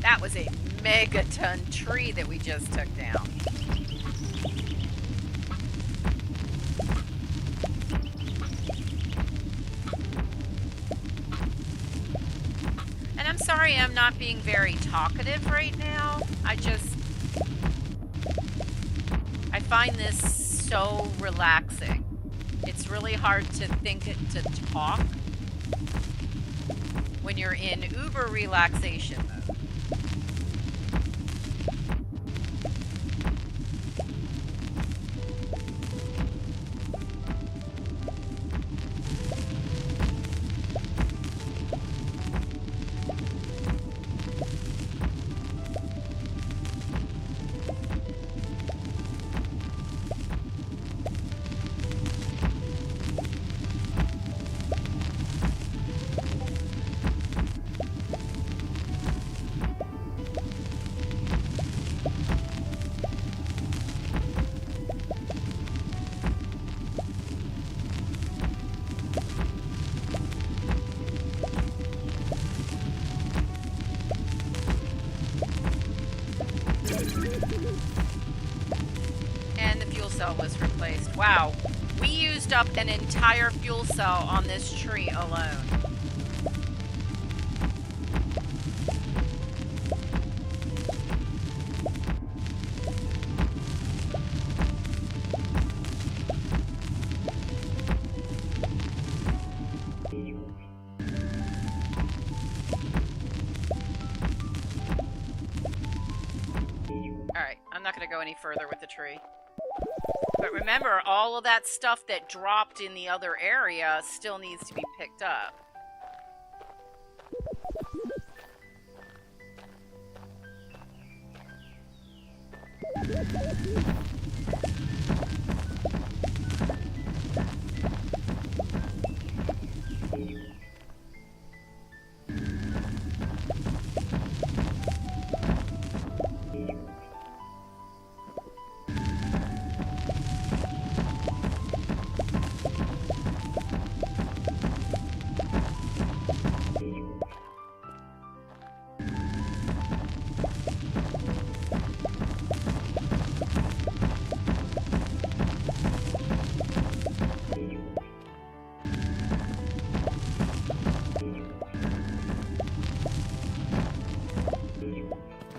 That was a megaton tree that we just took down. And I'm sorry I'm not being very talkative right now. I find this so relaxing. It's really hard to talk when you're in uber relaxation mode. Was replaced. Wow, we used up an entire fuel cell on this tree alone. Alright, I'm not going to go any further with the tree. But remember, all of that stuff that dropped in the other area still needs to be picked up.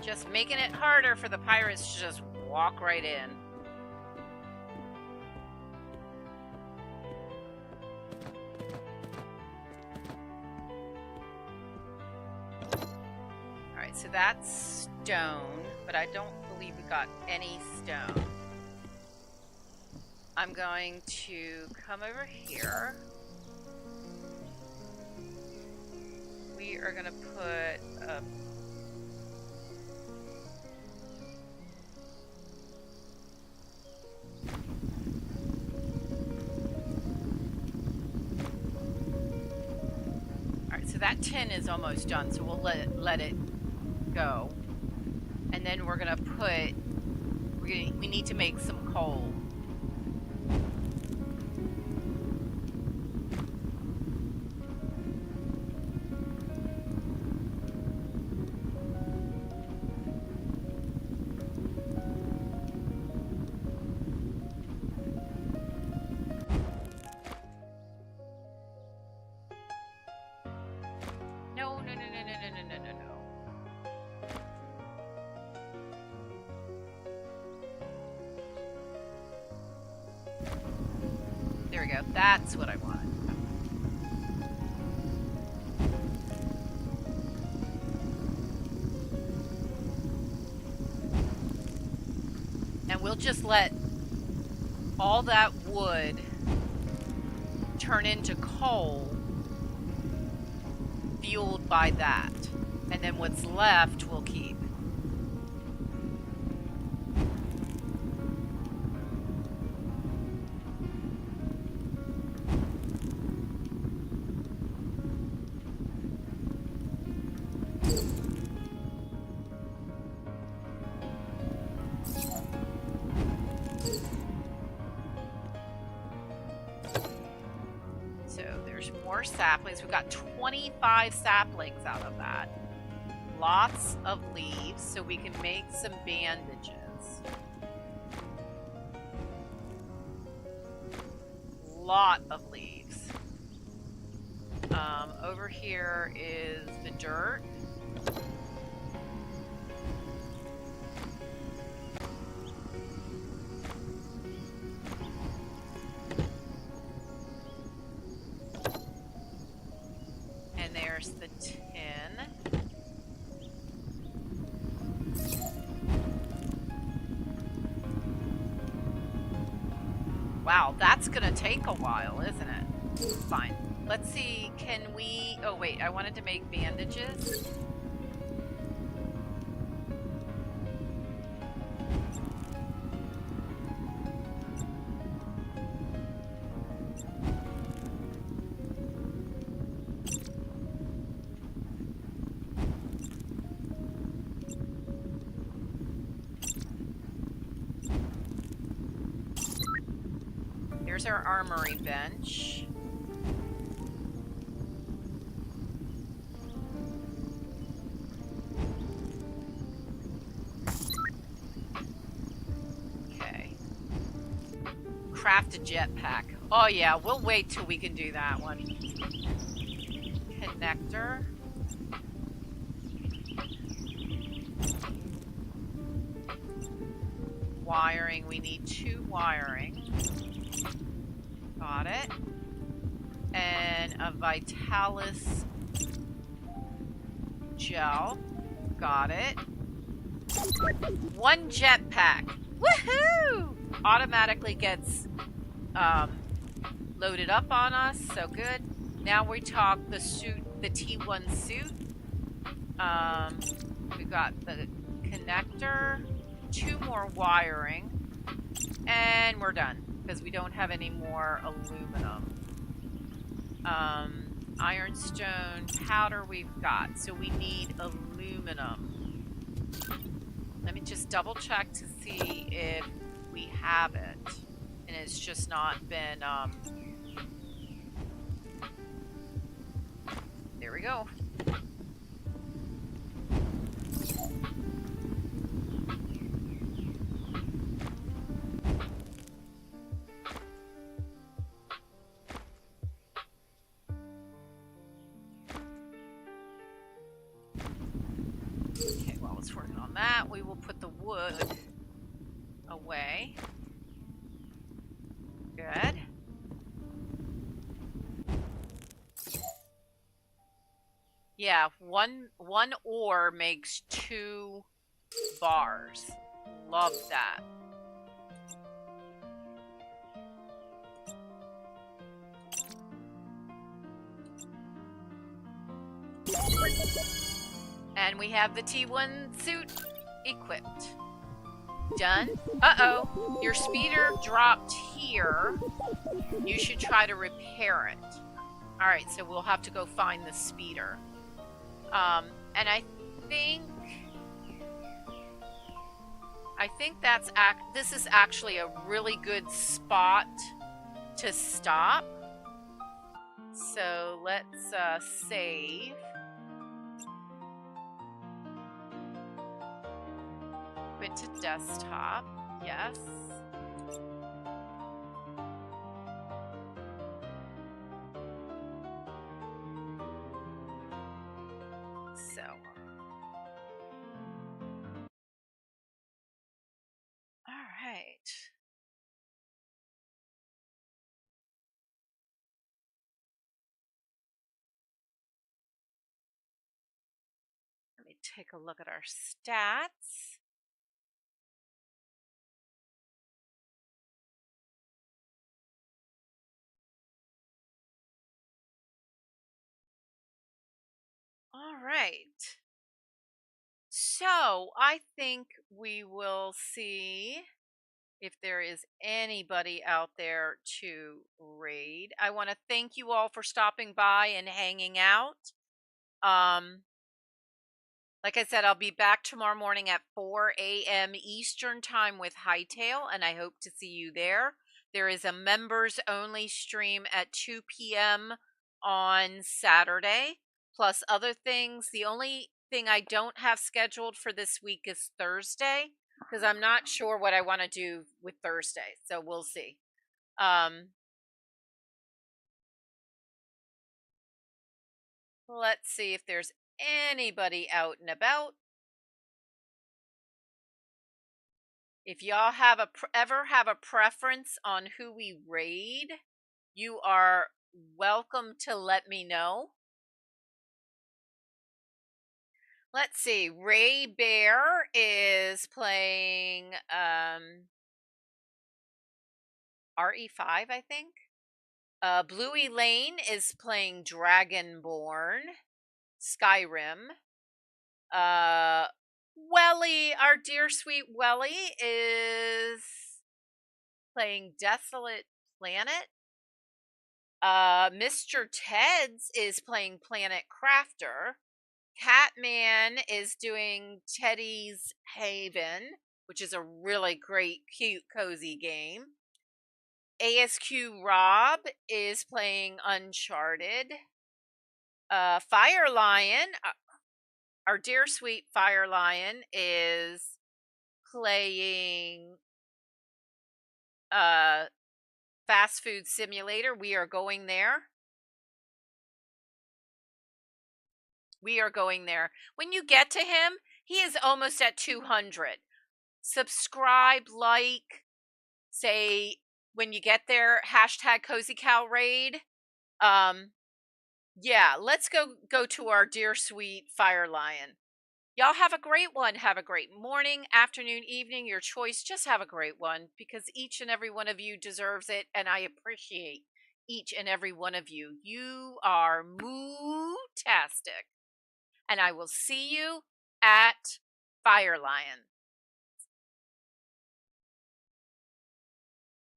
Just making it harder for the pirates to just walk right in. Alright, so that's stone, but I don't believe we got any stone. I'm going to come over here. We are going to put a so that tin is almost done, so we'll let it go. And then we're gonna put, we need to make some coal. we go. That's what I wanted. And we'll just let all that wood turn into coal, fueled by that. And then what's left we'll keep. So there's more saplings. We've got 25 saplings out of that. Lots of leaves, so we can make some bandages. Lot of leaves. Over here is the dirt. And there's the tin. Wow, that's gonna take a while, isn't it? Fine. Let's see, can we... Oh wait, I wanted to make bandages. Here's our armory bench. Okay. Craft a jetpack. Oh yeah, we'll wait till we can do that one. Connector. Wiring. We need 2 wiring. Got it. And a Vitalis gel. Got it. 1 jetpack. Woohoo! Automatically gets loaded up on us. So good. Now we talk the suit, the T1 suit. We've got the connector. 2 more wiring. And we're done. Because we don't have any more aluminum. Ironstone powder we've got. So we need aluminum. Let me just double check to see if we have it. And it's just not been... There we go. Okay, while it's working on that, we will put the wood away. Good. Yeah, one ore makes 2 bars. Love that. And we have the T1 suit equipped. Done. Uh-oh. Your speeder dropped here. You should try to repair it. Alright, so we'll have to go find the speeder. And I think that's this is actually a really good spot to stop. So let's save. Quit to desktop. Yes. So. All right. take a look at our stats. All right. So I think we will see if there is anybody out there to raid. I want to thank you all for stopping by and hanging out. Like I said, I'll be back tomorrow morning at 4 a.m. Eastern Time with Hightail, and I hope to see you there. There is a members only stream at 2 p.m. on Saturday, plus other things. The only thing I don't have scheduled for this week is Thursday, because I'm not sure what I want to do with Thursday, so we'll see. Let's see if there's anybody out and about. If y'all have ever have a preference on who we raid, you are welcome to let me know. Let's see. Ray Bear is playing RE5, I think. Bluey Lane is playing Dragonborn, Skyrim. Welly, our dear sweet Welly, is playing Desolate Planet. Mr. Ted's is playing Planet Crafter. Catman is doing Teddy's Haven, which is a really great, cute, cozy game. ASQ Rob is playing Uncharted. Fire Lion, our dear sweet Fire Lion, is playing Fast Food Simulator. We are going there. We are going there. When you get to him, he is almost at 200. Subscribe, like, say when you get there, hashtag Cozy Cow Raid. Yeah, let's go to our dear sweet Fire Lion. Y'all have a great one. Have a great morning, afternoon, evening, your choice. Just have a great one, because each and every one of you deserves it, and I appreciate each and every one of you. You are moo-tastic. And I will see you at Fire Lion.